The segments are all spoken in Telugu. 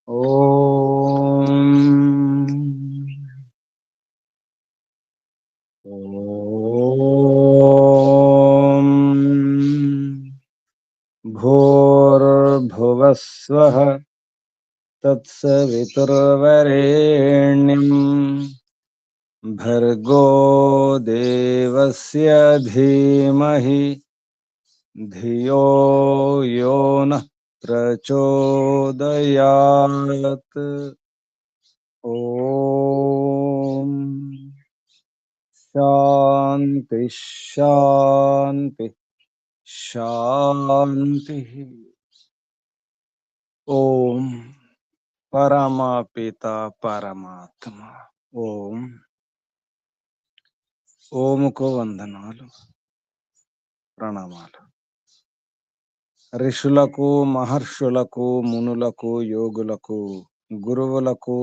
ఓం ఓం భూర్భువస్వః తత్సవితుర్వరేణ్యం భర్గో దేవస్య ధీమహి ధియో యో నః ప్రచోదయాత్. ఓం శాంతి శాంతి శాంతి. ఓం పరమపిత పరమాత్మ. ఓం ఓముకు వందనాలు, ప్రణామాలు. ఋషులకు, మహర్షులకు, మునులకు, యోగులకు, గురువులకు,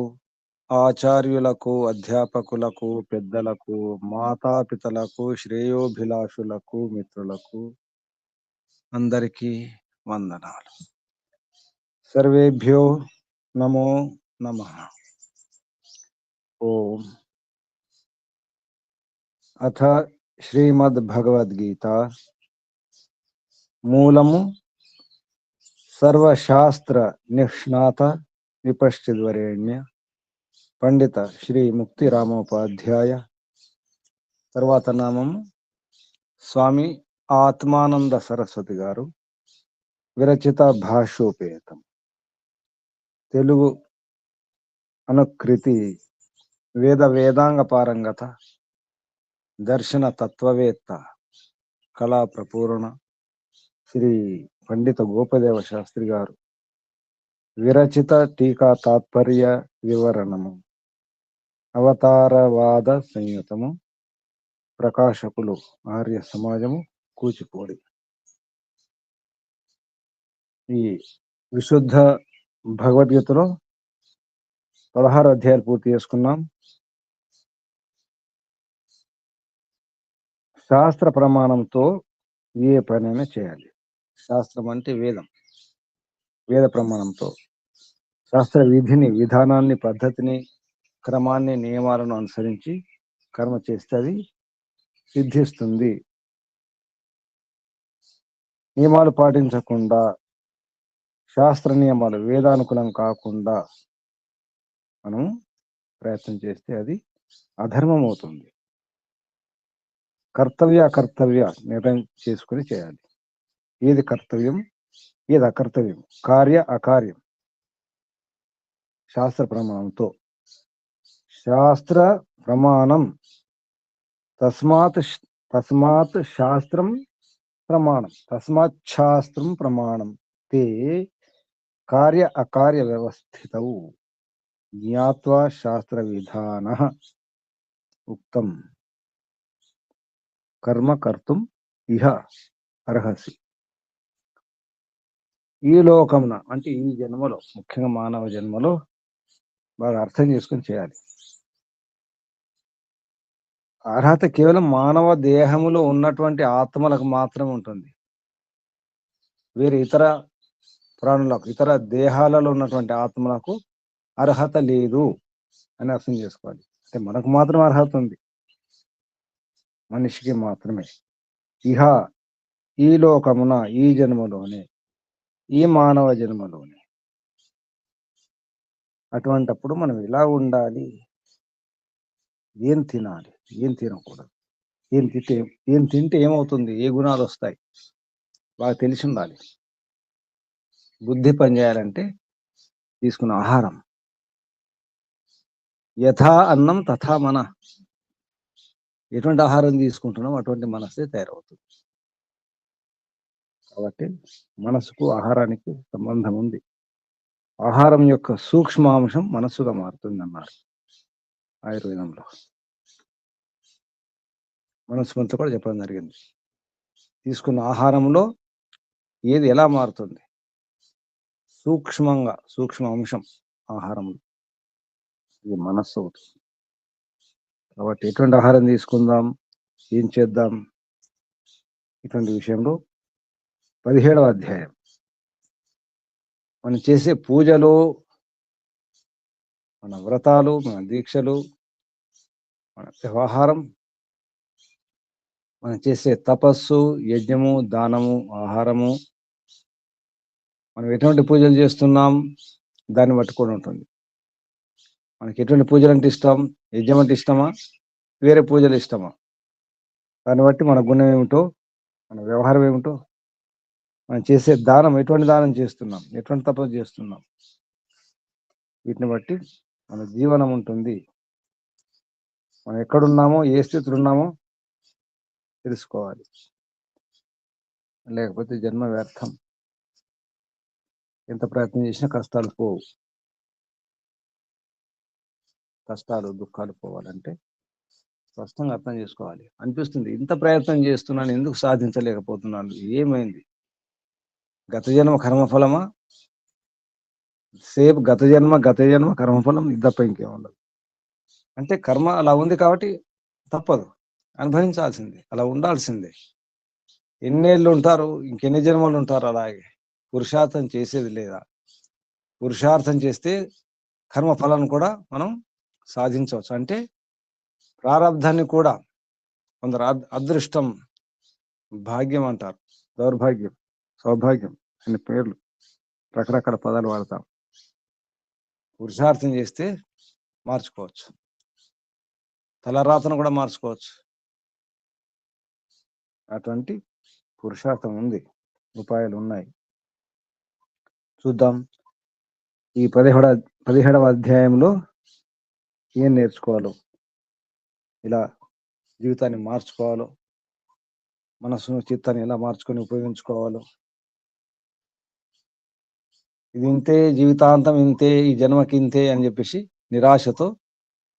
ఆచార్యులకు, అధ్యాపకులకు, పెద్దలకు, మాతాపితలకు, శ్రేయోభిలాషులకు, మిత్రులకు అందరికీ వందనాలు. సర్వేభ్యో నమో నమః. ఓం అథ శ్రీమద్భగవద్గీత మూలము సర్వశాస్త్ర నిష్ణాత విపశ్చిద్వరేణ్య పండిత శ్రీ ముక్తి రామోపాధ్యాయ, తర్వాత నామము స్వామి ఆత్మానంద సరస్వతి గారు విరచిత భాష్యోపేతం. తెలుగు అనుకృతి వేదాంగ పారంగత దర్శన తత్వవేత్త కళా ప్రపూర్ణ శ్రీ పండిత గోపదేవ శాస్త్రి గారు విరచిత టీకా తాత్పర్య వివరణము, అవతారవాద సంయుతము, ప్రకాశకులు ఆర్య సమాజము, కూచిపూడి. ఈ విశుద్ధ భగవద్గీతలో 16 అధ్యాయాలు పూర్తి చేసుకున్నాం. శాస్త్ర ప్రమాణంతో ఏ పనైనా చేయాలి. శాస్త్రం అంటే వేదం. వేద ప్రమాణంతో శాస్త్ర విధిని, విధానాన్ని, పద్ధతిని, క్రమాన్ని, నియమాలను అనుసరించి కర్మ చేస్తే అది సిద్ధిస్తుంది. నియమాలు పాటించకుండా, శాస్త్ర నియమాలు వేదానుకూలం కాకుండా మనం ప్రయత్నం చేస్తే అది అధర్మం అవుతుంది. కర్తవ్య నిర్ణయం చేసుకుని చేయాలి. ఏది కర్తవ్యం, ఏది అకర్తవ్యం, కార్య అకార్యం శాస్త్ర ప్రమాణంతో. శాస్త్ర ప్రమాణం తస్మాత్ శాస్త్రం ప్రమాణం, తస్మాత్ శాస్త్రం ప్రమాణం తే కార్య అకార్య వ్యవస్థితౌ జ్ఞాత్వా శాస్త్ర విధానః ఉక్తం కర్మ కర్తుం ఇహ అర్హసి. ఈ లోకమున అంటే ఈ జన్మలో, ముఖ్యంగా మానవ జన్మలో బాగా అర్థం చేసుకుని చేయాలి. అర్హత కేవలం మానవ దేహములో ఉన్నటువంటి ఆత్మలకు మాత్రమే ఉంటుంది. వేరే ఇతర ప్రాణులకు, ఇతర దేహాలలో ఉన్నటువంటి ఆత్మలకు అర్హత లేదు అని అర్థం చేసుకోవాలి. అంటే మనకు మాత్రం అర్హత ఉంది, మనిషికి మాత్రమే. ఇహ ఈ లోకమున, ఈ జన్మలోనే, ఈ మానవ జన్మలోనే. అటువంటప్పుడు మనం ఎలా ఉండాలి, ఏం తినాలి, ఏం తినకూడదు, ఏం తింటే ఏమవుతుంది, ఏ గుణాలు వస్తాయి బాగా తెలిసి ఉండాలి. బుద్ధి పనిచేయాలంటే తీసుకున్న ఆహారం యథా అన్నం తథా మన. ఎటువంటి ఆహారం తీసుకుంటున్నాం అటువంటి మనస్సే తయారవుతుంది. కాబట్టి మనసుకు ఆహారానికి సంబంధం ఉంది. ఆహారం యొక్క సూక్ష్మాంశం మనస్సుగా మారుతుంది అన్నారు ఆయుర్వేదంలో. మనస్సు గురించి కూడా చెప్పడం జరిగింది. తీసుకున్న ఆహారంలో ఏది ఎలా మారుతుంది, సూక్ష్మ అంశం ఆహారంలో, ఇది మనస్సు అవుతుంది. కాబట్టి ఎటువంటి ఆహారం తీసుకుందాం, ఏం చేద్దాం, ఇటువంటి విషయంలో 17వ అధ్యాయం మనం చేసే పూజలో మన వ్రతాలు, మన దీక్షలు, మన వ్యవహారం, మనం చేసే తపస్సు, యజ్ఞము, దానము, ఆహారము, మనం ఎటువంటి పూజలు చేస్తున్నాం దాన్ని బట్టి కూడా ఉంటుంది. మనకి ఎటువంటి పూజలు అంటే ఇష్టం, యజ్ఞం అంటే ఇష్టమా, వేరే పూజలు ఇష్టమా, దాన్ని బట్టి మన గుణం ఏమిటో, మన వ్యవహారం ఏమిటో, మనం చేసే దానం ఎటువంటి దానం చేస్తున్నాం, ఎటువంటి తపస్సు చేస్తున్నాం, వీటిని బట్టి మన జీవనం ఉంటుంది. మనం ఎక్కడున్నామో, ఏ స్థితిలో ఉన్నామో తెలుసుకోవాలి. లేకపోతే జన్మ వ్యర్థం. ఎంత ప్రయత్నం చేసినా కష్టాలు పోవు. కష్టాలు, దుఃఖాలు పోవాలంటే స్పష్టంగా అర్థం చేసుకోవాలి. అనిపిస్తుంది ఇంత ప్రయత్నం చేస్తున్నాను, ఎందుకు సాధించలేకపోతున్నాను, ఏమైంది? గత జన్మ కర్మఫలమా? సేపు గత జన్మ కర్మఫలం, తప్ప ఇంకేముండదు. అంటే కర్మ అలా ఉంది కాబట్టి తప్పదు, అనుభవించాల్సిందే, అలా ఉండాల్సిందే. ఎన్నేళ్ళు ఉంటారు, ఇంకెన్ని జన్మలు ఉంటారు అలాగే. పురుషార్థం చేసేది లేదా? పురుషార్థం చేస్తే కర్మఫలాన్ని కూడా మనం సాధించవచ్చు. అంటే ప్రారంధాన్ని కూడా, కొందరు అదృష్టం, భాగ్యం అంటారు, దౌర్భాగ్యం, సౌభాగ్యం అనే పేర్లు, రకరకాల పదాలు వాడతాం. పురుషార్థం చేస్తే మార్చుకోవచ్చు, తలరాతను కూడా మార్చుకోవచ్చు. అటువంటి పురుషార్థం ఉంది, ఉపాయాలు ఉన్నాయి. చూద్దాం ఈ 17వ అధ్యాయంలో ఏం నేర్చుకోవాలో, ఇలా జీవితాన్ని మార్చుకోవాలో, మనసును, చిత్తాన్ని ఎలా మార్చుకొని ఉపయోగించుకోవాలో. ఇది ఇంతే, జీవితాంతం ఇంతే, ఈ జన్మకి ఇంతే అని చెప్పేసి నిరాశతో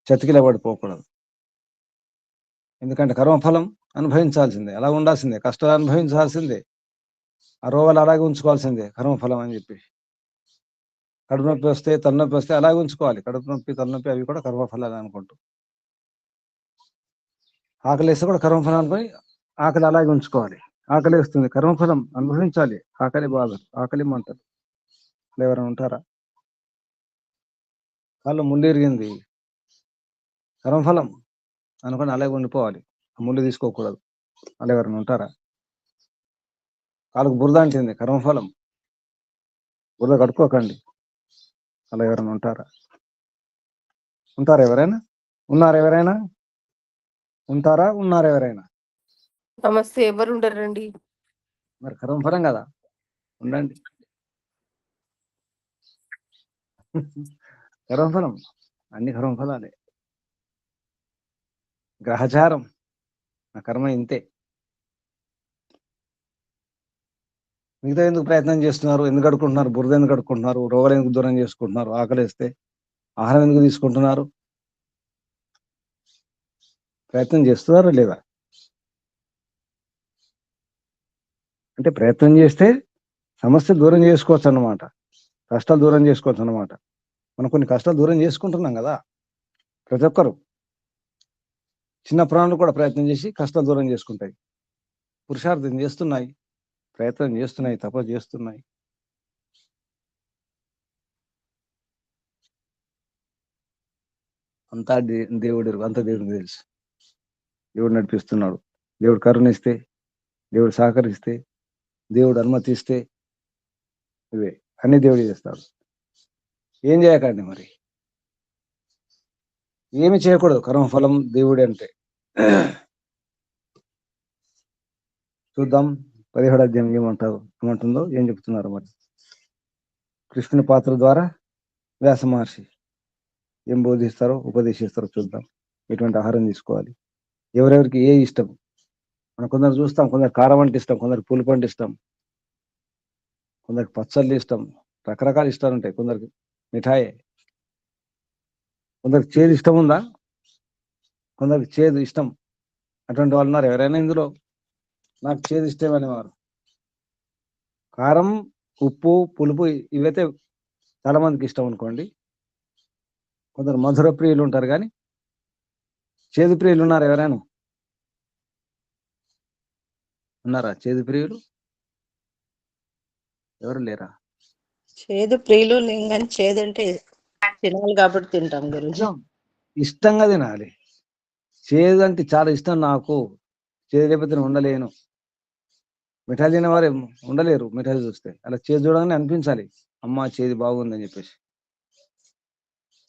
చతికిల పడిపోకూడదు. ఎందుకంటే కర్మఫలం అనుభవించాల్సిందే, అలా ఉండాల్సిందే, కష్టాలు అనుభవించాల్సిందే, ఆ రోగాలు అలాగే ఉంచుకోవాల్సిందే, కర్మఫలం అని చెప్పి. కడుపు నొప్పి వస్తే, తలనొప్పి వస్తే అలాగే ఉంచుకోవాలి. కడుపు నొప్పి, తలనొప్పి అవి కూడా కర్మఫలాలు అనుకుంటూ. ఆకలి వేస్తే కూడా కర్మఫలం అనుకొని ఆకలి అలాగే ఉంచుకోవాలి. ఆకలి వేస్తుంది, కర్మఫలం అనుభవించాలి. ఆకలి బాధ, ఆకలి మంటలు. ఎవరైనా ఉంటారా? కాళ్ళు ముళ్ళు ఇరిగింది, కర్మఫలం అనుకొని అలాగే ఉండిపోవాలి, ముళ్ళు తీసుకోకూడదు. అలా ఎవరైనా ఉంటారా? కాళ్ళకు బురద అంటింది, కర్మఫలం, బురద కట్టుకోకండి. అలా ఎవరైనా ఉంటారా? ఉంటారా ఎవరైనా? ఉన్నారు ఎవరైనా? ఉంటారా? ఉన్నారు ఎవరైనా? నమస్తే, ఎవరు ఉండరండి. మరి కర్మఫలం కదా, ఉండండి. కర్మఫలం, అన్ని కర్మఫలాలే, గ్రహచారం, నా కర్మ ఇంతే. మిగతా ఎందుకు ప్రయత్నం చేస్తున్నారు? ఎందుకు కడుక్కుంటున్నారు? బురద ఎందుకు కడుక్కుంటున్నారు? రోగాలు ఎందుకు దూరం చేసుకుంటున్నారు? ఆకలిస్తే ఆహారం ఎందుకు తీసుకుంటున్నారు? ప్రయత్నం చేస్తున్నారా లేదా? అంటే ప్రయత్నం చేస్తే సమస్య దూరం చేసుకోవచ్చు అన్నమాట, కష్టాలు దూరం చేసుకోవచ్చు అన్నమాట. మనం కొన్ని కష్టాలు దూరం చేసుకుంటున్నాం కదా, ప్రతి ఒక్కరు. చిన్న ప్రాణులు కూడా ప్రయత్నం చేసి కష్టాలు దూరం చేసుకుంటాయి, పురుషార్థం చేస్తున్నాయి, ప్రయత్నం చేస్తున్నాయి, తపస్సు చేస్తున్నాయి. అంతా అంత దేవుడికి తెలుసు. దేవుడు నడిపిస్తున్నాడు, దేవుడు కరుణిస్తే, దేవుడు సహకరిస్తే, దేవుడు అనుమతిస్తే, ఇవే అన్ని దేవుడు చేస్తాడు. ఏం చేయకండి మరి, ఏమి చేయకూడదు. కర్మఫలం దేవుడి అంటే. చూద్దాం 17వ అధ్యాయం ఏమంటుందో, ఏం చెప్తున్నారు మరి. కృష్ణుని పాత్ర ద్వారా వ్యాస మహర్షి ఏం బోధిస్తారో, ఉపదేశిస్తారో చూద్దాం. ఎటువంటి ఆహారం తీసుకోవాలి, ఎవరెవరికి ఏ ఇష్టం. మనం కొందరు చూస్తాం, కొందరు కారం అంటే ఇష్టం, కొందరు పులుపు అంటే ఇష్టం, కొందరికి పచ్చళ్ళు ఇష్టం, రకరకాల ఇష్టాలు ఉంటాయి. కొందరికి మిఠాయి, కొందరికి చేదు ఇష్టం ఉందా, కొందరికి చేదు ఇష్టం. అటువంటి వాళ్ళు ఉన్నారు ఎవరైనా ఇందులో? నాకు చేదు ఇష్టం అనేవారు. కారం, ఉప్పు, పులుపు ఇవైతే చాలా మందికి ఇష్టం అనుకోండి. కొందరు మధుర ప్రియులు ఉంటారు, కానీ చేదు ప్రియులు ఉన్నారు ఎవరైనా? ఉన్నారా చేదు ప్రియులు? ఎవరు లేరా? చేదు ప్రియులు లేం, కానీ చేదు అంటే తినాలి కాబట్టి తింటాం గురుజీ. నిజం. ఇష్టంగా తినాలి. చేదు అంటే చాలా ఇష్టం నాకు. చేదు లేకపోతే నేను ఉండలేను. మిఠాయి తినే వారు ఉండలేరు మిఠాయి చూస్తే. అలా చేదు చూడగానే అనిపించాలి, అమ్మ చేదు బాగుందని చెప్పేసి.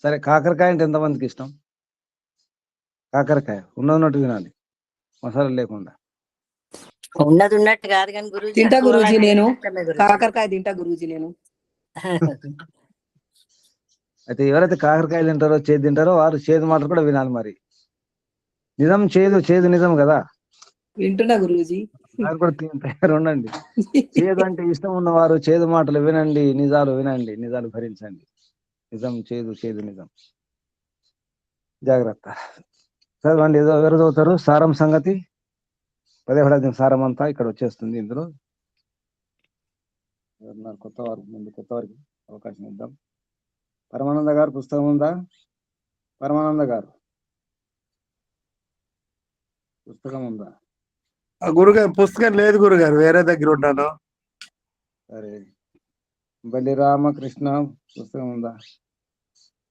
సరే, కాకరకాయ అంటే ఎంతమందికి ఇష్టం? కాకరకాయ ఉన్నట్టు తినాలి, మసాలా లేకుండా. ఉన్నది ఉన్నట్టు కాదు కానీ గురుజీ. తింటా గురూజీ నేను ఇష్టమే గురూజీ. కాకరకాయ తింటా గురూజీ నేను. అయితే ఎవరైతే కాకరకాయ తింటారో, చేదు తింటారో వారు చేదు మాటలు కూడా వినాలి. మరి నిజం చేదు, చేదు నిజం కదా. వింటున్నా గురూజీ. వారు కూడా తయారు ఉండండి. చేదు అంటే ఇష్టం ఉన్నవారు చేదు మాటలు వినండి, నిజాలు వినండి, నిజాలు భరించండి. నిజం చేదు, చేదు నిజం. జాగ్రత్త. చదవండి, ఏదో ఎవరు చదువుతారు సారం సంగతి. 17వ సారం అంతా ఇక్కడ వచ్చేస్తుంది ఇందులో. ఎవరున్నారు కొత్త వారు? ముందు కొత్త వారికి అవకాశం ఇద్దాం. పరమానంద గారు పుస్తకం ఉందా? పరమానంద గారు పుస్తకం ఉందా? గురుగారు పుస్తకం లేదు గురుగారు, వేరే దగ్గర ఉంటాను. సరే, బలిరామకృష్ణ పుస్తకం ఉందా?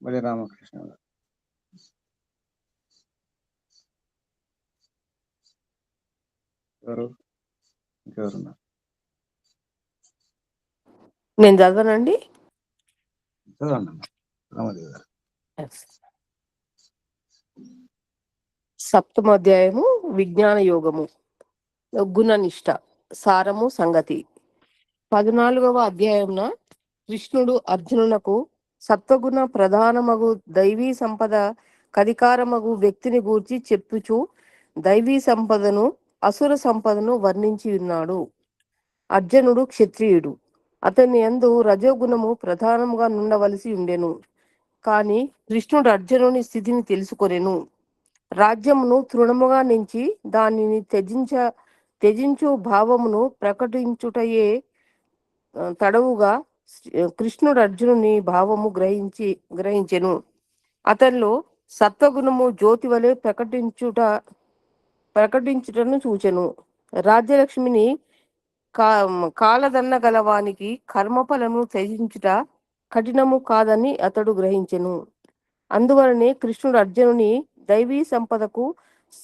బలిరామకృష్ణ గారు. ఎవరు ఇంకెవరున్నారు? నేను చదవనండి. చదవండి అమ్మా, రామదేవి గారు. సప్తమ అధ్యాయము విజ్ఞాన యోగము, గుణనిష్ట, సారము సంగతి. 14వ అధ్యాయంన కృష్ణుడు అర్జునునకు సత్వగుణ ప్రధానమగు దైవీ సంపద కధికారమగు వ్యక్తిని గూర్చి చెప్పుచు దైవీ సంపదను అసుర సంపదను వర్ణించి ఉన్నాడు. అర్జునుడు క్షత్రియుడు. అతని యందు రజోగుణము ప్రధానముగా నుండవలసి ఉండెను. కాని కృష్ణుడు అర్జునుని స్థితిని తెలుసుకొనెను. రాజ్యమును తృణముగా నుంచి దానిని త్యజించు భావమును ప్రకటించుటయే తడవుగా కృష్ణుడు అర్జునుని భావము గ్రహించెను. అతనిలో సత్వగుణము జ్యోతి వలె ప్రకటించుటను చూచెను. రాజ్యలక్ష్మిని కాలదన్న గలవానికి కర్మఫలము త్యజించుట కఠినము కాదని అతడు గ్రహించెను. అందువలనే కృష్ణుడు అర్జునుని దైవీ సంపదకు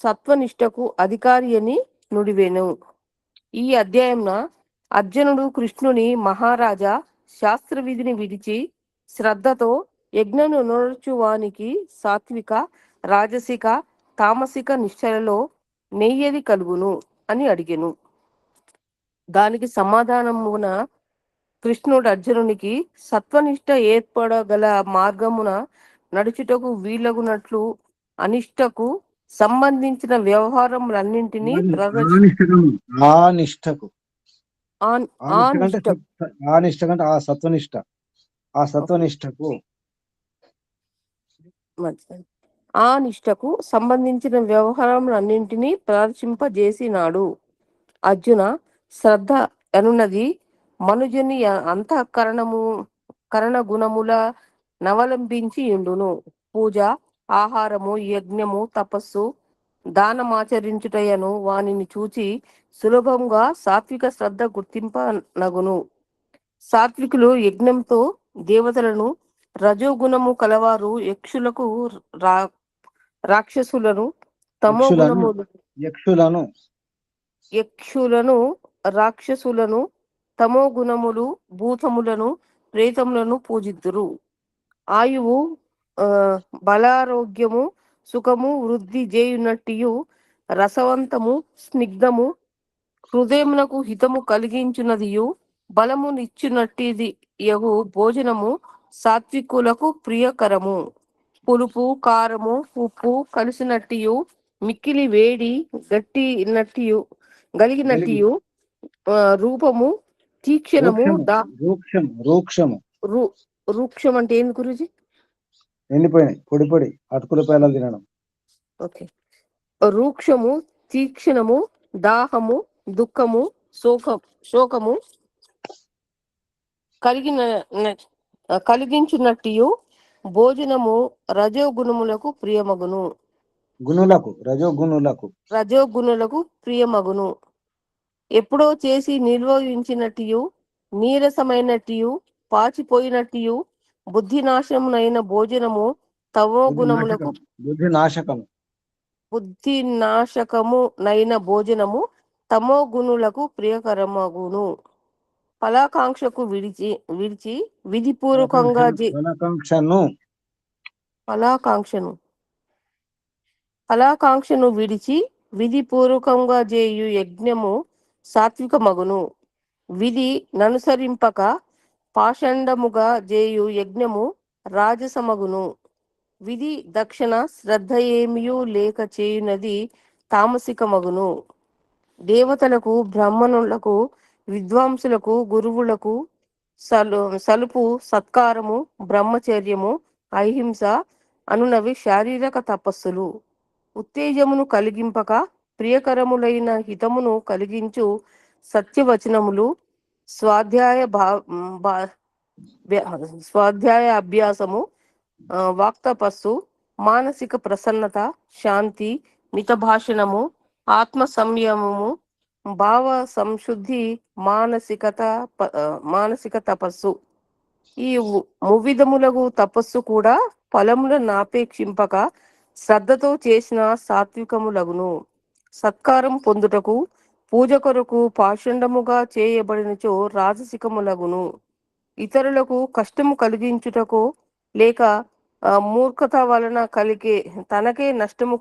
సత్వనిష్టకు అధికారి అని నుడివెను. ఈ అధ్యాయంన అర్జునుడు కృష్ణుని మహారాజా, శాస్త్ర విధిని విడిచి శ్రద్ధతో యజ్ఞను నడుచువానికి సాత్విక, రాజసిక, తామసిక నిష్టలలో నెయ్యది కలుగును అని అడిగెను. దానికి సమాధానమున కృష్ణుడు అర్జునునికి సత్వనిష్ట ఏర్పడగల మార్గమున నడుచుటకు వీలగునట్లు అనిష్టకు సంబంధించిన వ్యవహారములన్నింటినీ ఆ నిష్టకు సంబంధించిన వ్యవహారములన్నింటినీ ప్రదర్శింపజేసినాడు. అర్జున, శ్రద్ధ అనున్నది మనుజుని కరణ గుణముల నవలంబించి ఉండును. పూజ, ఆహారము, యజ్ఞము, తపస్సు, దానమాచరించుటయను వానిని చూచి సులభంగా సాత్విక శ్రద్ధ గుర్తింపనగును. సాత్వికులు యజ్ఞంతో దేవతలను, రజోగుణము కలవారు యక్షులకు, రాక్షసులను, రాక్షసులను, తమో గుణములు, భూతములను, ప్రేతములను పూజిద్దురు. ఆయువు, బలారోగ్యము, సుఖము వృద్ధి చేయునట్టియు, రసవంతము, స్నిగ్ధము, హృదయమునకు హితము కలిగించున్నదియు, బలము నిచ్చునట్టిది యగు భోజనము సాత్వికులకు ప్రియకరము. పులుపు, కారము, ఉప్పు కలిసినట్టియు, మిక్కిలి వేడి గట్టినట్టియు గలిగినట్టియు, రూపము తీక్షణము, రూక్షం అంటే ఏంది గురుజీ? ఎండిపోయినాయి, పొడి పొడి అటుకుల పేలాలు తినడం. ఓకే. రూక్షము, తీక్షణము, దాహము, దుఃఖము, శోకము కలిగించున్నట్టియు భోజనము రజోగుణములకు ప్రియమగును. రజోగుణులకు ప్రియమగును. ఎప్పుడో చేసి నిల్వ ఉంచినట్టియు, నీరసమైనట్టియు, పాచిపోయినట్టియు, బుద్ధి నాశనమునైన భోజనము తమో గుణములకు బుద్ధి నాశకం. బుద్ధి నాశకమునైన భోజనము తమో గుణులకు ప్రియకరమగును. ఫలాకాంక్షకు విడిచి విడిచి విధిపూర్వకంగా ఫలాకాంక్షను ఫలాకాంక్షను ఫలాకాంక్షను విడిచి విధిపూర్వకంగా చేయు యజ్ఞము సాత్విక మగును. విధి ననుసరింపక పాషండముగా చేయు యజ్ఞము రాజసమగును. విధి దక్షిణ శ్రద్ధ ఏమియూ లేక చేయునది తామసికమగును. దేవతలకు బ్రాహ్మణులకు విద్వాంసులకు గురువులకు సలుపు సత్కారము బ్రహ్మచర్యము అహింస అనునవి శారీరక తపస్సులు. ఉత్తేజమును కలిగింపక ప్రియకరములైన హితమును కలిగించు సత్యవచనములు స్వాధ్యాయ అభ్యాసము వాక్తపస్సు మానసిక ప్రసన్నత శాంతి మితభాషణము ఆత్మ సంయమము భావ సంశుద్ధి మానసిక తపస్సు. ఈ మువిధములకు తపస్సు కూడా ఫలములను నాపేక్షింపక శ్రద్ధతో చేసిన సాత్వికములగును. సత్కారం పొందుటకు పూజ కొరకు పాషండముగా చేయబడినచో రాజసికములగును. ఇతరులకు కష్టము కలిగించుటకు లేక మూర్ఖత వలన కలిగే తనకే నష్టము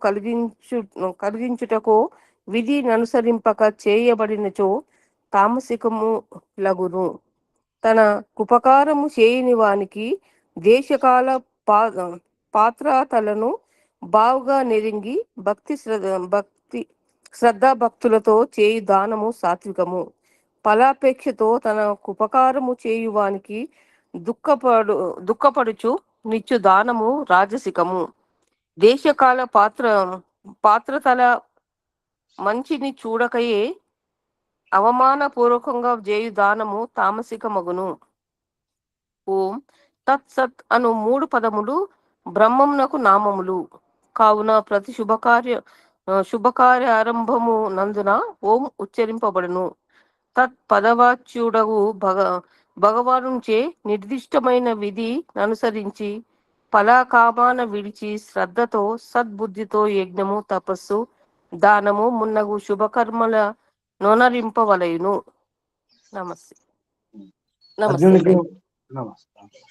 కలిగించుటకో విధి అనుసరింపక చేయబడినచో తామసికము లగును. తన ఉపకారము చేయని వానికి దేశకాల పాత్రతలను బావుగా నెరింగి భక్తి శ్రద్ధాభక్తులతో చేయు దానము సాత్వికము. ఫలాపేక్షతో తన ఉపకారము చేయువానికి దుఃఖపడుచు నిచ్చు దానము రాజసికము. దేశకాల పాత్రతల మంచిని చూడకయే అవమానపూర్వకంగా చేయు దానము తామసికమగును. ఓం తత్సత్ అను 3 పదములు బ్రహ్మమునకు నామములు కావున ప్రతి శుభకార్యారంభము నందున ఓం ఉచ్చరింపబడును. తత్ పదవాచ్యుడగు భగవానుచే నిర్దిష్టమైన విధి అనుసరించి ఫలాకామాన విడిచి శ్రద్ధతో సద్బుద్ధితో యజ్ఞము తపస్సు దానము మున్నగు శుభకర్మల నొనరింపవలయును. నమస్తే. అర్జునుడికి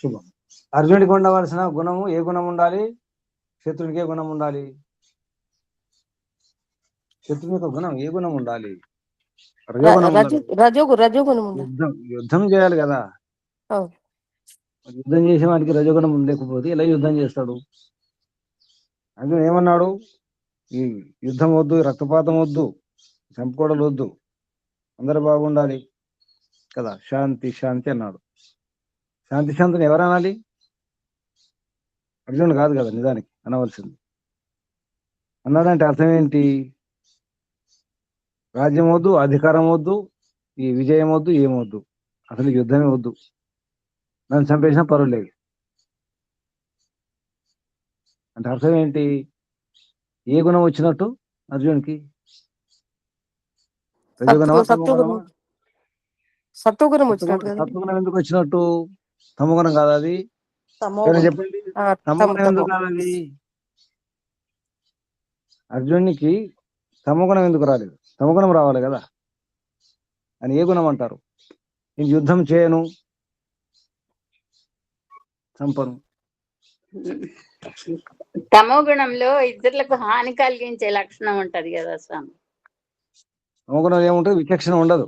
శుభం. అర్జునుడికి ఉండవలసిన గుణము ఏ గుణం ఉండాలి? శత్రునికి ఏ గుణం ఉండాలి? శత్రుని యొక్క గుణం ఏ గుణం ఉండాలి? యుద్ధం చేయాలి కదా. యుద్ధం చేసే వానికి రజోగుణం లేకపోతే ఎలా యుద్ధం చేస్తాడు? అర్జునుడు ఏమన్నాడు? ఈ యుద్ధం వద్దు, రక్తపాతం వద్దు, చంపుకోవడం వద్దు, అందరూ బాగుండాలి కదా, శాంతి శాంతి అన్నాడు. శాంతి శాంతిని ఎవరనాలి? అర్జునుడు కాదు కదా నిజానికి అనవలసింది. అన్నాడంటే అర్థం ఏంటి? రాజ్యం వద్దు, అధికారం వద్దు, ఈ విజయం వద్దు, ఏమొద్దు, అసలు యుద్ధమే వద్దు, నన్ను చంపేసినా పర్వాలేదు అంటే అర్థం ఏంటి? ఏ గుణం వచ్చినట్టు అర్జునుడికి? సత్వగుణం ఎందుకు వచ్చినట్టు? తమగుణం కాదు అది. చెప్పండి, తమగుణం ఎందుకు కాదండి? అర్జునునికి తమగుణం ఎందుకు రాలేదు? తమగుణం రావాలి కదా. అని ఏ గుణం అంటారు? నేను యుద్ధం చేయను, చంపను. తమో గుణంలో ఇతరులకు హాని కలిగించే లక్షణం ఉంటది కదా స్వామి. తమగుణం ఏముంటుంది? విచక్షణ ఉండదు.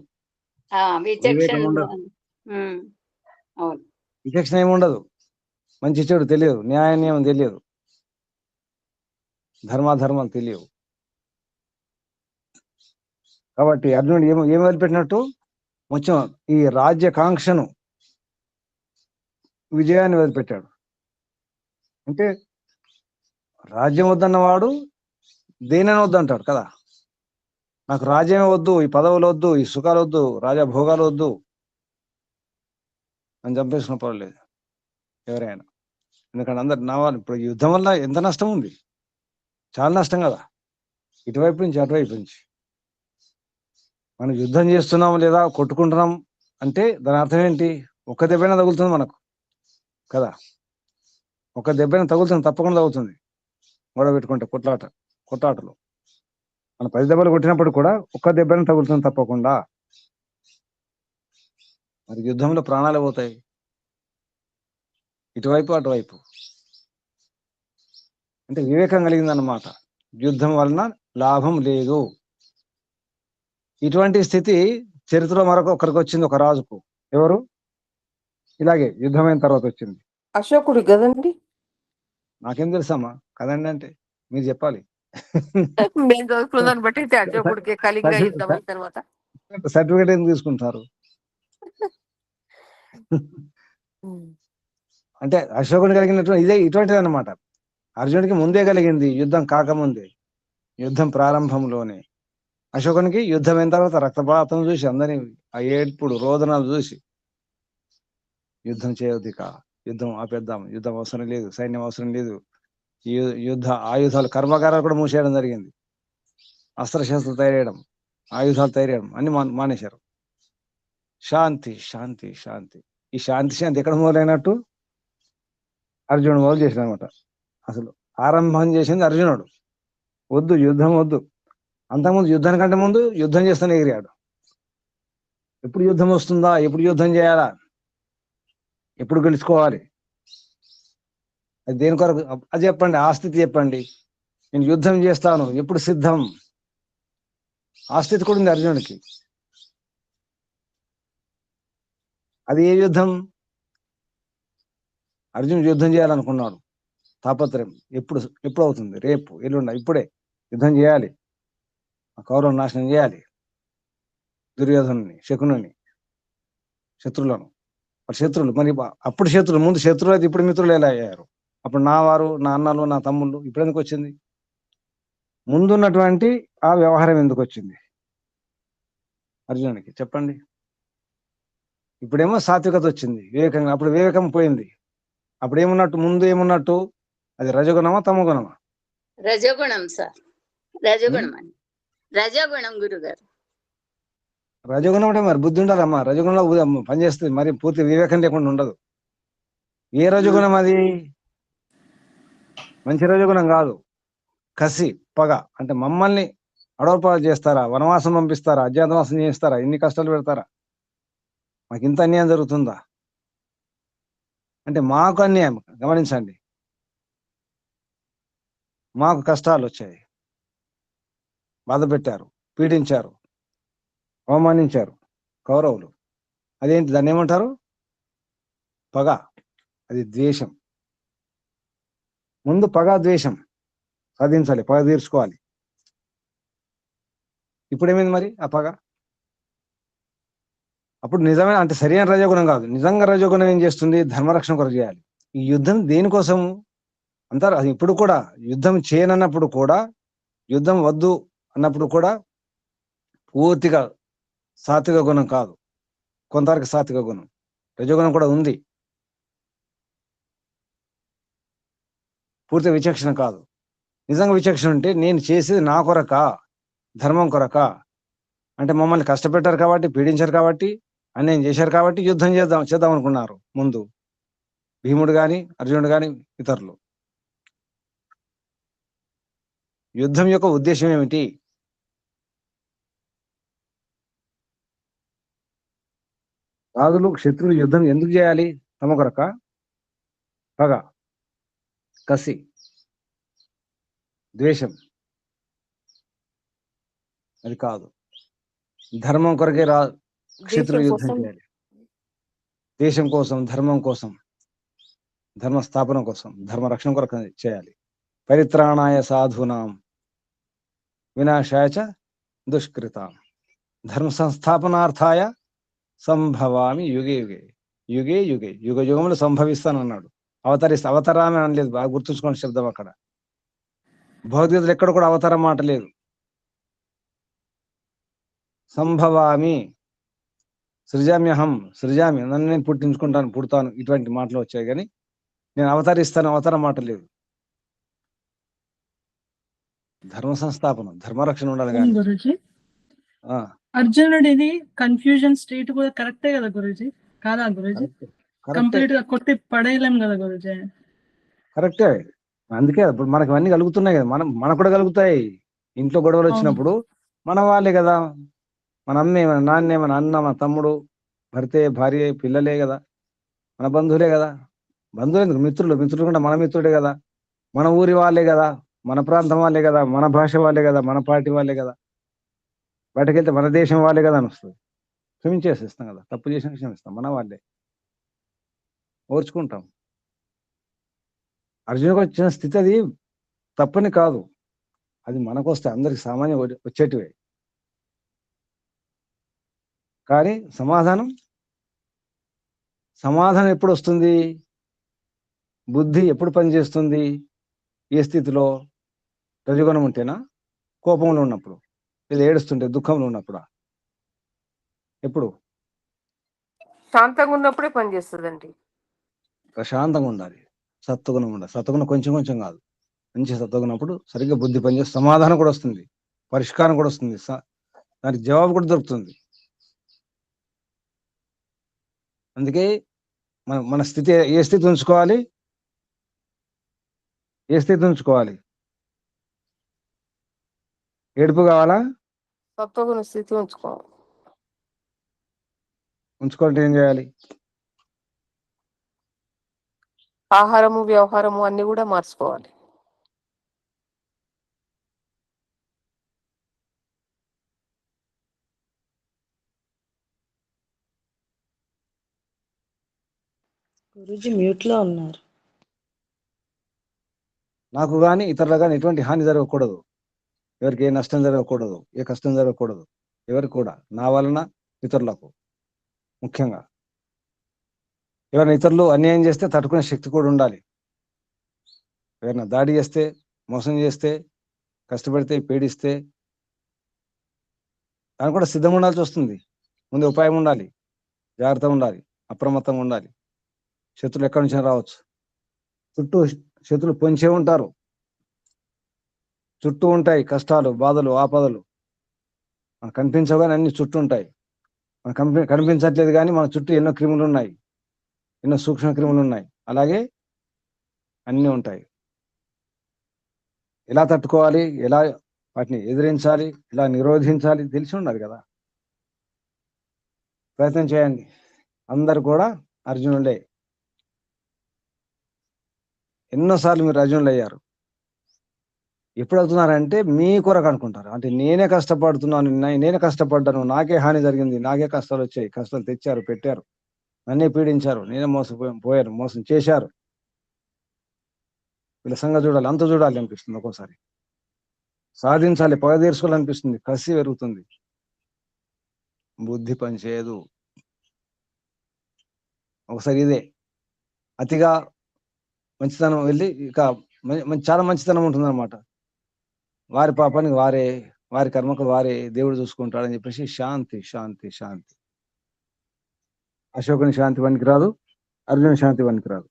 విచక్షణ ఏముండదు. మంచి చెడు తెలియదు, న్యాయ నియమం తెలియదు, ధర్మాధర్మాలు తెలియవు. కాబట్టి అర్జునుడు ఏం వదిలిపెట్టినట్టు? మొత్తం ఈ రాజ్యకాంక్షను, విజయాన్ని వదిలిపెట్టాడు. అంటే రాజ్యం వద్దన్నవాడు దేనైనా వద్దంటాడు కదా. నాకు రాజ్యమే వద్దు, ఈ పదవులు వద్దు, ఈ సుఖాలు వద్దు, రాజభోగాలు వద్దు అని చంపేసుకున్న పర్వాలేదు ఎవరైనా. ఎందుకంటే అందరు నావాలి. ఇప్పుడు యుద్ధం వల్ల ఎంత నష్టం ఉంది? చాలా నష్టం కదా, ఇటువైపు నుంచి అటువైపు నుంచి. మనం యుద్ధం చేస్తున్నాం లేదా కొట్టుకుంటున్నాం అంటే దాని అర్థం ఏంటి? ఒక్క దెబ్బైనా తగులుతుంది మనకు కదా. ఒక దెబ్బని తగులుతుంది, తప్పకుండా తగులుతుంది. గొడవ పెట్టుకుంటే కొట్లాటలు మన 10 దెబ్బలు కొట్టినప్పుడు కూడా ఒక్క దెబ్బని తగులుతుంది తప్పకుండా. మరి యుద్ధంలో ప్రాణాలు పోతాయి, ఇటువైపు అటువైపు. అంటే వివేకం కలిగిందన్నమాట. యుద్ధం వలన లాభం లేదు. ఇటువంటి స్థితి చరిత్రలో ఒకరికి వచ్చింది, ఒక రాజుకు. ఎవరు? ఇలాగే యుద్ధమైన తర్వాత వచ్చింది. అశోకుడు కదండి. నాకేం తెలుసమ్మా కదండి అంటే మీరు చెప్పాలి. మేము చదువుకున్న దాన్ని బట్టి అయితే అశోకుడికి కళింగ యుద్ధం అయిన తర్వాత సర్టిఫికేట్ ఎందుకు తీసుకుంటారు? అంటే అశోకుని కలిగినటువంటి ఇదే ఇటువంటిది అన్నమాట. అర్జునుడికి ముందే కలిగింది, యుద్ధం కాకముందే, యుద్ధం ప్రారంభంలోనే. అశోకునికి యుద్ధం అయిన తర్వాత రక్తపాతం చూసి, అందరినీ ఆ ఏడ్పుడు రోదనాలు చూసి, యుద్ధం చేయొద్దు, యుద్ధం ఆపేద్దాం, యుద్ధం అవసరం లేదు, సైన్యం అవసరం లేదు, యుద్ధ ఆయుధాలు కర్మాగారాలు కూడా మూసేయడం జరిగింది. అస్త్రశస్త్రాలు తయారేయడం, ఆయుధాలు తయారేయడం అన్ని మానేశారు. శాంతి శాంతి శాంతి. ఈ శాంతి ఎక్కడ మొదలైనట్టు? అర్జునుడు మొదలు చేసిన అనమాట. అసలు ఆరంభం చేసింది అర్జునుడు. వద్దు, యుద్ధం వద్దు. అంతకుముందు యుద్ధానికంటే ముందు యుద్ధం చేస్తూనే ఎగిరాడు. ఎప్పుడు యుద్ధం వస్తుందా, ఎప్పుడు యుద్ధం చేయాలా, ఎప్పుడు గెలుచుకోవాలి, అది దేని కొరకు అది చెప్పండి, ఆ స్థితి చెప్పండి. నేను యుద్ధం చేస్తాను, ఎప్పుడు సిద్ధం, ఆ స్థితి కూడా ఉంది అర్జునుడికి. అది ఏ యుద్ధం? అర్జునుడు యుద్ధం చేయాలనుకున్నాడు, తాపత్రయం. ఎప్పుడు అవుతుంది? రేపు, ఎల్లుండ, ఇప్పుడే యుద్ధం చేయాలి, ఆ కౌరవం నాశనం చేయాలి, దుర్యోధనుని, శకునుని, శత్రువులను. శత్రువులు మరి అప్పుడు శత్రువులు, ముందు శత్రువులు అయితే ఇప్పుడు మిత్రులు ఎలా అయ్యారు? అప్పుడు నా వారు, నా అన్నలు, నా తమ్ముళ్ళు, ఇప్పుడు ఎందుకు వచ్చింది? ముందున్నటువంటి ఆ వ్యవహారం ఎందుకు వచ్చింది అర్జునుడికి చెప్పండి. ఇప్పుడేమో సాత్వికత వచ్చింది, వివేకంగా. అప్పుడు వివేకం పోయింది. అప్పుడు ఏమున్నట్టు? ముందు ఏమున్నట్టు? అది రజగుణమా తమగుణమా? రజోగుణం సార్, రజోగుణం అండి, రజోగుణం గురుగారు. రజగుణం అంటే మరి బుద్ధి ఉండాలమ్మా. రజగుణంలో పనిచేస్తుంది, మరి పూర్తి వివేకం లేకుండా ఉండదు. ఏ రజగుణం అది? మంచి రజగుణం కాదు. కసి, పగ. అంటే మమ్మల్ని అడవపాలు చేస్తారా, వనవాసం పంపిస్తారా, అజ్ఞాతవాసం చేస్తారా, ఇన్ని కష్టాలు పెడతారా, మాకు ఇంత అన్యాయం జరుగుతుందా అంటే మాకు అన్యాయం. గమనించండి, మాకు కష్టాలు వచ్చాయి, బాధ పెట్టారు, పీడించారు, అవమానించారు కౌరవులు. అదేంటి? దాన్ని ఏమంటారు? పగ. అది ద్వేషం. ముందు పగ, ద్వేషం సాధించాలి, పగ తీర్చుకోవాలి. ఇప్పుడు ఏమైంది మరి ఆ పగ? అప్పుడు నిజమైన అంటే సరైన రజోగుణం కాదు. నిజంగా రజోగుణం ఏం చేస్తుంది? ధర్మరక్షణ కొరకు చేయాలి. ఈ యుద్ధం దేనికోసం అంటారు? అది ఇప్పుడు కూడా యుద్ధం చేయనన్నప్పుడు కూడా, యుద్ధం వద్దు అన్నప్పుడు కూడా పూర్తిగా సాత్విక గుణం కాదు, కొంతవరకు సాత్విక గుణం, రజోగుణం కూడా ఉంది. పూర్తి విచక్షణ కాదు. నిజంగా విచక్షణ ఉంటే నేను చేసేది నా కొరక, ధర్మం కొరక. అంటే మమ్మల్ని కష్టపెట్టారు కాబట్టి, పీడించారు కాబట్టి, అన్యాయం చేశారు కాబట్టి యుద్ధం చేద్దాం అనుకున్నారు ముందు భీముడు గాని, అర్జునుడు గాని, ఇతరులు. యుద్ధం యొక్క ఉద్దేశం ఏమిటి? రాజులు, శత్రువులు యుద్ధం ఎందుకు చేయాలి? తమ కొరక? పగ, కసి, ద్వేషం? అది కాదు. ధర్మం కొరకే శత్రువులు యుద్ధం చేయాలి. దేశం కోసం, ధర్మం కోసం, ధర్మ స్థాపన కోసం, ధర్మ రక్షణ కొరకు చేయాలి. పరిత్రాణాయ సాధూనాం వినాశాయ చ దుష్కృతాం ధర్మ సంస్థాపనార్థాయ సంభవామి యుగే యుగే. యుగే యుగే, యుగ యుగములు సంభవిస్తానన్నాడు. అవతారాన్ని అనలేదు, బాగా గుర్తుంచుకోండి శబ్దం అక్కడ. భగవద్గీతలు ఎక్కడ కూడా అవతారం మాట లేదు. సంభవామి, సృజామ్యహం, సృజామి, నన్ను నేను పుడతాను, ఇటువంటి మాటలు వచ్చాయి. కానీ నేను అవతారం మాట లేదు. ధర్మ సంస్థాపన, ధర్మరక్షణ ఉండాలి. కానీ గురుజీ, అర్జునుడిది కన్ఫ్యూజన్ స్టేట్ కూడా కరెక్టే కదా గురుజీ? కాదా గురుజీ? కంప్లీట్ గా కొట్టి పడేయలేం కదా గురుజీ? కరెక్టే. అందుకే ఇప్పుడు మనకు అన్నీ కలుగుతున్నాయి కదా, మనకు కూడా కలుగుతాయి. ఇంట్లో గొడవలు అవును. వచ్చినప్పుడు మన వాళ్ళే కదా, మన అమ్మే, మన నాన్నే, మన అన్న, మన తమ్ముడు, భర్తే, భార్య, పిల్లలే కదా, మన బంధువులే కదా. బంధువులు ఎందుకు, మిత్రులు కూడా మన మిత్రుడే కదా, మన ఊరి వాళ్ళే కదా, మన ప్రాంతం వాళ్ళే కదా, మన భాష వాళ్ళే కదా, మన పార్టీ వాళ్ళే కదా. బయటకెళ్తే మన దేశం వాళ్ళే కదా అని వస్తుంది. క్షమించేసేస్తాం కదా, తప్పు చేసిన క్షమిస్తాం, మన వాళ్ళే, ఓర్చుకుంటాం. అర్జునుడికి వచ్చిన స్థితి అది తప్పని కాదు, అది మనకు వస్తాయి, అందరికి సామాన్యం వచ్చేటివే. కానీ సమాధానం ఎప్పుడు వస్తుంది, బుద్ధి ఎప్పుడు పనిచేస్తుంది, ఏ స్థితిలో? రజోగుణం ఉంటేనా? కోపంలో ఉన్నప్పుడు, లేదా ఏడుస్తుంటే, దుఃఖంలో ఉన్నప్పుడా? ఎప్పుడు? శాంతంగా ఉన్నప్పుడే పనిచేస్తుందండి. ప్రశాంతంగా ఉండాలి, సత్వగుణం ఉండాలి. సత్వగుణం కొంచెం కొంచెం కాదు, మంచి సత్వగుణం అప్పుడు సరిగ్గా బుద్ధి పనిచేస్తే సమాధానం కూడా వస్తుంది, పరిష్కారం కూడా వస్తుంది, దానికి జవాబు కూడా దొరుకుతుంది. అందుకే మన స్థితి, ఏ స్థితి ఉంచుకోవాలి, ఏ స్థితి ఉంచుకోవాలి? ఏడుపు కావాలా? సత్వగుణ స్థితి ఉంచుకోవాలి. ఉంచుకోవాలంటే ఏం చేయాలి? ఆహారము, వ్యవహారము అన్ని కూడా మార్చుకోవాలి. గురూజీ మ్యూట్ లో ఉన్నారు. నాకు కానీ ఇతరులకు కానీ ఎటువంటి హాని జరగకూడదు, ఎవరికి ఏ నష్టం జరగకూడదు, ఏ కష్టం జరగకూడదు, ఎవరికి కూడా, నా వలన ఇతరులకు. ముఖ్యంగా ఎవరైనా ఇతరులు అన్యాయం చేస్తే తట్టుకునే శక్తి కూడా ఉండాలి. ఎవరైనా దాడి చేస్తే, మోసం చేస్తే, కష్టపడితే, పీడిస్తే దానికి కూడా సిద్ధంగా ఉండాల్సి వస్తుంది. ముందు ఉపాయం ఉండాలి, జాగ్రత్తగా ఉండాలి, అప్రమత్తంగా ఉండాలి. శత్రులు ఎక్కడి నుంచి రావచ్చు, చుట్టూ శత్రులు పొంచే ఉంటారు, చుట్టూ ఉంటాయి కష్టాలు, బాధలు, ఆపదలు. మనకు కనిపించవు కానీ అన్ని చుట్టూ ఉంటాయి. మనకు కనిపించట్లేదు కానీ మన చుట్టూ ఎన్నో క్రిములు ఉన్నాయి, ఎన్నో సూక్ష్మ క్రిములు ఉన్నాయి. అలాగే అన్నీ ఉంటాయి. ఎలా తట్టుకోవాలి, ఎలా వాటిని ఎదిరించాలి, ఎలా నిరోధించాలి తెలిసి ఉండాలి కదా. ప్రయత్నం చేయండి. అందరు కూడా అర్జునులే. ఎన్నోసార్లు మీరు అర్జునులు అయ్యారు. ఎప్పుడు అవుతున్నారంటే మీ కొరకు అనుకుంటారు, అంటే నేనే కష్టపడుతున్నాను, నేనే కష్టపడ్డాను, నాకే హాని జరిగింది, నాకే కష్టాలు వచ్చాయి, కష్టాలు తెచ్చారు, పెట్టారు, నన్నే పీడించారు, నేనే మోసపోయాను, మోసం చేశారు. వీళ్ళ సంగతి చూడాలి, అంత చూడాలి అనిపిస్తుంది. ఒక్కోసారి సాధించాలి, పగ తీర్చుకోవాలనిపిస్తుంది, కసి పెరుగుతుంది, బుద్ధి పనిచేయదు. ఒకసారి ఇదే అతిగా మంచితనం వెళ్ళి ఇక చాలా మంచితనం ఉంటుంది అనమాట. వారి పాపానికి వారే, వారి కర్మకు వారే దేవుడు చూసుకుంటాడని చెప్పేసి శాంతి శాంతి శాంతి. అశోకుని శాంతి పనికి రాదు, అర్జునుని శాంతి పనికి రాదు.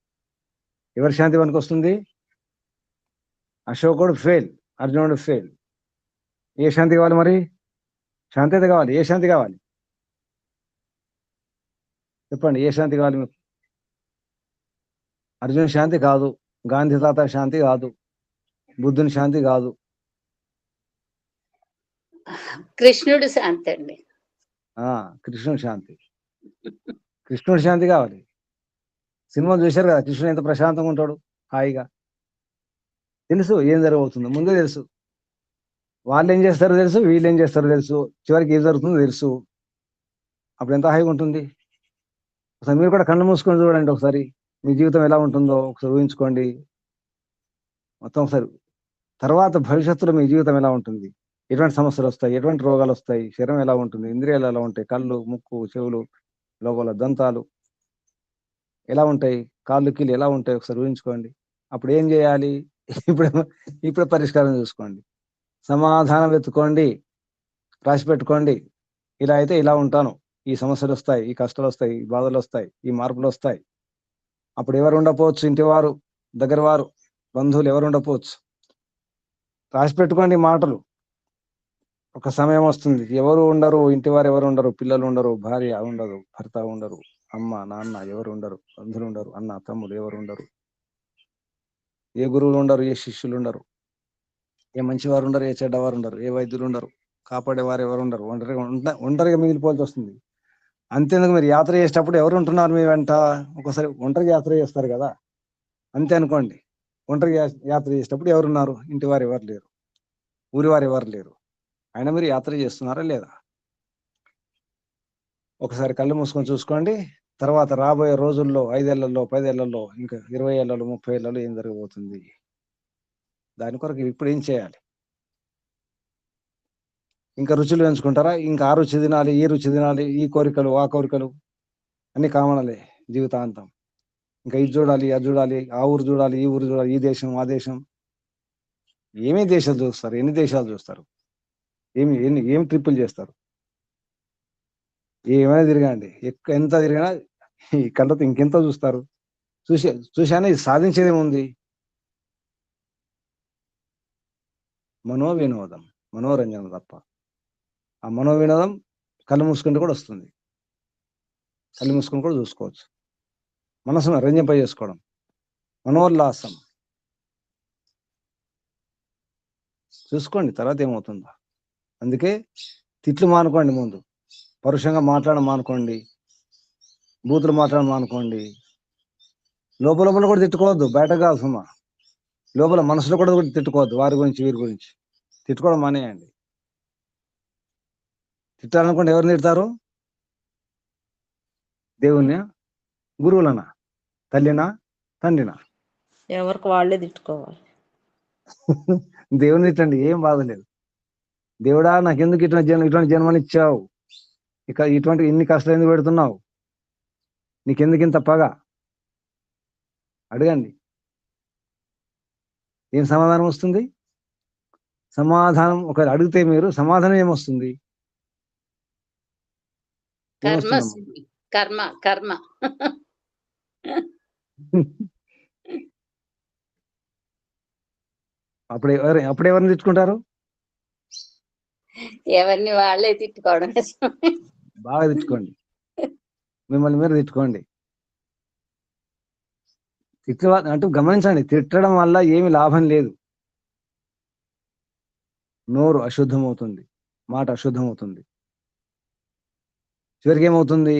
ఎవరి శాంతి పనికి వస్తుంది? అశోకుడు ఫెయిల్, అర్జునుడు ఫెయిల్. ఏ శాంతి కావాలి మరి? శాంతి అయితే కావాలి. ఏ శాంతి కావాలి చెప్పండి, ఏ శాంతి కావాలి మీకు? అర్జున్ శాంతి కాదు, గాంధీ తాత శాంతి కాదు, బుద్ధుని శాంతి కాదు, కృష్ణుడు శాంతి అండి. కృష్ణుడి శాంతి. కృష్ణుడి శాంతి కావాలి. సినిమా చూశారు కదా, కృష్ణుడు ఎంత ప్రశాంతంగా ఉంటాడు, హాయిగా. తెలుసు ఏం జరగబోతుందో, ముందే తెలుసు. వాళ్ళు ఏం చేస్తారో తెలుసు, వీళ్ళు ఏం చేస్తారో తెలుసు, చివరికి ఏం జరుగుతుందో తెలుసు. అప్పుడు ఎంత హాయిగా ఉంటుంది. ఒకసారి మీరు కూడా కళ్ళు మూసుకొని చూడండి, ఒకసారి మీ జీవితం ఎలా ఉంటుందో ఒకసారి ఊహించుకోండి మొత్తం ఒకసారి. తర్వాత భవిష్యత్తులో మీ జీవితం ఎలా ఉంటుంది, ఎటువంటి సమస్యలు వస్తాయి, ఎటువంటి రోగాలు వస్తాయి, శరీరం ఎలా ఉంటుంది, ఇంద్రియాలు ఎలా ఉంటాయి, కళ్ళు, ముక్కు, చెవులు, లోపల దంతాలు ఎలా ఉంటాయి, కాళ్ళు, కీళ్ళు ఎలా ఉంటాయి, ఒకసారి ఊహించుకోండి. అప్పుడు ఏం చేయాలి? ఇప్పుడు పరిష్కారం చూసుకోండి, సమాధానం వెతుక్కోండి, రాసి పెట్టుకోండి. ఇలా అయితే ఇలా ఉంటాను, ఈ సమస్యలు వస్తాయి, ఈ కష్టాలు వస్తాయి, ఈ బాధలు వస్తాయి, ఈ మార్పులు వస్తాయి. అప్పుడు ఎవరు ఉండకపోవచ్చు, ఇంటివారు, దగ్గర వారు, బంధువులు ఎవరు ఉండకపోవచ్చు. రాసి పెట్టుకోండి మాటలు. ఒక సమయం వస్తుంది, ఎవరు ఉండరు, ఇంటి వారు ఎవరు ఉండరు, పిల్లలు ఉండరు, భార్య ఉండరు, భర్త ఉండరు, అమ్మ నాన్న ఎవరు ఉండరు, బంధువులు ఉండరు, అన్న తమ్ముడు ఎవరు ఉండరు. ఏ గురువులు ఉండరు, ఏ శిష్యులు ఉండరు, ఏ మంచివారు ఉండరు, ఏ చెడ్డవారు ఉండరు, ఏ వైద్యులు ఉండరు, కాపాడేవారు ఎవరు ఉండరు. ఒంటరిగా మిగిలిపోవాల్సి వస్తుంది. అంతేందుకు మీరు యాత్ర చేసేటప్పుడు ఎవరు ఉంటున్నారు మీ వెంట? ఒకసారి ఒంటరిగా యాత్ర చేస్తారు కదా, అంతే అనుకోండి. ఒంటరిగా యాత్ర చేసేటప్పుడు ఎవరున్నారు? ఇంటి వారు ఎవరు లేరు, ఊరి వారు ఎవరు లేరు. అయినా మీరు యాత్ర చేస్తున్నారా లేదా? ఒకసారి కళ్ళు మూసుకొని చూసుకోండి. తర్వాత రాబోయే రోజుల్లో 5 ఏళ్లలో, 10 ఏళ్లలో, ఇంకా 20 ఏళ్లలో, 30 ఏళ్లలో ఏం జరగబోతుంది? దాని కొరకు ఇప్పుడు ఏం చేయాలి? ఇంకా రుచులు పెంచుకుంటారా? ఇంకా ఆ రుచి తినాలి, ఈ రుచి తినాలి, ఈ కోరికలు, ఆ కోరికలు అన్ని కామనలే జీవితాంతం. ఇంకా ఇది చూడాలి, అది చూడాలి, ఆ ఊరు చూడాలి, ఈ ఊరు చూడాలి, ఈ దేశం, ఆ దేశం. ఏమీ దేశాలు చూస్తారు? ఎన్ని దేశాలు చూస్తారు? ఏం ట్రిప్పులు చేస్తారు? ఏమైనా తిరగండి, ఎంత తిరిగినా ఈ కళ్ళతో ఇంకెంత చూస్తారు? చూశానే ఇది సాధించేది ఏముంది? మనో వినోదం, మనోరంజన తప్ప. ఆ మనో వినోదం కళ్ళు మూసుకుంటే కూడా వస్తుంది. కళ్ళు మూసుకొని కూడా చూసుకోవచ్చు. మనసును రంజింప చేసుకోవడం, మనోల్లాసం. చూసుకోండి తర్వాత ఏమవుతుందో. అందుకే తిట్లు మానుకోండి, ముందు పరుషంగా మాట్లాడడం మానుకోండి, బూతులు మాట్లాడడం మానుకోండి. లోపల కూడా తిట్టుకోవద్దు, బయట కాదు సుమా. లోపల మనసులో కూడా తిట్టుకోవద్దు, వారి గురించి వీరి గురించి. తిట్టుకోవడం మానేయండి. తిట్టాలనుకోండి, ఎవరిని తిడతారు? దేవుణ్ణి, గురువులనా, తల్లినా, తండ్రినా? ఎవరికి వాళ్ళే తిట్టుకోవాలి. దేవుని తిట్టండి, ఏం బాధలేదు. దేవుడా నాకెందుకు ఇటువంటి జన్మనిచ్చావు, ఇక ఇటువంటి ఇన్ని కష్టాలు ఎందుకు పెడుతున్నావు, నీకెందుకు ఇంత పగ? అడగండి. ఏం సమాధానం వస్తుంది? సమాధానం ఒకవేళ అడిగితే మీరు సమాధానం ఏమొస్తుంది? కర్మ ఏమొస్తుందమ్మా? కర్మ కర్మ. అప్పుడు ఎవరిని తిట్టుకుంటారు? ఎవరిని వాళ్ళే తిట్టుకోవడం. బాగా తిట్టుకోండి, మిమ్మల్ని మీరు తిట్టుకోండి. అంటూ గమనించండి, తిట్టడం వల్ల ఏమి లాభం లేదు. నోరు అశుద్ధమవుతుంది, మాట అశుద్ధమవుతుంది. చివరికి ఏమవుతుంది?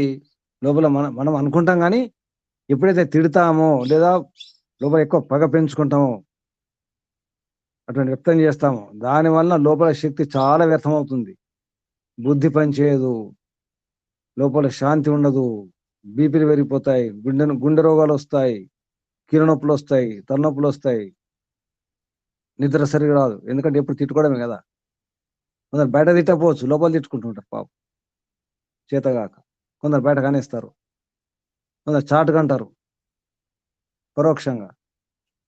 లోపల మనం అనుకుంటాం కానీ ఎప్పుడైతే తిడతామో లేదా లోపల ఎక్కువ పగ పెంచుకుంటామో, అటువంటి వ్యక్తం చేస్తామో, దానివల్ల లోపల శక్తి చాలా వ్యర్థమవుతుంది. బుద్ధి పనిచేయదు, లోపల శాంతి ఉండదు, బీపీలు పెరిగిపోతాయి, గుండె రోగాలు వస్తాయి, కీళ్ళ నొప్పులు వస్తాయి, తలనొప్పులు వస్తాయి, నిద్ర సరిగా రాదు. ఎందుకంటే ఎప్పుడు తిట్టుకోవడమే కదా. కొందరు బయట తిట్టకపోవచ్చు, లోపల తిట్టుకుంటుంటారు పాపం చేతగాక. కొందరు బయట కానేస్తారు, కొందరు చాటుకంటారు పరోక్షంగా.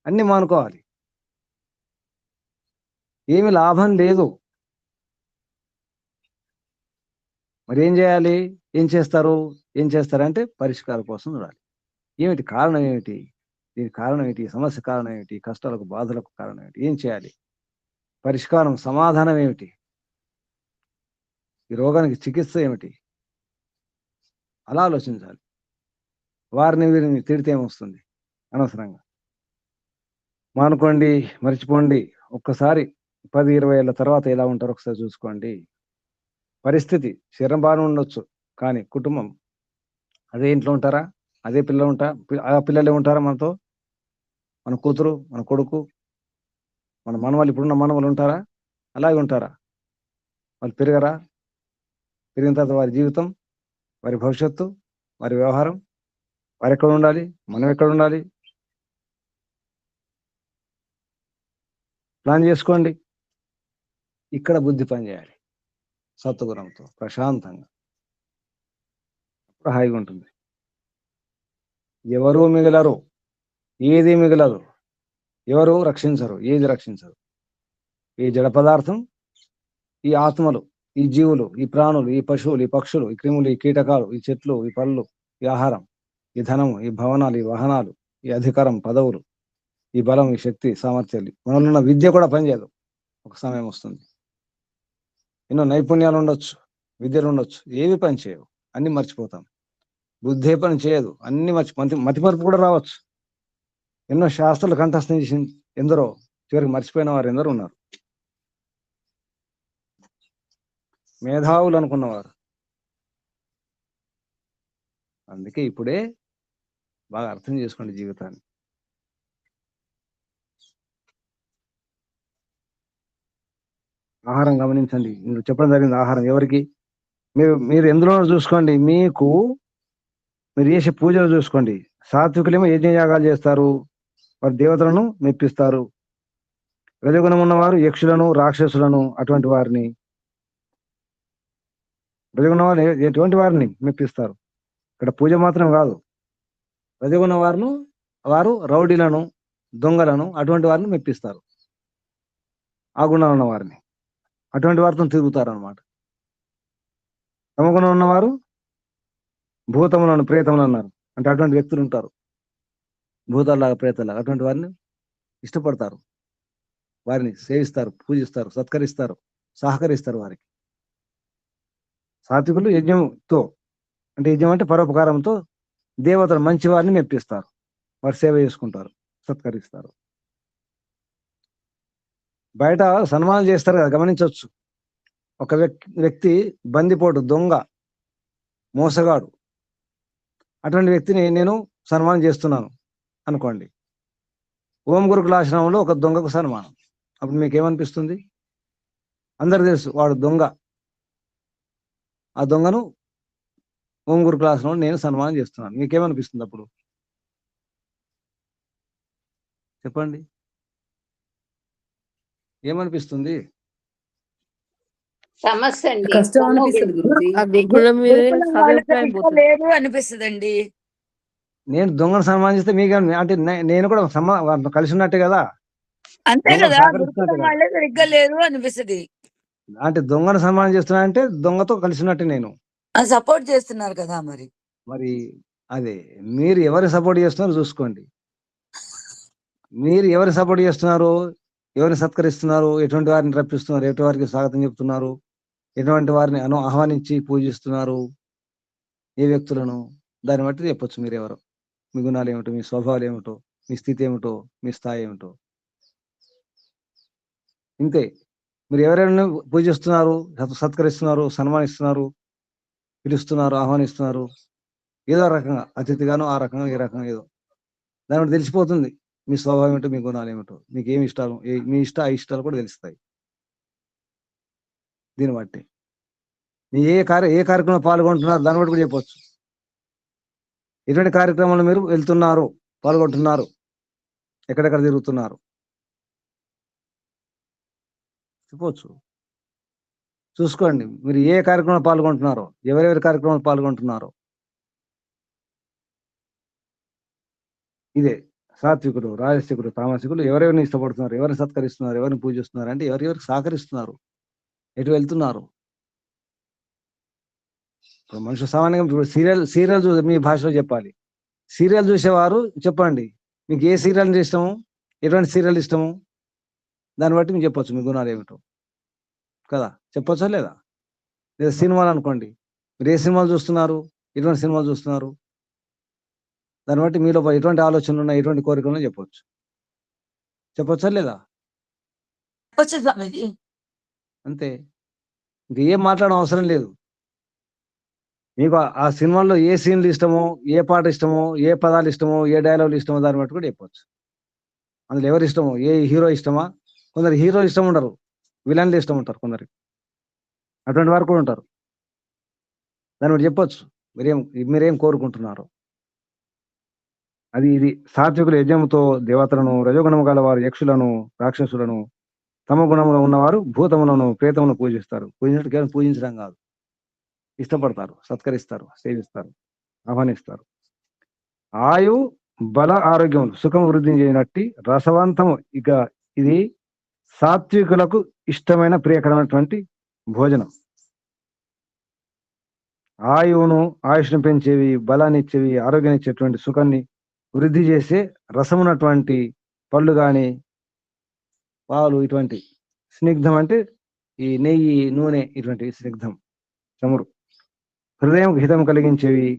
అన్ని మానుకోవాలి, ఏమి లాభం లేదు. మరి ఏం చేయాలి? ఏం చేస్తారంటే పరిష్కారం కోసం చూడాలి. ఏమిటి కారణం? ఏమిటి దీనికి కారణం? ఏంటి సమస్య కారణం? ఏమిటి కష్టాలకు, బాధలకు కారణం? ఏమిటి? ఏం చేయాలి? పరిష్కారం, సమాధానం ఏమిటి? ఈ రోగానికి చికిత్స ఏమిటి? అలా ఆలోచించాలి. వారిని వీరిని తిడితే ఏమొస్తుంది? అనవసరంగా మానుకోండి, మర్చిపోండి. ఒక్కసారి 10-20 ఏళ్ళ తర్వాత ఎలా ఉంటారో ఒకసారి చూసుకోండి. పరిస్థితి శరీరం బాగానే ఉండొచ్చు, కానీ కుటుంబం అదే ఇంట్లో ఉంటారా? అదే పిల్లలు ఆ పిల్లలే ఉంటారా మనతో? మన కూతురు, మన కొడుకు, మన మనవాళ్ళు, ఇప్పుడున్న మనవాళ్ళు ఉంటారా? అలాగే ఉంటారా? వాళ్ళు పెరగరా? పెరిగిన తర్వాత వారి జీవితం, వారి భవిష్యత్తు, వారి వ్యవహారం, వారు ఎక్కడ ఉండాలి, మనం ఎక్కడ ఉండాలి? ప్లాన్ చేసుకోండి. ఇక్కడ బుద్ధి పని చేయాలి, సత్వగుణంతో ప్రశాంతంగా. అప్పుడు హాయిగా ఉంటుంది. ఎవరు మిగలరు, ఏది మిగలదు, ఎవరు రక్షించరు, ఏది రక్షించరు. ఈ జడ పదార్థం, ఈ ఆత్మలు, ఈ జీవులు, ఈ ప్రాణులు, ఈ పశువులు, ఈ పక్షులు, ఈ క్రిములు, ఈ కీటకాలు, ఈ చెట్లు, ఈ పళ్ళు, ఈ ఆహారం, ఈ ధనము, ఈ భవనాలు, ఈ వాహనాలు, ఈ అధికారం, పదవులు, ఈ బలం, ఈ శక్తి, సామర్థ్యాలు, మనలో ఉన్న విద్య కూడా పనిచేయదు. ఒక సమయం వస్తుంది. ఎన్నో నైపుణ్యాలు ఉండొచ్చు, విద్యలు ఉండొచ్చు, ఏవి పని చేయవు, అన్ని మర్చిపోతాం. బుద్ధే పని చేయదు, అన్ని మతిమరుపు కూడా రావచ్చు. ఎన్నో శాస్త్రాలు కంఠస్థం చేసి ఎందరో చివరికి మర్చిపోయిన వారు ఎందరో ఉన్నారు. మేధావులు అనుకున్నవారు. అందుకే ఇప్పుడే బాగా అర్థం చేసుకోండి జీవితాన్ని. ఆహారం గమనించండి. మీరు చెప్పడం జరిగింది ఆహారం ఎవరికి, మీరు ఎందులో చూసుకోండి. మీరు చేసే పూజలు చూసుకోండి. సాత్వికులేమో యజ్ఞయాగాలు చేస్తారు, వారు దేవతలను మెప్పిస్తారు. రజగుణం ఉన్నవారు యక్షులను రాక్షసులను అటువంటి వారిని, రజగుణ వారు ఎటువంటి వారిని మెప్పిస్తారు. ఇక్కడ పూజ మాత్రం కాదు, రజగుణ వారు రౌడీలను దొంగలను అటువంటి వారిని మెప్పిస్తారు. ఆ గుణాలు ఉన్న వారిని అటువంటి వారితో తిరుగుతారు అనమాట. తమగుణం ఉన్నవారు భూతములను ప్రేతములు అన్నారు. అంటే అటువంటి వ్యక్తులు ఉంటారు, భూతాల్లాగా ప్రేతలాగా. అటువంటి వారిని ఇష్టపడతారు, వారిని సేవిస్తారు, పూజిస్తారు, సత్కరిస్తారు, సహకరిస్తారు వారికి. సాత్వికులు యజ్ఞంతో, అంటే యజ్ఞం అంటే పరోపకారంతో దేవతలు మంచి వారిని మెప్పిస్తారు, వారు సేవ చేసుకుంటారు, సత్కరిస్తారు. బయట సన్మానం చేస్తారు కదా, గమనించవచ్చు. ఒక వ్యక్తి బందిపోటు, దొంగ, మోసగాడు, అటువంటి వ్యక్తిని నేను సన్మానం చేస్తున్నాను అనుకోండి. ఓం గురుకుల ఆశ్రమంలో ఒక దొంగకు సన్మానం. అప్పుడు మీకు ఏమనిపిస్తుంది? అందరు తెలుసు వాడు దొంగ, ఆ దొంగను ఓం గురుకుల ఆశ్రమంలో నేను సన్మానం చేస్తున్నాను. మీకేమనిపిస్తుంది అప్పుడు? చెప్పండి, ఏమనిపిస్తుంది? సమస్య అండి. కష్టం అనిపిస్తుంది గురుజీ. ఆ వ్యక్తుల మీద అభిప్రాయం పోతుంది. లేదు అనిపిస్తుందండి. నేను దొంగను సన్మానం చేస్తే మీకు అంటే నేను కూడా కలిసి ఉన్నట్టే కదా, అంతే దొంగను కదా, సహకరిస్తున్నట్టే గురుకులం కదా. వాళ్ళే సరిగ్గా లేదు అనిపిస్తుంది. అంటే దొంగను సన్మానం చేస్తున్నా అంటే దొంగతో కలిసినట్టు నేను. సపోర్ట్ చేస్తున్నారు కదా మరి. మరి అదే, మీరు ఎవరు సపోర్ట్ చేస్తున్నారో చూసుకోండి. మీరు ఎవరు సపోర్ట్ చేస్తున్నారు, ఎవరిని సత్కరిస్తున్నారు, ఎటువంటి వారిని రప్పిస్తున్నారు, ఎటువంటి వారికి స్వాగతం చెప్తున్నారు, ఎటువంటి వారిని ఆహ్వానించి పూజిస్తున్నారు, ఏ వ్యక్తులను, దాన్ని బట్టి చెప్పొచ్చు మీరు ఎవరు, మీ గుణాలు ఏమిటో, మీ స్వభావాలు ఏమిటో, మీ స్థితి ఏమిటో, మీ స్థాయి ఏమిటో. ఇంతే. మీరు ఎవరైనా పూజిస్తున్నారు, సత్కరిస్తున్నారు, సన్మానిస్తున్నారు, పిలుస్తున్నారు, ఆహ్వానిస్తున్నారు, ఏదో రకంగా అతిథిగాను, ఆ రకంగా ఈ రకంగా ఏదో, దాని బట్టి తెలిసిపోతుంది మీ స్వభావం ఏమిటో, మీ గుణాలు ఏమిటో, మీకు ఏమి ఇష్టాలు, మీ ఇష్టాలు కూడా తెలుస్తాయి. దీన్ని బట్టి మీ ఏ కార్యక్రమంలో పాల్గొంటున్నారు దాన్ని బట్టి కూడా చెప్పవచ్చు. ఎటువంటి కార్యక్రమాలు మీరు వెళ్తున్నారు, పాల్గొంటున్నారు, ఎక్కడెక్కడ తిరుగుతున్నారు చెప్పవచ్చు. చూసుకోండి మీరు ఏ కార్యక్రమంలో పాల్గొంటున్నారో, ఎవరెవరి కార్యక్రమంలో పాల్గొంటున్నారో. ఇదే సాత్వికుడు, రాజసికుడు, తామసికులు ఎవరెవరిని ఇష్టపడుతున్నారు, ఎవరిని సత్కరిస్తున్నారు, ఎవరిని పూజిస్తున్నారు, అంటే ఎవరెవరికి సహకరిస్తున్నారు, ఎటు వెళ్తున్నారు. ఇప్పుడు మనుషులు సామాన్యంగా సీరియల్ చూసి మీ భాషలో చెప్పాలి. సీరియల్ చూసేవారు చెప్పండి, మీకు ఏ సీరియల్ ఇష్టము, ఎటువంటి సీరియల్ ఇష్టము, దాన్ని బట్టి మీకు చెప్పొచ్చు మీ గుణాలు ఏమిటో కదా. చెప్పొచ్చా లేదా? లేదా సినిమాలు అనుకోండి, మీరు ఏ సినిమాలు చూస్తున్నారు, ఎటువంటి సినిమాలు చూస్తున్నారు, దాన్ని బట్టి మీలో ఎటువంటి ఆలోచనలు ఉన్నాయి, ఎటువంటి కోరికలు చెప్పొచ్చు. చెప్పొచ్చా లేదా? అంతే, ఇంక ఏం మాట్లాడడం అవసరం లేదు. మీకు ఆ సినిమాల్లో ఏ సీన్లు ఇష్టమో, ఏ పాట ఇష్టమో, ఏ పదాలు ఇష్టమో, ఏ డైలాగులు ఇష్టమో, దాన్ని బట్టి కూడా చెప్పొచ్చు. అందులో ఎవరు ఇష్టమో, ఏ హీరో ఇష్టమా, కొందరు హీరో ఇష్టం ఉండరు, విలన్లు ఇష్టం ఉంటారు కొందరికి, అటువంటి వారు కూడా ఉంటారు. దాన్ని బట్టి చెప్పొచ్చు మీరేం కోరుకుంటున్నారు. ఇది సాత్వికుల యజ్ఞముతో దేవతలను, రజోగుణము గల వారు యక్షులను, రాక్షసులను, తమ గుణములో ఉన్నవారు భూతములను, ప్రేతములను పూజిస్తారు. పూజించడం కేవలం పూజించడం కాదు, ఇష్టపడతారు, సత్కరిస్తారు, సేవిస్తారు, ఆహ్వానిస్తారు. ఆయు బల ఆరోగ్యములు సుఖం వృద్ధి చేయనట్టి రసవంతము. ఇక ఇది సాత్వికులకు ఇష్టమైన ప్రియకరమైనటువంటి భోజనం. ఆయుష్ను పెంచేవి, బలాన్ని ఇచ్చేవి, ఆరోగ్యాన్ని ఇచ్చేటువంటి, సుఖాన్ని వృద్ధి చేసే రసమున్నటువంటి పళ్ళు గాని, పాలు, ఇటువంటి స్నిగ్ధం అంటే ఈ నెయ్యి, నూనె, ఇటువంటి స్నిగ్ధం, చమురు, హృదయం హితం కలిగించేవి,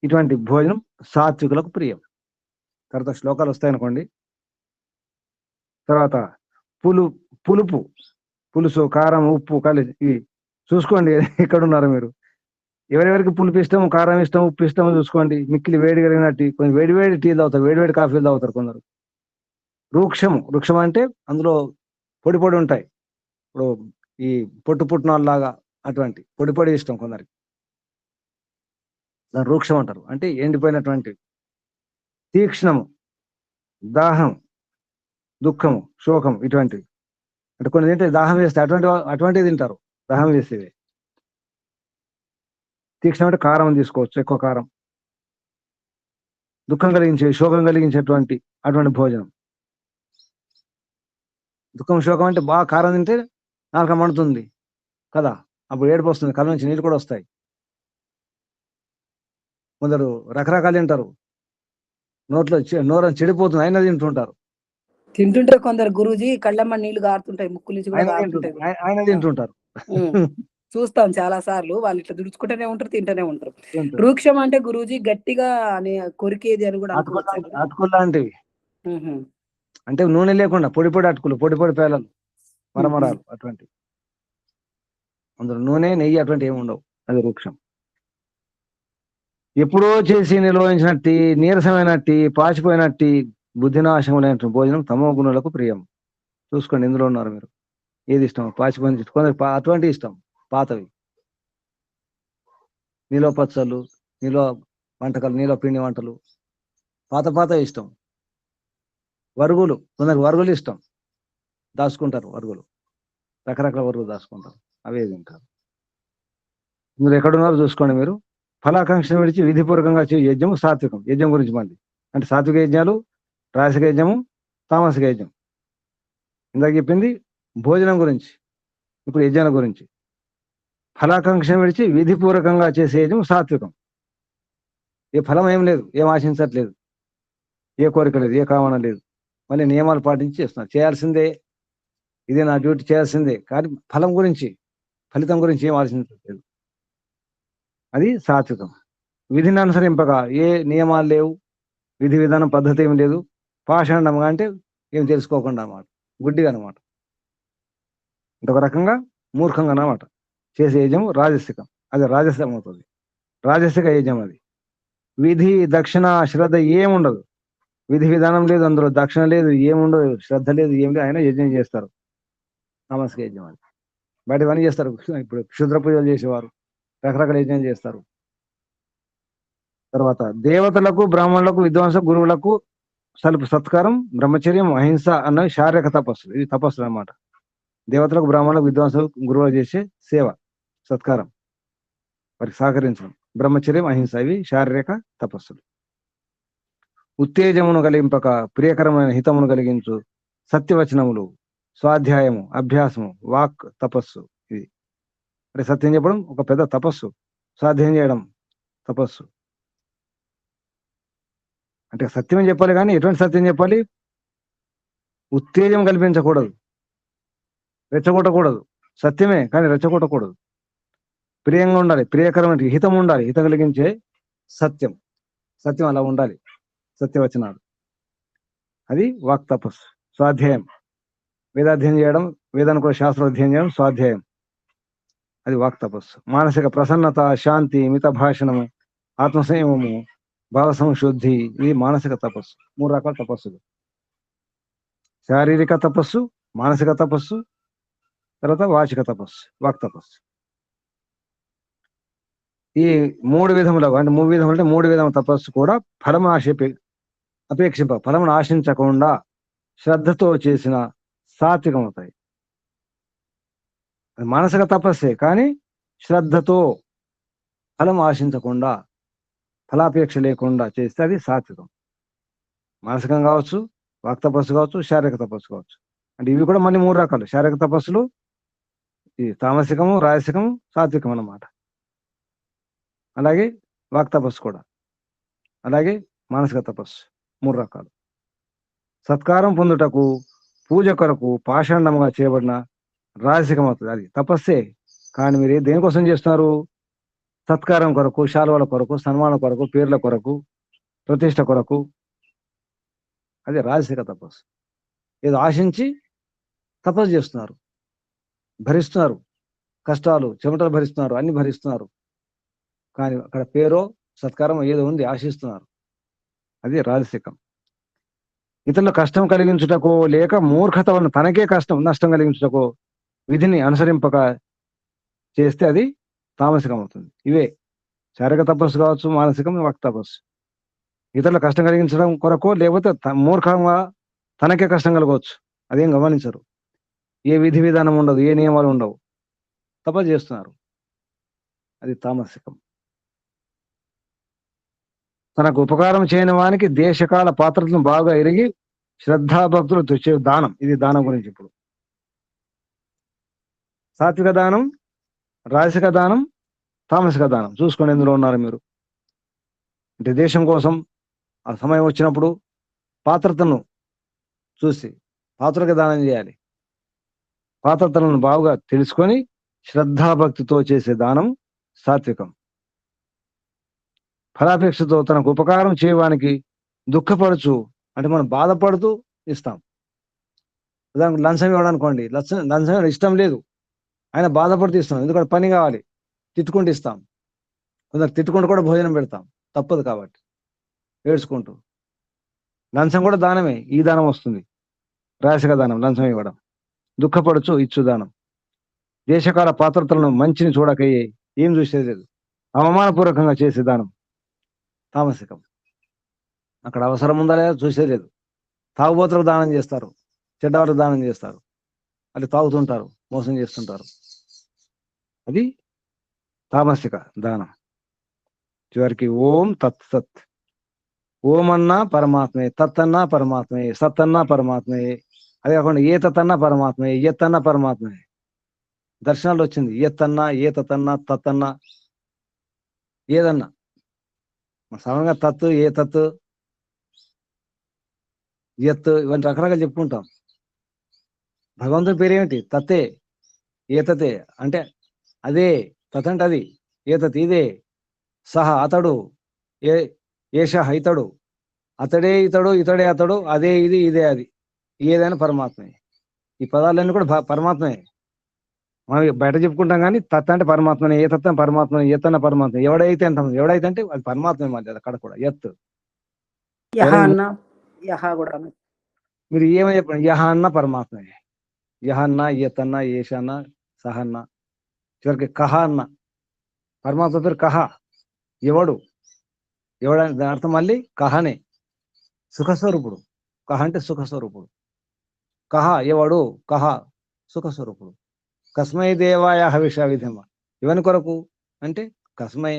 ఇటువంటి భోజనం సాత్వికులకు ప్రియం. తర్వాత శ్లోకాలు వస్తాయి అనుకోండి. తర్వాత పులుపు, పులుసు, కారం, ఉప్పు కలిసి ఇవి చూసుకోండి ఎక్కడ ఉన్నారు మీరు. ఎవరెవరికి పులుపు ఇష్టం, కారం ఇష్టం, ఉప్పు ఇష్టం చూసుకోండి. మిక్కిలి వేడి కలిగిన టీ, కొంచెం వేడి టీ తాగుతారు, వేడి కాఫీలు తాగుతారు కొందరు. వృక్షం అంటే అందులో పొడి ఉంటాయి. ఇప్పుడు ఈ పుట్నాలు లాగా అటువంటి పొడి ఇష్టం కొందరికి, దాని వృక్షం అంటారు. అంటే ఎండిపోయినటువంటి. తీక్ష్ణము, దాహం, దుఃఖము, శోకం ఇటువంటివి. అంటే కొన్ని తింటే దాహం వేస్తే అటువంటివి తింటారు, దాహం వేసేవి. తీక్ష్ణం అంటే కారం తీసుకోవచ్చు, ఎక్కువ కారం. దుఃఖం కలిగించే, శోకం కలిగించేటువంటి అటువంటి భోజనం. దుఃఖం, శోకం అంటే బాగా కారం తింటే నాలుక మండుతుంది కదా, అప్పుడు ఏడుపు వస్తుంది, కళ్ళ నుంచి నీళ్ళు కూడా వస్తాయి. కొందరు రకరకాలు తింటారు, నోరు చెడిపోతుంది అయినా తింటుంటారు. తింటుంటే కొందరు గురూజీ కళ్ళమ్మ నీళ్లు గారుతుంటాయి, ముక్కు నుంచి కూడా గారుతుంటాయి. ఆయన తింటుంటారు. చూస్తాం చాలా సార్లు, వాళ్ళు ఇట్లా దుడుచుకుంటూనే ఉంటారు, తింటూనే ఉంటారు. వృక్షం అంటే గురూజీ గట్టిగా అని కొరికేది అని కూడా అటుకులు లాంటివి. అంటే నూనె లేకుండా పొడి అటుకులు, పొడి పేలలు, మరమరాలు అటువంటివి. అందులో నూనె, నెయ్యి అటువంటి ఏమి ఉండవు. అది వృక్షం. ఎప్పుడో చేసి నిర్వహించినట్టు, నీరసమైనట్టు, పాచిపోయినట్టు, బుద్ధినాశములైన భోజనం తమో గుణులకు ప్రియం. చూసుకోండి ఎందులో ఉన్నారు మీరు. ఏది ఇష్టం? పాచిపోయిన కొందరు అటువంటి ఇష్టం, పాతవి. నీలో పచ్చళ్ళు, నీలో వంటకాలు, నీలో పిండి వంటలు, పాత ఇష్టం. కొందరికి వరుగులు ఇష్టం, దాచుకుంటారు వరుగులు, రకరకాల వరుగులు దాచుకుంటారు, అవే తింటారు. మీరు ఎక్కడున్నారో చూసుకోండి మీరు. ఫలాకాంక్షను విడిచి విధిపూర్వకంగా చేయ యజ్ఞము సాత్వికం. యజ్ఞం గురించి మళ్ళీ అంటే సాత్విక యజ్ఞాలు, రాజసిక యజ్ఞము, తామసిక యజ్ఞం. ఇందాక చెప్పింది భోజనం గురించి, ఇప్పుడు యజ్ఞాల గురించి. ఫలాకాంక్షను విడిచి విధిపూర్వకంగా చేసే యజ్ఞం సాత్వికం. ఏ ఫలం ఏం లేదు, ఏం ఆశించట్లేదు, ఏ కోరిక లేదు, ఏ కామన లేదు, మళ్ళీ నియమాలు పాటించి చేస్తున్నారు. చేయాల్సిందే, ఇదే నా డ్యూటీ, చేయాల్సిందే. కానీ ఫలితం గురించి ఏం ఆలోచించట్లేదు. అది సాత్వికం. విధిని అనుసరింపగా, ఏ నియమాలు లేవు, విధి విధానం పద్ధతి ఏం లేదు, పాషాండంగా అంటే ఏం తెలుసుకోకుండా అన్నమాట, గుడ్డిగా అనమాట. ఇంకొక రకంగా మూర్ఖంగా అన్నమాట. చేసే యజ్ఞం రాజసికం, అది రాజసికం అవుతుంది, రాజసిక యజ్ఞం అది. విధి, దక్షిణ, శ్రద్ధ ఏముండదు, విధి విధానం లేదు, అందులో దక్షిణ లేదు, ఏముండదు, శ్రద్ధ లేదు, ఏం లేదు, ఆయన యజ్ఞం చేస్తారు. తామసిక యజ్ఞం అది. బయట పని చేస్తారు. ఇప్పుడు క్షుద్ర పూజలు చేసేవారు రకరకాల యజ్ఞం చేస్తారు. తర్వాత దేవతలకు, బ్రాహ్మణులకు, విద్వాంస గురువులకు సత్కారం, బ్రహ్మచర్యం, అహింస అన్నవి శారీరక తపస్సులు. ఇది తపస్సులు అన్నమాట. దేవతలకు, బ్రాహ్మణులకు, విద్వాంసులకు, గురువులు చేసే సేవ, సత్కారం, వారికి సహకరించడం, బ్రహ్మచర్యం, అహింస, ఇవి శారీరక తపస్సులు. ఉత్తేజమును కలిగింపక ప్రియకరమైన హితమును కలిగించు సత్యవచనములు, స్వాధ్యాయము, అభ్యాసము, వాక్ తపస్సు. ఇది అంటే సత్యం చెప్పడం ఒక పెద్ద తపస్సు, స్వాధ్యాయం చేయడం తపస్సు. అంటే సత్యం చెప్పాలి, కానీ ఎటువంటి సత్యం చెప్పాలి? ఉత్తేజం కల్పించకూడదు, రెచ్చగొట్టకూడదు. సత్యమే కానీ రెచ్చగొట్టకూడదు. ప్రియంగా ఉండాలి, ప్రియకరమైన హితం ఉండాలి, హితం కలిగించే సత్యం అలా ఉండాలి. సత్యవచనాలు, అది వాక్ తపస్సు. స్వాధ్యాయం, వేదాధ్యయనం చేయడం, వేదానుకూల శాస్త్రాధ్యయనం చేయడం స్వాధ్యాయం, అది వాక్ తపస్సు. మానసిక ప్రసన్నత, శాంతి, మిత భాషణము, ఆత్మసంయమము, భావ సంశుద్ధి, ఇది మానసిక తపస్సు. 3 రకాల తపస్సులు: శారీరక తపస్సు, మానసిక తపస్సు, తర్వాత వాచిక తపస్సు, వాక్ తపస్సు. ఈ 3 విధములు అంటే 3 విధములు అంటే 3 విధముల తపస్సు కూడా ఫలమును ఆశించకుండా శ్రద్ధతో చేసిన సాత్వికం అవుతాయి. మానసిక తపస్సే, కానీ శ్రద్ధతో, ఫలం ఆశించకుండా, ఫలాపేక్ష లేకుండా చేస్తే అది సాత్వికం. మానసికం కావచ్చు, వాక్ తపస్సు కావచ్చు, శారీరక తపస్సు కావచ్చు. అంటే ఇవి కూడా మళ్ళీ 3 రకాలు. శారీరక తపస్సులు ఈ తామసికము, రాజసికము, సాత్వికం అన్నమాట. అలాగే వాక్ తపస్సు కూడా, అలాగే మానసిక తపస్సు, 3 రకాలు. సత్కారం పొందుటకు, పూజ కొరకు పాషాండముగా చేయబడిన రాజసికం అవుతుంది, అది తపస్సే. కానీ మీరు దేనికోసం చేస్తున్నారు? సత్కారం కొరకు, శాలువల కొరకు, సన్మానం కొరకు, పేర్ల కొరకు, ప్రతిష్ట కొరకు, అదే రాజసిక తపస్సు. ఏదో ఆశించి తపస్సు చేస్తున్నారు, భరిస్తున్నారు, కష్టాలు చెమటలు భరిస్తున్నారు, అన్ని భరిస్తున్నారు. కానీ అక్కడ పేరో సత్కారం ఏదో ఉంది, ఆశిస్తున్నారు. అది రాజసికం. ఇతరుల కష్టం కలిగించుటకో లేక మూర్ఖత వలన తనకే నష్టం కలిగించుటకో విధిని అనుసరింపక చేస్తే అది తామసికం అవుతుంది. ఇవే శారీరక తపస్సు కావచ్చు, మానసికం వాక్ తపస్సు. ఇతరుల కష్టం కలిగించడం కొరకో లేకపోతే మూర్ఖంగా తనకే కష్టం కలగవచ్చు, అదేం గమనించరు. ఏ విధి విధానం ఉండదు, ఏ నియమాలు ఉండవు, తపస్సు చేస్తున్నారు. అది తామసికం. తనకు ఉపకారం చేయని వానికి దేశకాల పాత్రలను బాగా ఎరిగి శ్రద్ధాభక్తులు తెచ్చే దానం. ఇది దానం గురించి. ఇప్పుడు సాత్విక దానం, రాజసిక దానం, తామసిక దానం చూసుకోండి ఎందులో ఉన్నారు మీరు. అంటే దేశం కోసం ఆ సమయం వచ్చినప్పుడు పాత్రతను చూసి పాత్రకి దానం చేయాలి. పాత్రతలను బాగా తెలుసుకొని శ్రద్ధాభక్తితో చేసే దానం సాత్వికం. ఫలాపేక్షతో తనకు ఉపకారం చేయడానికి దుఃఖపడుచు, అంటే మనం బాధపడుతూ ఇస్తాం. ఉదాహరణకు లంచం ఇవ్వడం అనుకోండి, లంచం ఇవ్వడం ఇష్టం లేదు, ఆయన బాధపడుతూ ఇస్తాం, ఎందుకంటే పని కావాలి, తిట్టుకుంటూ ఇస్తాం. కొందరు తిట్టుకుంటూ కూడా భోజనం పెడతాం, తప్పదు కాబట్టి ఏడ్చుకుంటూ. లంచం కూడా దానమే, ఈ దానం వస్తుంది, రాజసిక దానం లంచం ఇవ్వడం. దుఃఖపడుచు ఇచ్చు దానం. దేశకాల పాత్రతలను మంచిని చూడకయ్యే, ఏం చూసేది లేదు, అవమానపూర్వకంగా చేసే దానం తామసికం. అక్కడ అవసరం ఉందా లేదా చూసేది లేదు. తాగుబోతులకు దానం చేస్తారు, చెడ్డవాళ్ళకు దానం చేస్తారు, అది తాగుతుంటారు, మోసం చేస్తుంటారు. అది తామసిక దానం. చివరికి ఓం తత్ సత్. ఓం అన్నా పరమాత్మే, తత్ అన్నా పరమాత్మే, సత్ అన్నా పరమాత్మే. అదే కాకుండా ఏ తత్ అన్నా పరమాత్మే, ఎత్ అన్నా పరమాత్మే. దర్శనాలు వచ్చింది ఎత్తన్నా, ఏ తతన్నా, తత్ అన్నా, ఏదన్నా. సామాన్యంగా తత్తు, ఏ తత్తు, ఎత్తు ఇవన్నీ రకరకాలు చెప్పుకుంటాం. భగవంతుడి పేరు ఏమిటి? తత్తే, ఏతతే అంటే అదే, తత్ అంటే అది, ఏతత్ ఇదే, సహ అతడు, ఏష ఇతడు, అతడే ఇతడు, ఇతడే అతడు, అదే ఇది, ఇదే అది, ఏదైనా పరమాత్మే. ఈ పదాలన్నీ కూడా పరమాత్మే. మనం బయట చెప్పుకుంటాం కానీ తత్ అంటే పరమాత్మనే, ఏ తత్వం పరమాత్మ, ఎత్తన్న పరమాత్మ. ఎవడైతే అంటాం, ఎవడైతే అంటే అది పరమాత్మే. మళ్ళీ అక్కడ కూడా ఎత్. యహ అన్న, యహ కూడా మీరు ఏమని చెప్పండి, యహ అన్న పరమాత్మే, యహ అన్న, ఎత్ అన్న, ఏష అన్న, సహ అన్న, చివరికి కహ అన్న. పరమాత్మ పేరు కహ, ఎవడు, ఎవడని దాని అర్థం మళ్ళీ కహనే, సుఖస్వరూపుడు. కహ అంటే సుఖస్వరూపుడు. కహ ఎవడు, కహ సుఖస్వరూపుడు. కస్మై దేవాయ హవిష విధిమ. ఇవని కొరకు అంటే కస్మై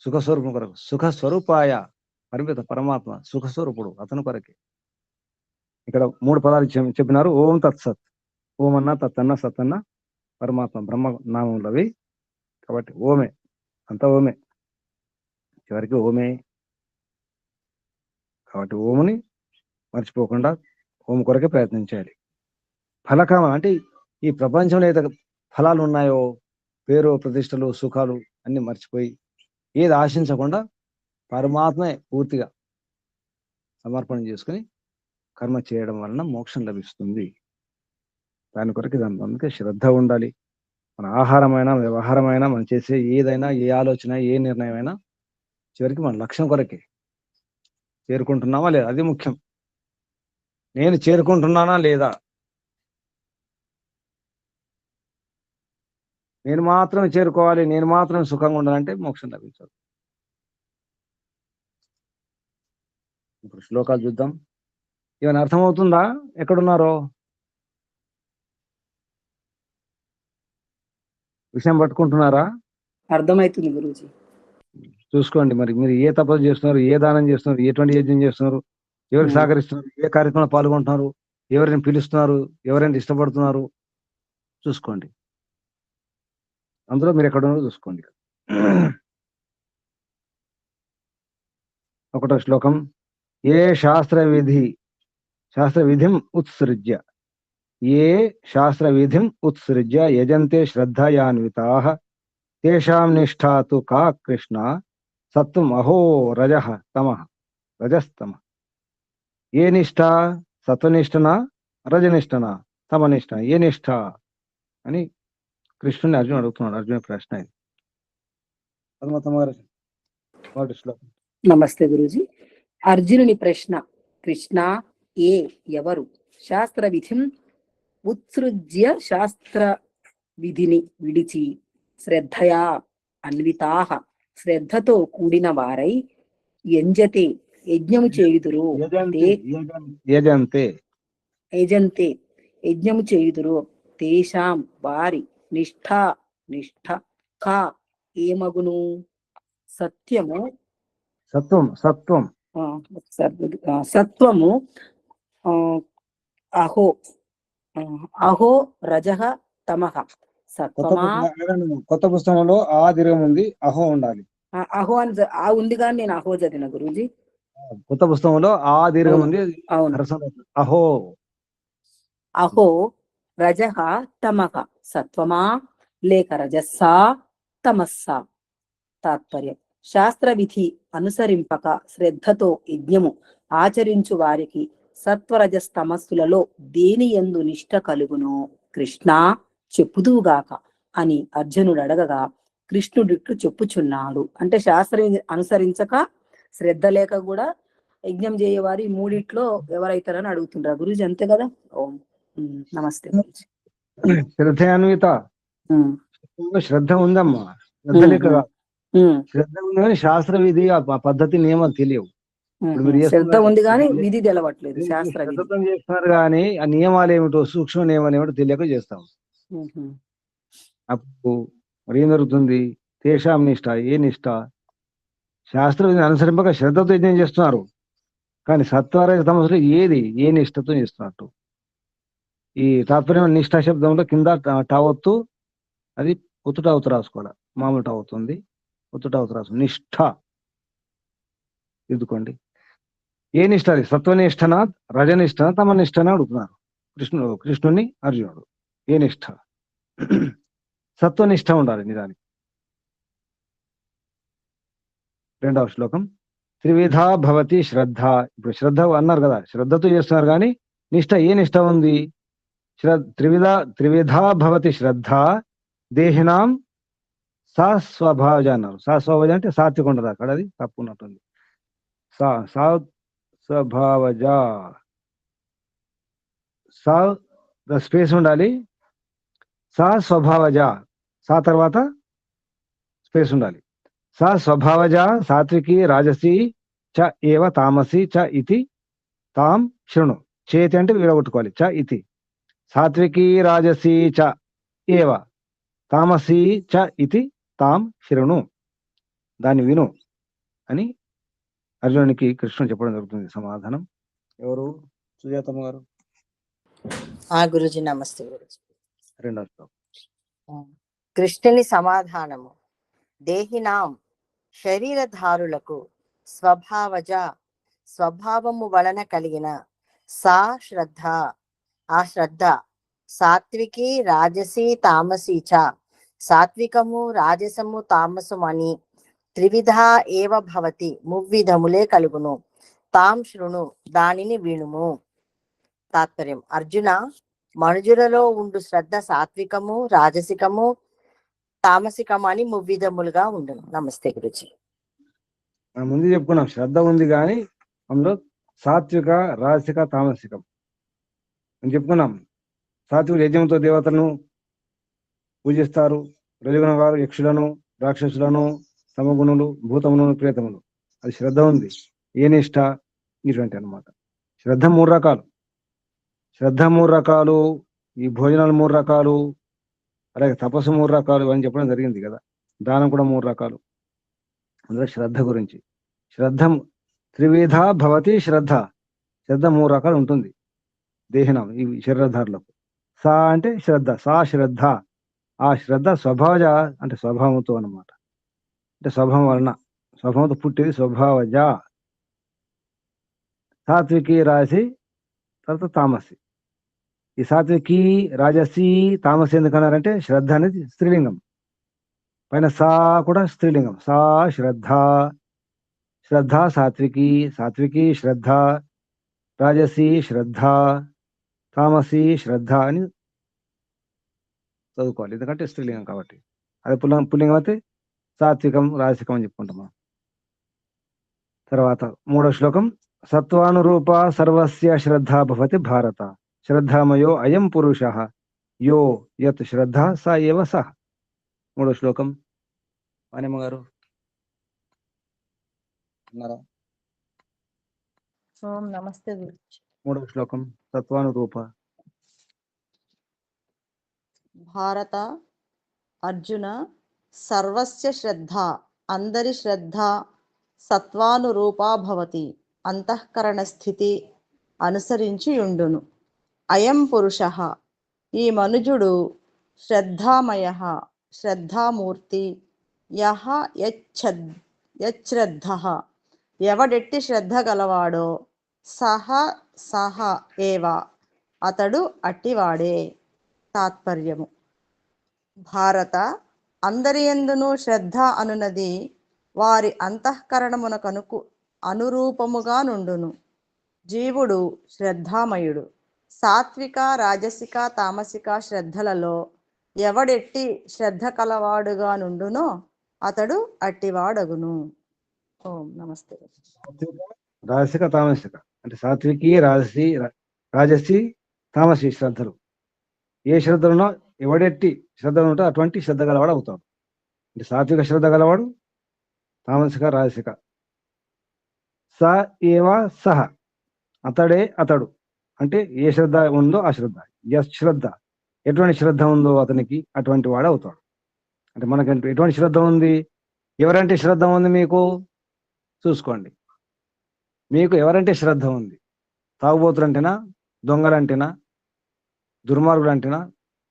సుఖస్వరూపం కొరకు, సుఖస్వరూపాయ పరిమిత పరమాత్మ సుఖస్వరూపుడు, అతని కొరకే. ఇక్కడ 3 పదాలు చెప్పినారు. ఓం తత్సత్. ఓం అన్న, తత్ అన్న, సత్ అన్న పరమాత్మ బ్రహ్మ నామములవి. కాబట్టి ఓమే, అంతా ఓమే, చివరికి ఓమే. కాబట్టి ఓముని మర్చిపోకుండా ఓం కొరకే ప్రయత్నించాలి. ఫలకామ అంటే ఈ ప్రపంచంలో ఏదో ఫలాలు ఉన్నాయో, పేరు ప్రతిష్టలు సుఖాలు అన్ని మర్చిపోయి ఏది ఆశించకుండా పరమాత్మే పూర్తిగా సమర్పణ చేసుకుని కర్మ చేయడం వలన మోక్షం లభిస్తుంది. దాని కొరకు అందుకే శ్రద్ధ ఉండాలి. మన ఆహారమైనా, వ్యవహారమైనా, మనం చేసే ఏదైనా, ఏ ఆలోచన, ఏ నిర్ణయం అయినా చివరికి మన లక్ష్యం కొరకే. చేరుకుంటున్నామా లేదా, అది ముఖ్యం. నేను చేరుకుంటున్నానా లేదా, నేను మాత్రమే చేరుకోవాలి, నేను మాత్రం సుఖంగా ఉండాలంటే మోక్షం లభించదు. ఇప్పుడు శ్లోకాలు చూద్దాం. ఏమైనా అర్థమవుతుందా? ఎక్కడున్నారో విషయం పట్టుకుంటున్నారా? అర్థమవుతుంది గురూజీ. చూసుకోండి. మరి మీరు ఏ తపస్సు చేస్తున్నారు, ఏ దానం చేస్తున్నారు, ఎటువంటి యజ్ఞం చేస్తున్నారు, ఎవరికి సహకరిస్తున్నారు, ఏ కార్యక్రమంలో పాల్గొంటున్నారు, ఎవరిని పిలుస్తున్నారు, ఎవరైనా ఇష్టపడుతున్నారు చూసుకోండి. అందులో మీరు ఎక్కడ ఉన్నారో చూసుకోండి. 1వ శ్లోకం. ఏ శాస్త్ర విధిం ఉత్సృజ్య, ఏ శాస్త్ర విధిం ఉత్సృజ్య యజంతే శ్రద్ధయాన్వితాః తేషాం నిష్ఠా తు కా కృష్ణ సత్వం అహో రజస్తమ. ఏ నిష్ఠ? సత్వనిష్టనా, రజనిష్టనా, తమనిష్ట? ఏ నిష్ఠ అని కృష్ణుని అర్జున్ అడుగుతున్నాడు. అర్జున ప్రశ్న ఇది. పద్మావతమ్మ గారు, మొదటి శ్లోకం. నమస్తే గురూజీ. అర్జునుని ప్రశ్న. కృష్ణ, ఏ ఎవరు శాస్త్ర విధిం ఉత్సృజ్య శాస్త్ర విధిని విడిచి శ్రద్ధయా అన్వితాహ శ్రద్ధతో కూడిన వారై యంజతే యజ్ఞము చేయుదురు యజంతే యజంతే యజ్ఞము చేయుదురు తేషాం వారి నిష్ఠ కా ఏమగును? సత్యము సత్వం సత్వము అహో అహో రజః తమః సత్వమా. కొత్త పుస్తకంలో ఆ దీర్ఘం ఉంది, అహో ఉండాలి. అహో అని ఆ ఉంది కానీ నేను అహో చదివిన గురూజీ. కొత్త పుస్తకంలో ఆ దీర్ఘం ఉంది. అవును. అహో అహో రజః తమః సత్వమా లేక రజస్సా తమస్సా. తాత్పర్యం: శాస్త్ర విధి అనుసరింపక శ్రద్ధతో యజ్ఞము ఆచరించు వారికి సత్వరజస్తమస్సులలో దేని యందు నిష్ఠ కలుగునో కృష్ణ చెప్పుదువుగాక అని అర్జునుడు అడగగా కృష్ణుడిట్లు చెప్పుచున్నాడు. అంటే శాస్త్రం అనుసరించక శ్రద్ధ లేక కూడా యజ్ఞం చేయవారి మూడిట్లో ఎవరైతారని అడుగుతుండ్రా గురూజీ, అంతే కదా? ఓం నమస్తే గురూజీ. శ్రద్ధయాన్విత. శ్రద్ధ ఉందమ్మా, శ్రద్ధ లేక కాదు. శ్రద్ధ ఉంది కానీ శాస్త్ర విధి ఆ పద్ధతి నియమాలు తెలియవు. శ్రద్ధ ఉంది కానీ విధి తెలవట్లేదు. శాస్త్ర విధి శ్రద్ధతో చేస్తున్నారు కానీ ఆ నియమాలు ఏమిటో, సూక్ష్మ నియమాలు ఏమిటో తెలియక చేస్తాం. అప్పుడు మరి ఏం జరుగుతుంది? తేషాం నిష్ఠ. ఏ నిష్ఠ? శాస్త్ర విధిని అనుసరింపక శ్రద్ధతో యజ్ఞం చేస్తున్నారు కానీ సత్వరజ తమస్సులో ఏది ఏ నిష్ఠతో చేస్తున్నట్టు. ఈ తాత్పర్యం నిష్ఠ శబ్దంలో కింద టావత్తు, అది ఒత్తుటావత్తు రాసుకోవాలి. మామూలు టావత్తుంది, ఒత్తుటావత్తు రాసు. నిష్ఠ ఎదుకోండి. ఏ నిష్ఠ? అది సత్వనిష్టనా, రజనిష్టనా, తమ నిష్టనా అడుగుతున్నారు కృష్ణుని అర్జునుడు. ఏ నిష్ఠ? సత్వనిష్ట ఉండాలి నిజానికి. రెండవ శ్లోకం. త్రివిధా భవతి శ్రద్ధ. ఇప్పుడు శ్రద్ధ అన్నారు కదా, శ్రద్ధతో చేస్తున్నారు కానీ నిష్ఠ ఏ నిష్ఠ ఉంది? త్రివిధా భవతి శ్రద్ధ దేహినాం సాస్వభావజ అన్నారు. సాస్వభావజ అంటే సాత్విక ఉండదు అక్కడ, అది తప్పు ఉన్నట్టుంది. స్వభావజ స్పేస్ ఉండాలి. స్వభావజ, సా తర్వాత స్పేస్ ఉండాలి. స్వభావజ సాత్వికి రాజసి చ ఏవ తామసి చ ఇతి తాం శృణు. చేతి అంటే విడగొట్టుకోవాలి. చ ఇతి సాత్వికి రాజసి చ ఏవ తామసి చ ఇతి తాం శృణు. దాన్ని విను అని అర్జునునికి కృష్ణుడు చెప్పడం జరుగుతుంది. సమాధానం ఎవరు? సుజాతమ్మ గారు. గురుజీ నమస్తే గురుజీ. రెండవ శ్లోకం. కృష్ణుని సమాధానము. దేహినాం శరీరధారులకు స్వభావజ స్వభావము వలన కలిగిన సా శ్రద్ధ ఆ శ్రద్ధ సాత్వికి రాజసి తామసి చ సాత్వికము రాజసము తామసము అని త్రివిధ ఏవ భవతి మువ్విధములే కలుగును. తాం శృణు దానిని వినుము. తాత్పర్యం: అర్జున, మనుజులలో ఉండు శ్రద్ధ సాత్వికము రాజసికము తామసికము అని మువ్విధములుగా ఉండును. నమస్తే గురుజీ. మనం ముందు చెప్పుకున్నాం శ్రద్ధ ఉంది కానీ అందులో సాత్విక రాజసిక తామసికం అని చెప్పుకున్నాం. సాత్విక యజ్ఞంతో దేవతలను పూజిస్తారు. రజగుణ వారు యక్షులను, రాక్షసులను, సమగుణులు, భూతములను, ప్రేతములు. అది శ్రద్ధ ఉంది. ఏ నిష్ఠ? ఇటువంటి అన్నమాట. శ్రద్ధ మూడు రకాలు. ఈ భోజనాలు 3 రకాలు, అలాగే తపస్సు 3 రకాలు అని చెప్పడం జరిగింది కదా. దానం కూడా 3 రకాలు. అందులో శ్రద్ధ గురించి. శ్రద్ధ త్రివిధ భవతి శ్రద్ధ. శ్రద్ధ 3 రకాలు ఉంటుంది దేహినం, ఈ శరీరధారులకు. సా అంటే శ్రద్ధ, సా శ్రద్ధ. ఆ శ్రద్ధ స్వభావజ అంటే స్వభావంతో అన్నమాట. అంటే స్వభావం వలన, స్వభావంతో పుట్టేది స్వభావజ. సాత్వికి రాజసి తర్వాత తామసి. ఈ సాత్వికి రాజసి తామసి ఎందుకన్నారంటే శ్రద్ధ అనేది స్త్రీలింగం, పైన సా కూడా స్త్రీలింగం. సా శ్రద్ధ, శ్రద్ధ సాత్వికి, సాత్వికి శ్రద్ధ, రాజసి శ్రద్ధ, తామసి శ్రద్ధ అని చదువుకోవాలి, ఎందుకంటే స్త్రీలింగం కాబట్టి. అదే పుల్లింగం అయితే సాత్వికం రాజసికం అని చెప్పుకుంటాం మనం. తర్వాత 3వ శ్లోకం, సత్వానురూప సర్వస్య శ్రద్ధ భవతి భారత, శ్రద్ధామయో అయం పురుష, యో యత్ శ్రద్ధ స ఏవ సహ. 3వ శ్లోకం వాణిమ్మ గారు ఉన్నారా? ఓం నమస్తే గురు. 3వ శ్లోకం సత్వానురూప. భారత అర్జున సర్వస్య శ్రద్ధ, అందరి శ్రద్ధ సత్వానురూపా భవతి, అంతఃకరణ స్థితి అనుసరించి ఉండును. అయం పురుష, ఈ మనుజుడు శ్రద్ధామయ, శ్రద్ధామూర్తి. యహ యశ్రద్ధ, ఎవడెట్టి శ్రద్ధ గలవాడో, సహ సహ ఏవ, అతడు అట్టివాడే. తాత్పర్యము: భారత, అందరి యందును శ్రద్ధ అనునది వారి అంతఃకరణమునకు అనురూపముగా నుండును. జీవుడు శ్రద్ధామయుడు. సాత్విక రాజసిక తామసిక శ్రద్ధలలో ఎవడెట్టి శ్రద్ధ కలవాడుగా నుండునో అతడు అట్టివాడగును. ఓం నమస్తే. రాజసిక తామసిక అంటే సాత్వికి రాజసి తామసి శ్రద్ధలు. ఏ శ్రద్ధలునో ఎవడెట్టి శ్రద్ధలు ఉంటో అటువంటి శ్రద్ధ గలవాడు అవుతాడు. అంటే సాత్విక శ్రద్ధ గలవాడు, తామసిక రాజసిక. స ఏవ సహ, అతడే అతడు. అంటే ఏ శ్రద్ధ ఉందో ఆ శ్రద్ధ. శ్రద్ధ, ఎటువంటి శ్రద్ధ ఉందో అతనికి అటువంటి వాడు అవుతాడు. అంటే మనకంటూ ఎటువంటి శ్రద్ధ ఉంది, ఎవరంటే శ్రద్ధ ఉంది మీకు చూసుకోండి. మీకు ఎవరంటే శ్రద్ధ ఉంది? తాగుబోతులు అంటేనా, దొంగలు అంటేనా, దుర్మార్గులు అంటేనా,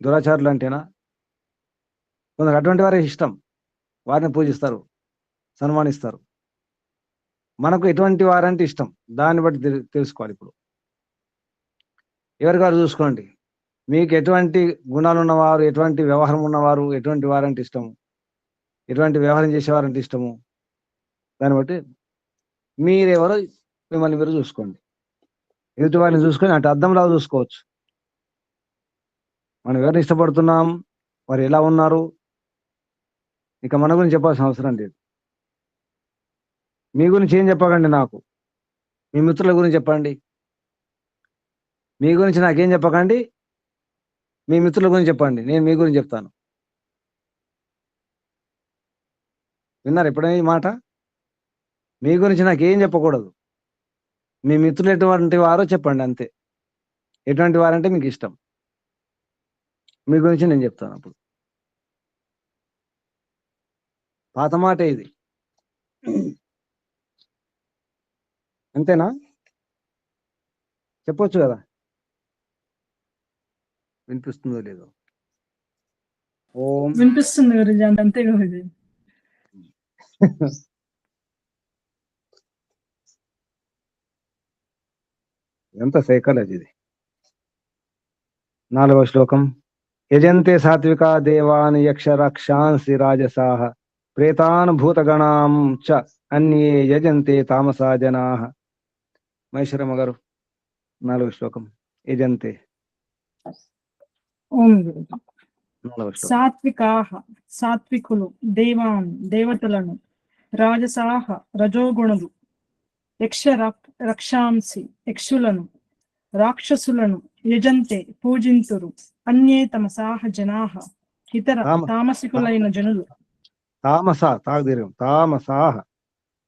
దురాచారులు అంటేనా? కొందరు అటువంటి వారే ఇష్టం, వారిని పూజిస్తారు, సన్మానిస్తారు. మనకు ఎటువంటి వారంటే ఇష్టం, దాన్ని బట్టి తెలుసుకోవాలి. ఇప్పుడు ఎవరి గారు చూసుకోండి, మీకు ఎటువంటి గుణాలు ఉన్నవారు, ఎటువంటి వ్యవహారం ఉన్నవారు, ఎటువంటి వారంటే ఇష్టము, ఎటువంటి వ్యవహారం చేసేవారంటే ఇష్టము, దాన్ని బట్టి మీరెవరో మిమ్మల్ని మీరు చూసుకోండి. ఎదుటి వారిని చూసుకొని అటు అద్దంలా చూసుకోవచ్చు. మనం ఎవరిని ఇష్టపడుతున్నాం, వారు ఎలా ఉన్నారు, ఇక మన గురించి చెప్పాల్సిన అవసరం లేదు. మీ గురించి ఏం చెప్పకండి, నాకు మీ మిత్రుల గురించి చెప్పండి. మీ గురించి నాకేం చెప్పకండి, మీ మిత్రుల గురించి చెప్పండి, నేను మీ గురించి చెప్తాను. విన్నారు ఎప్పుడైనా ఈ మాట? మీ గురించి నాకేం చెప్పకూడదు, మీ మిత్రులు ఎటువంటి వారో చెప్పండి అంతే. ఎటువంటి వారంటే మీకు ఇష్టం, మీ గురించి నేను చెప్తాను. అప్పుడు పాత మాట ఇది, అంతేనా? చెప్పొచ్చు కదా, వినిపిస్తుందో లేదో? ఓం వినిపిస్తుంది గురుజీ, అంతే గురుజీ. ఎంత సైకాలజీ ఇది. 4వ శ్లోకం, యజంతే సాత్విక దేవాన్ యక్ష రక్షాంసి రాజసాః, ప్రేతాన్ భూతగణాం చ అన్యే యజంతే తామసా జనాః. మహేశ్వరమ్మ గారు 4వ శ్లోకం, యజంతే. ఓం గురుజీ. 4వ శ్లోకం, సాత్వికాః, సాత్వికులు, దేవాన్, దేవతలను, రాజసాః, రజోగుణులు, యక్ష రక్షాంసి, యక్షులను, రాక్షసులను, యజంతే, పూజింతురు, అన్యే తమసాః జనాః, ఇతర తామసికులైన జనులు.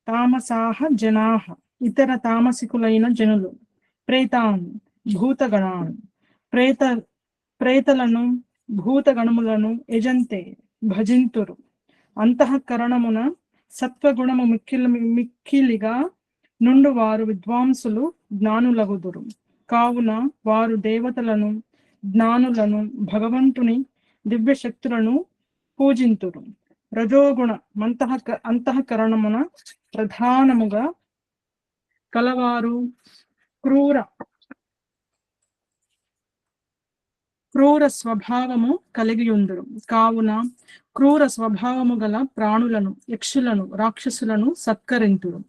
తామసాః జనాః, ఇతర తామసికులైన జనులు. ప్రేతాన్, భూతగణాన్, ప్రేతలను, భూతగణములను, యజంతే, భజింతురు. అంతఃకరణమున సత్వగుణము మిక్కిలిగా నుండు వారు విద్వాంసులు, జ్ఞానులగుదురు. కావున వారు దేవతలను, జ్ఞానులను, భగవంతుని దివ్య శక్తులను పూజింతురు. రజోగుణ అంతఃకరణమున ప్రధానముగా కలవారు క్రూర స్వభావము కలిగి ఉందరు. కావున క్రూర స్వభావము గల ప్రాణులను, యక్షులను, రాక్షసులను సత్కరింతురు.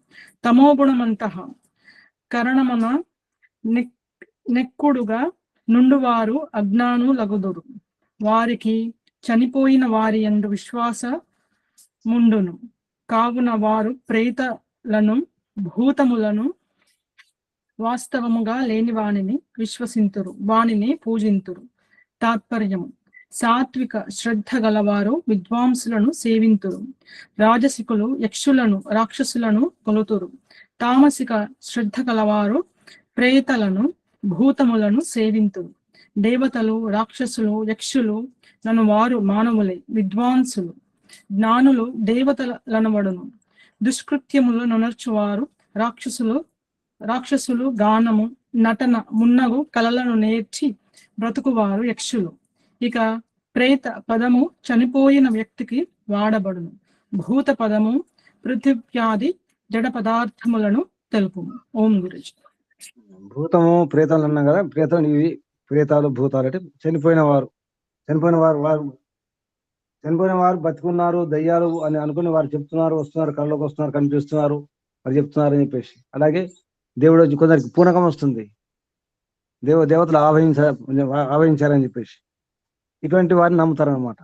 తమోగుణమంతః కరణమున నెక్కుడుగా నుండువారు అజ్ఞానులగుదురు. వారికి చనిపోయిన వారి యందు విశ్వాసముండును. కావున వారు ప్రేతలను భూతములను వాస్తవముగా లేని వానిని విశ్వసింతురు, వానిని పూజింతురు. తాత్పర్యము: సాత్విక శ్రద్ధ గలవారు విద్వాంసులను సేవింతురు. రాజసికులు యక్షులను రాక్షసులను కొలుతురు. తామసిక శ్రద్ధ గలవారు ప్రేతలను భూతములను సేవింతురు. దేవతలు రాక్షసులు యక్షులు నను వారు మానవులే. విద్వాంసులు జ్ఞానులు దేవతలనబడును. దుష్కృత్యములు నొనర్చువారు రాక్షసులు గానము నటన మున్నగు కళలను నేర్చి బ్రతుకువారు యక్షులు. ఇక ప్రేత పదము చనిపోయిన వ్యక్తికి వాడబడును. భూత పదము పృథివ్యాది జడ పదార్థములను తెలుపు. ఓం గురుజీ. భూతము ప్రేతాలు అన్నాం కదా, ప్రేతాలు ఇవి ప్రేతాలు భూతాలు అంటే చనిపోయిన వారు బతుకున్నారు, దయ్యాలు అని అనుకుని వారు చెప్తున్నారు, వస్తున్నారు, కళ్ళలోకి వస్తున్నారు, కనిపిస్తున్నారు, వారు చెప్తున్నారు అని చెప్పేసి. అలాగే దేవుడు వచ్చి కొందరికి పూనకం వస్తుంది, దేవతలు ఆవహించారని చెప్పేసి ఇటువంటి వారిని నమ్ముతారనమాట.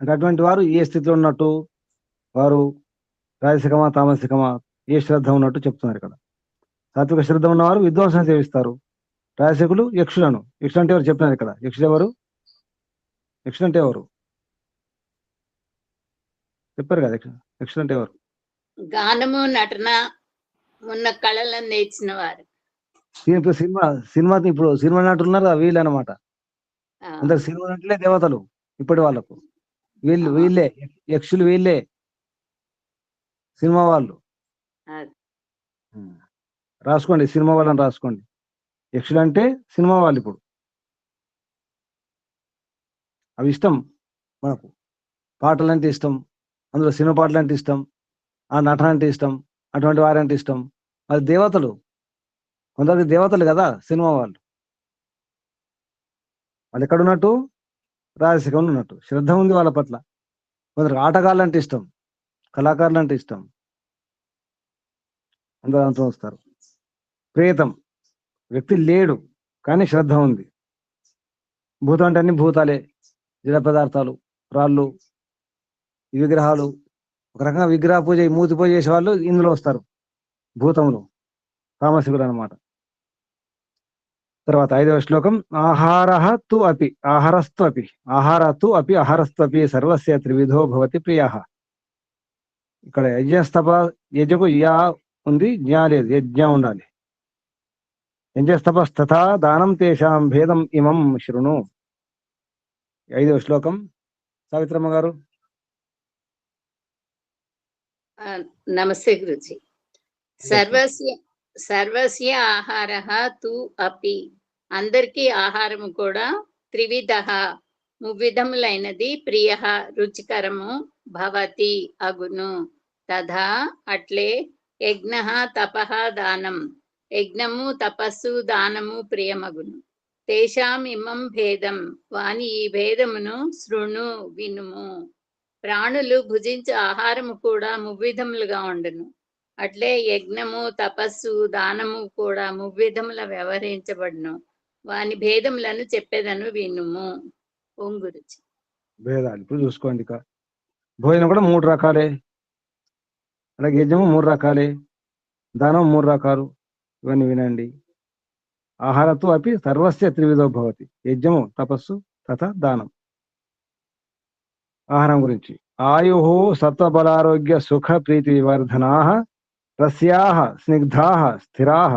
అంటే అటువంటి వారు ఏ స్థితిలో ఉన్నట్టు, వారు రాజసికమా తామసికమా, ఏ శ్రద్ధ ఉన్నట్టు చెప్తున్నారు ఇక్కడ. సాత్విక శ్రద్ధ ఉన్నవారు విద్వాంసం సేవిస్తారు. రాజసికులు యక్షులను. యక్షులు అంటే ఎవరు చెప్పినారు ఇక్కడ. యక్షులు అంటే ఎవరు చెప్పారు కదా. యక్షులు అంటే ఎవరు? గానము నటన ఉన్న కళలను నేర్చిన వారు. ఇప్పుడు సినిమా నటులు ఉన్నారు కదా, వీళ్ళు అనమాట. అందరు సినిమా నటులే దేవతలు ఇప్పటి వాళ్ళకు. వీళ్ళే యక్షులు, వీళ్ళే సినిమా వాళ్ళు. రాసుకోండి, సినిమా వాళ్ళని రాసుకోండి. యక్షులు అంటే సినిమా వాళ్ళు. ఇప్పుడు అవి ఇష్టం మనకు. పాటలు అంటే ఇష్టం, అందులో సినిమా పాటలు అంటే ఇష్టం, ఆ నటన అంటే ఇష్టం, అటువంటి వారంటే ఇష్టం. అది దేవతలు, కొందరికి దేవతలు కదా సినిమా వాళ్ళు. వాళ్ళు ఎక్కడ ఉన్నట్టు? రాజసికం ఉన్నట్టు. శ్రద్ధ ఉంది వాళ్ళ పట్ల. కొందరికి ఆటగాళ్ళు అంటే ఇష్టం, కళాకారులు అంటే ఇష్టం, అందరూ అంతా వస్తారు. ప్రేతం వ్యక్తి లేడు కానీ శ్రద్ధ ఉంది. భూతం అంటే అన్ని భూతాలే, జడ పదార్థాలు, రాళ్ళు, ఈ విగ్రహాలు. ఒక రకంగా విగ్రహ పూజ, మూతి పూజ చేసే వాళ్ళు ఇందులో వస్తారు, భూతములు, తామసికులు అనమాట. తర్వాత 5వ శ్లోకం. ఆహారస్తు అపి సర్వస్య త్రివిధో భవతి ప్రియ. ఇక్కడ యజ్ఞకు యా ఉంది, జ్ఞా లేదు, యజ్ఞ ఉండాలి. యజ్ఞస్తపస్తథా దానం తేషాం భేదం ఇమం శృణు. 5వ శ్లోకం సావిత్రమ్మ గారు. నమస్తే గురుజీ. సర్వస్య ఆహారః తు అపి, అందరికీ ఆహారము కూడా, త్రివిధః మువిధములైనది, ప్రియః రుచికరము, భవతి అగును, తథా అట్లే, యజ్ఞః తపః దానం, యజ్ఞము తపస్సు దానము ప్రియమగును. తేషాం ఇమం భేదం, వాని ఈ భేదమును శృణు వినుము. ప్రాణులు భుజించే ఆహారము కూడా మువ్విధములుగా ఉండును. అట్లే యజ్ఞము తపస్సు దానము కూడా మువ్విధముల వ్యవహరించబడును. వాని భేదములను చెప్పేదను వినుము. ఓం గురుజీ. భేదాలు ఇప్పుడు చూసుకోండి. ఇక భోజనం కూడా 3 రకాలే, అలాగే యజ్ఞము 3 రకాలే, దానం 3 రకాలు. ఇవన్నీ వినండి. ఆహారతు అపి సర్వస్య త్రివిధో భవతి. యజ్ఞము తపస్సు తథా దానం. ఆహారం గురించి. ఆయు సత్వబలారోగ్య సుఖ ప్రీతి వివర్ధనా రస్యాః స్నిగ్ధాః స్థిరాః.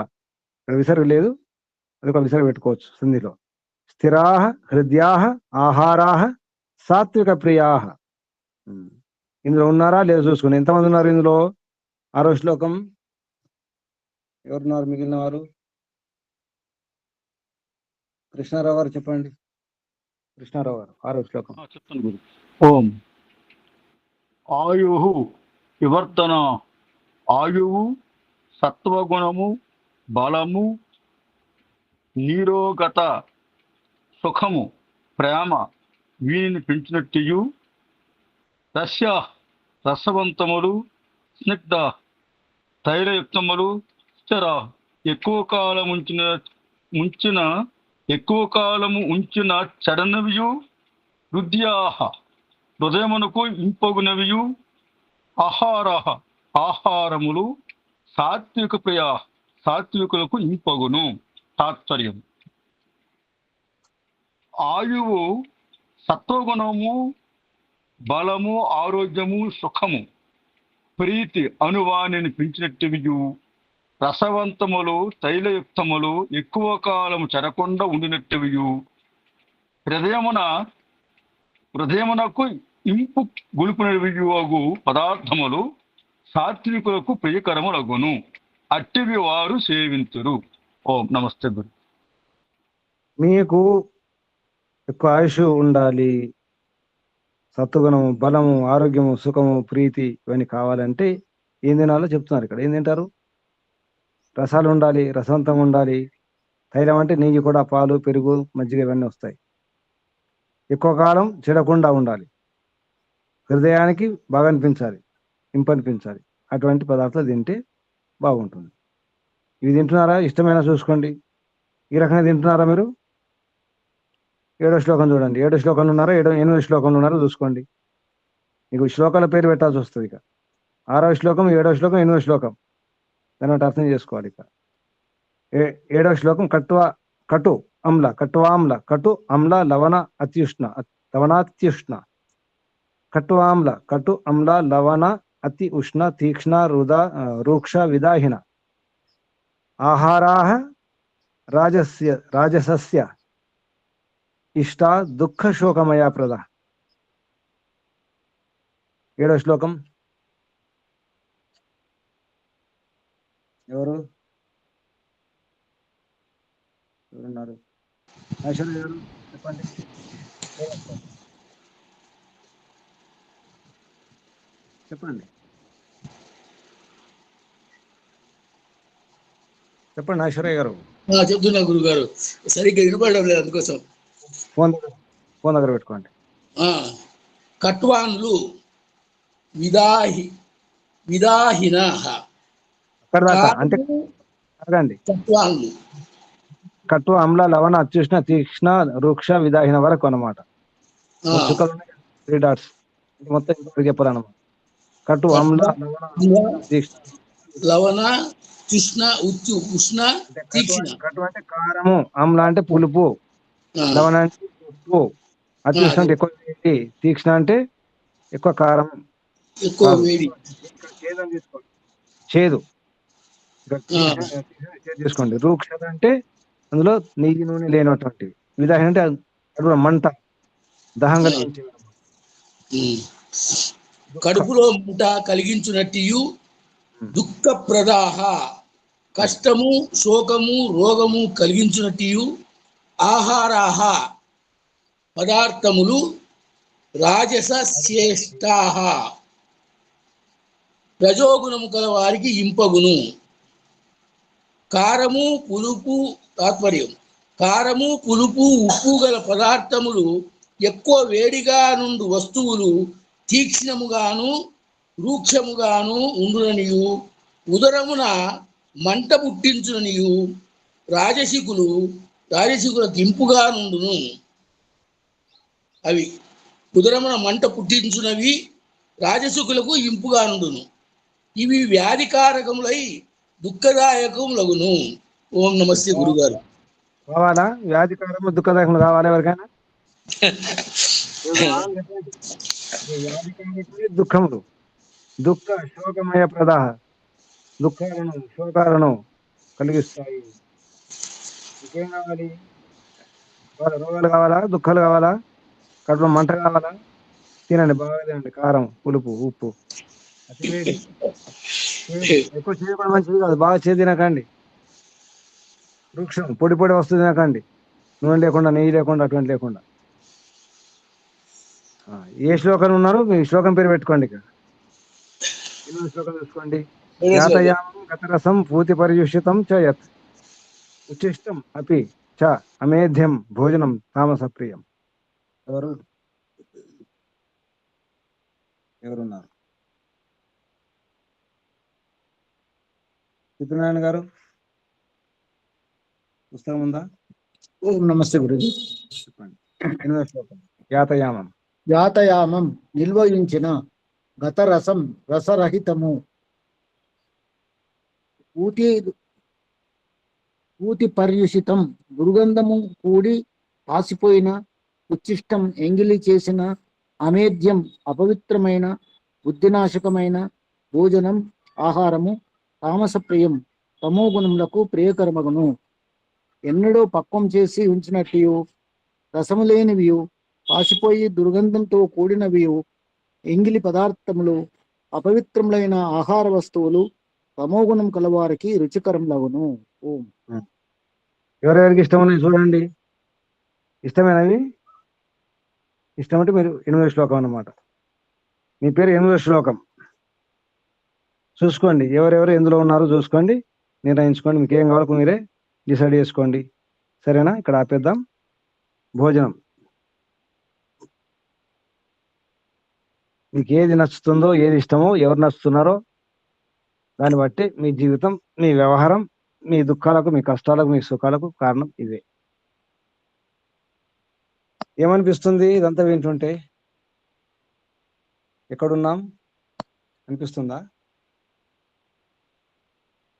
ఇక్కడ విసర్గ లేదు, అది ఒక విసర్గ పెట్టుకోవచ్చు సింధిలో. స్థిరాః హృద్యాః ఆహారాః సాత్విక ప్రియాః. ఇందులో ఉన్నారా లేదా చూసుకోండి. ఎంతమంది ఉన్నారు ఇందులో? 6వ శ్లోకం. ఎవరున్నారు మిగిలిన వారు? కృష్ణారావు గారు చెప్పండి. కృష్ణారావు గారు 6వ శ్లోకం. చెప్తాను గురు. ఓం ఆయు వివర్తన. ఆయువు సత్వగుణము బలము నీరోగత సుఖము ప్రేమ వీనిని పెంచినట్టు రసవంతములు స్నిగ్ధ తైలయుక్తములు స్థిర ఎక్కువ కాలం ఉంచిన ఎక్కువ కాలము ఉంచిన చెడనవియు హృదయాహ హృదయమునకు ఇంపగునవియు ఆహారములు సాత్వికులకు ఇంపగును. తాత్పర్యం: ఆయువు, సత్వగుణము, బలము, ఆరోగ్యము, సుఖము, ప్రీతి అనువానిని పెంచినట్టివియు రసవంతములు, తైలయుక్తములు ఎక్కువ కాలము చెరకుండా ఉండినట్టివియు హృదయమునకు ఇంపు గొలుపునవియువగు పదార్థములు సాత్వికులకు ప్రియకరములగును. అట్టివి వారు సేవింతురు. ఓం నమస్తే గురు. మీకు ఎక్కువ ఆయుష్ ఉండాలి, సత్వగుణము, బలము, ఆరోగ్యము, సుఖము, ప్రీతి ఇవన్నీ కావాలంటే ఏం తినాలో చెప్తున్నారు ఇక్కడ. ఏం తింటారు? రసాలు ఉండాలి, రసవంతం ఉండాలి. తైలం అంటే నెయ్యి కూడా, పాలు, పెరుగు, మజ్జిగ ఇవన్నీ వస్తాయి. ఎక్కువ కాలం చెడకుండా ఉండాలి, హృదయానికి బాగా అనిపించాలి, ఇంపనిపించాలి. అటువంటి పదార్థాలు తింటే బాగుంటుంది. ఇవి తింటున్నారా? ఇష్టమైన చూసుకోండి. ఈ రకంగా తింటున్నారా మీరు? 7వ శ్లోకం చూడండి. 7వ శ్లోకంలో ఉన్నారా, 8వ శ్లోకంలో ఉన్నారో చూసుకోండి. మీకు శ్లోకాల పేరు పెట్టాల్సి వస్తుంది. ఇక 6వ శ్లోకం, 7వ శ్లోకం, 8వ శ్లోకం దాన్ని అర్థం చేసుకోవాలి. ఇక 7వ శ్లోకం కటు అమ్ల కట్వామ్ల కటు అమ్ల లవణ అత్యుష్ణ లవణాత్యుష్ణ కట్వామ్ల కటు అమ్ల లవణ అతి ఉష్ణ తీక్ష్ణ రూక్ష విదాహిన ఆహారాః రాజసస్య ఇష్ట దుఃఖ శోకమయా ప్రద. 7వ శ్లోకం ఎవరున్నారు? ఐశ్వర్య గారు చెప్పండి. చెప్పండి ఐశ్వర్య గారు. చెప్తున్నా గురుగారు, సరిగ్గా వినపడడం లేదు, అందుకోసం ఫోన్ దగ్గర పెట్టుకోండి. కట్వాన్లు విదాహిన అక్కడ దాకా అంటే అడగండి. కట్వాన్లు కట్టు అమ్ల లవణ అత్యుష్ణ తీక్ష్ణ రూక్ష విదాహిన వరకు అన్నమాట. 3 డాట్స్ మొత్తం చెప్పాలన్నమాట. కట్టు అమ్ల లవణ కృష్ణ ఉష్ణ తీక్ష్ణ. కట్టు అంటే కారము, అమ్ల అంటే పులుపు, లవణ అంటే ఉప్పు, అత్యుష్ణ అంటే ఎక్కువ వేడి, తీక్ష్ణ అంటే ఎక్కువ కారం, ఎక్కువ వేడి, చేదు తీసుకోండి. రూక్షత అంటే అందులో నెయ్యి నూనె లేనటువంటి. విదాహి అంటే మంట, దహం కలిగించే. కడుపులో మంట కలిగించునట్టు దుఃఖప్రదాహ కష్టము, శోకము, రోగము కలిగించునట్టు ఆహారాహ పదార్థములు రాజస శ్రేష్టాహ రజోగుణము కల వారికి ఇంపగును. కారము, పులుపు, తాత్పర్యం: కారము, పులుపు, ఉప్పు గల పదార్థములు ఎక్కువ వేడిగా నుండి వస్తువులు తీక్ష్ణముగాను రూక్షముగాను ఉండుననియు ఉదరమున మంట పుట్టించుననియు రాజసికులకు ఇంపుగా నుండును. అవి ఉదరమున మంట పుట్టించునవి రాజసికులకు ఇంపుగా నుండును. ఇవి వ్యాధికారకములై దుఃఖదాయకములగును. ఓం నమస్తే గురుగారు. కావాలా? వ్యాధికారము, దుఃఖదాయకము కావాలి ఎవరికైనా? దుఃఖములు, దుఃఖ శోకమయ ప్రదాహ, దుఃఖాలను, శోకాలను కలిగిస్తాయి. ఇంకేం కావాలి? రోగాలు కావాలా? దుఃఖాలు కావాలా? కడుపులో మంట కావాలా? తినండి, బాగా తినండి. కారం, పులుపు, ఉప్పు, అతి వేడి. ఎక్కువ చేయకుండా మంచిది కాదు. బాగా చేసి తినకండి. వృక్షం పొడి వస్తువు తినకండి. నూనె లేకుండా, నెయ్యి లేకుండా, అటువంటి లేకుండా. ఏ శ్లోకం ఉన్నారు? మీ శ్లోకం పేరు పెట్టుకోండి. ఇక 8వ శ్లోకం చూసుకోండి. యాతయామం గతరసం పూతి పర్యుషితం చ యత్ ఉచ్చిష్టం అపి చ అమేధ్యం భోజనం తామస ప్రియం. ఎవరున్నారు? సత్యనారాయణ గారు. పుస్తకం ఉందా? ఓం నమస్తే గురుజీ. చెప్పండి. 8వ శ్లోకం. యాతయామం. యాతయామం నిల్వయించిన గత రసం రసరహితము ఊతి ఊతి పర్యుషితం దుర్గంధము కూడి పాసిపోయిన ఉచ్చిష్టం ఎంగిలి చేసిన అమేధ్యం అపవిత్రమైన బుద్ధినాశకమైన భోజనం ఆహారము తామసప్రియం తమోగుణములకు ప్రియకరమగును. ఎన్నడూ పక్వం చేసి ఉంచినట్టు రసము లేనివియు పాసిపోయి దుర్గంధంతో కూడినవియు ఎంగిలి పదార్థములు అపవిత్రములైన ఆహార వస్తువులు తమోగుణం కలవారికి రుచికరములగును. ఓం. ఎవరెవరికి ఇష్టం ఉన్నాయి చూడండి. ఇష్టమేనవి? ఇష్టం అంటే మీరు 8వ శ్లోకం అన్నమాట. మీ పేరు 8వ శ్లోకం. చూసుకోండి ఎవరెవరు ఎందులో ఉన్నారో చూసుకోండి, నిర్ణయించుకోండి. మీకు ఏం కావాలో మీరే డిసైడ్ చేసుకోండి. సరేనా? ఇక్కడ ఆపేద్దాం. భోజనం మీకు ఏది నచ్చుతుందో, ఏది ఇష్టమో, ఎవరు నచ్చుతున్నారో దాన్ని బట్టి మీ జీవితం, మీ వ్యవహారం, మీ దుఃఖాలకు, మీ కష్టాలకు, మీ సుఖాలకు కారణం ఇవే. ఏమనిపిస్తుంది ఇదంతా వింటుంటే? ఎక్కడున్నాం అనిపిస్తుందా?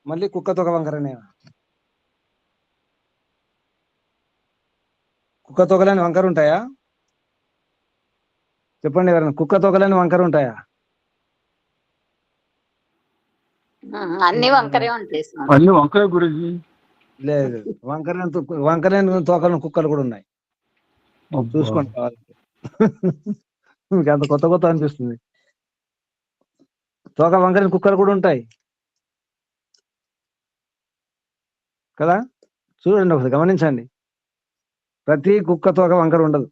మళ్ళీ కుక్కతో ఒక వంకరనే. కుక్క తొగలేని వంకర ఉంటాయా? చెప్పండి ఎవరైనా. కుక్క తొగలేని వంకర ఉంటాయా? అన్ని వంకరే ఉంటాయి స్వామి. అన్ని వంకరే గురుజీ. లేదు, వంకరలేని తోకలను కుక్కలు కూడా ఉన్నాయి. చూసుకోండి కావాలంటే. మీకు అంత కొత్త కొత్త అనిపిస్తుంది. తోక వంకరని కుక్కలు కూడా ఉంటాయి కదా. చూడండి ఒకసారి గమనించండి. ప్రతి కుక్క తోక వంకర ఉండదు.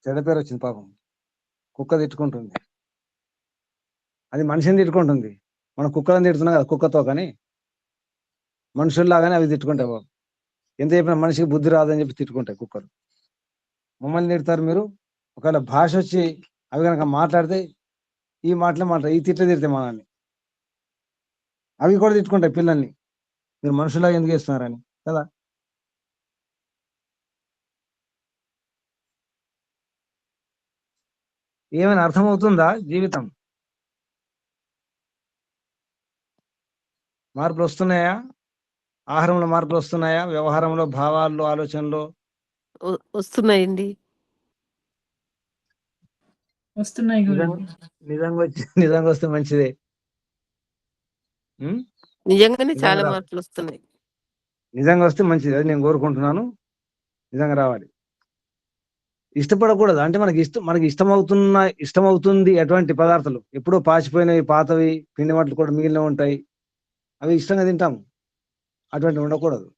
చెడ్డ పేరు వచ్చింది పాపం. కుక్క తిట్టుకుంటుంది, అది మనిషిని తిట్టుకుంటుంది. మనం కుక్కలను తిడుతున్నాం కదా కుక్క తోకని. మనుషుల్లాగానే అవి తిట్టుకుంటాయి బాబు. ఎంత చెప్పినా మనిషికి బుద్ధి రాదని చెప్పి తిట్టుకుంటాయి కుక్కలు. మమ్మల్ని తిడతారు మీరు. ఒకవేళ భాష వచ్చి అవి కనుక మాట్లాడితే ఈ మాటలే మాట్లాడు, ఈ తిట్లే తిడతాయి మనల్ని. అవి కూడా తిట్టుకుంటాయి పిల్లల్ని, మీరు మనుషులాగా ఎందుకు చేస్తున్నారని కదా. ఏమైనా అర్థమవుతుందా? జీవితం మార్పులు వస్తున్నాయా? ఆహారంలో మార్పులు వస్తున్నాయా? వ్యవహారంలో, భావాల్లో, ఆలోచనలో వస్తున్నాయండి. వస్తున్నాయి గురుజీ. నిజంగా వస్తే మంచిదే. నిజంగానే చాలా మార్పులు వస్తున్నాయి. నిజంగా వస్తే మంచిది, అది నేను కోరుకుంటున్నాను. నిజంగా రావాలి. ఇష్టపడకూడదు అంటే మనకి ఇష్టమవుతుంది ఎటువంటి పదార్థాలు. ఎప్పుడో పాచిపోయినవి, పాతవి, పిండి వంటలు కూడా మిగిలిన ఉంటాయి, అవి ఇష్టంగా తింటాము. అటువంటివి ఉండకూడదు.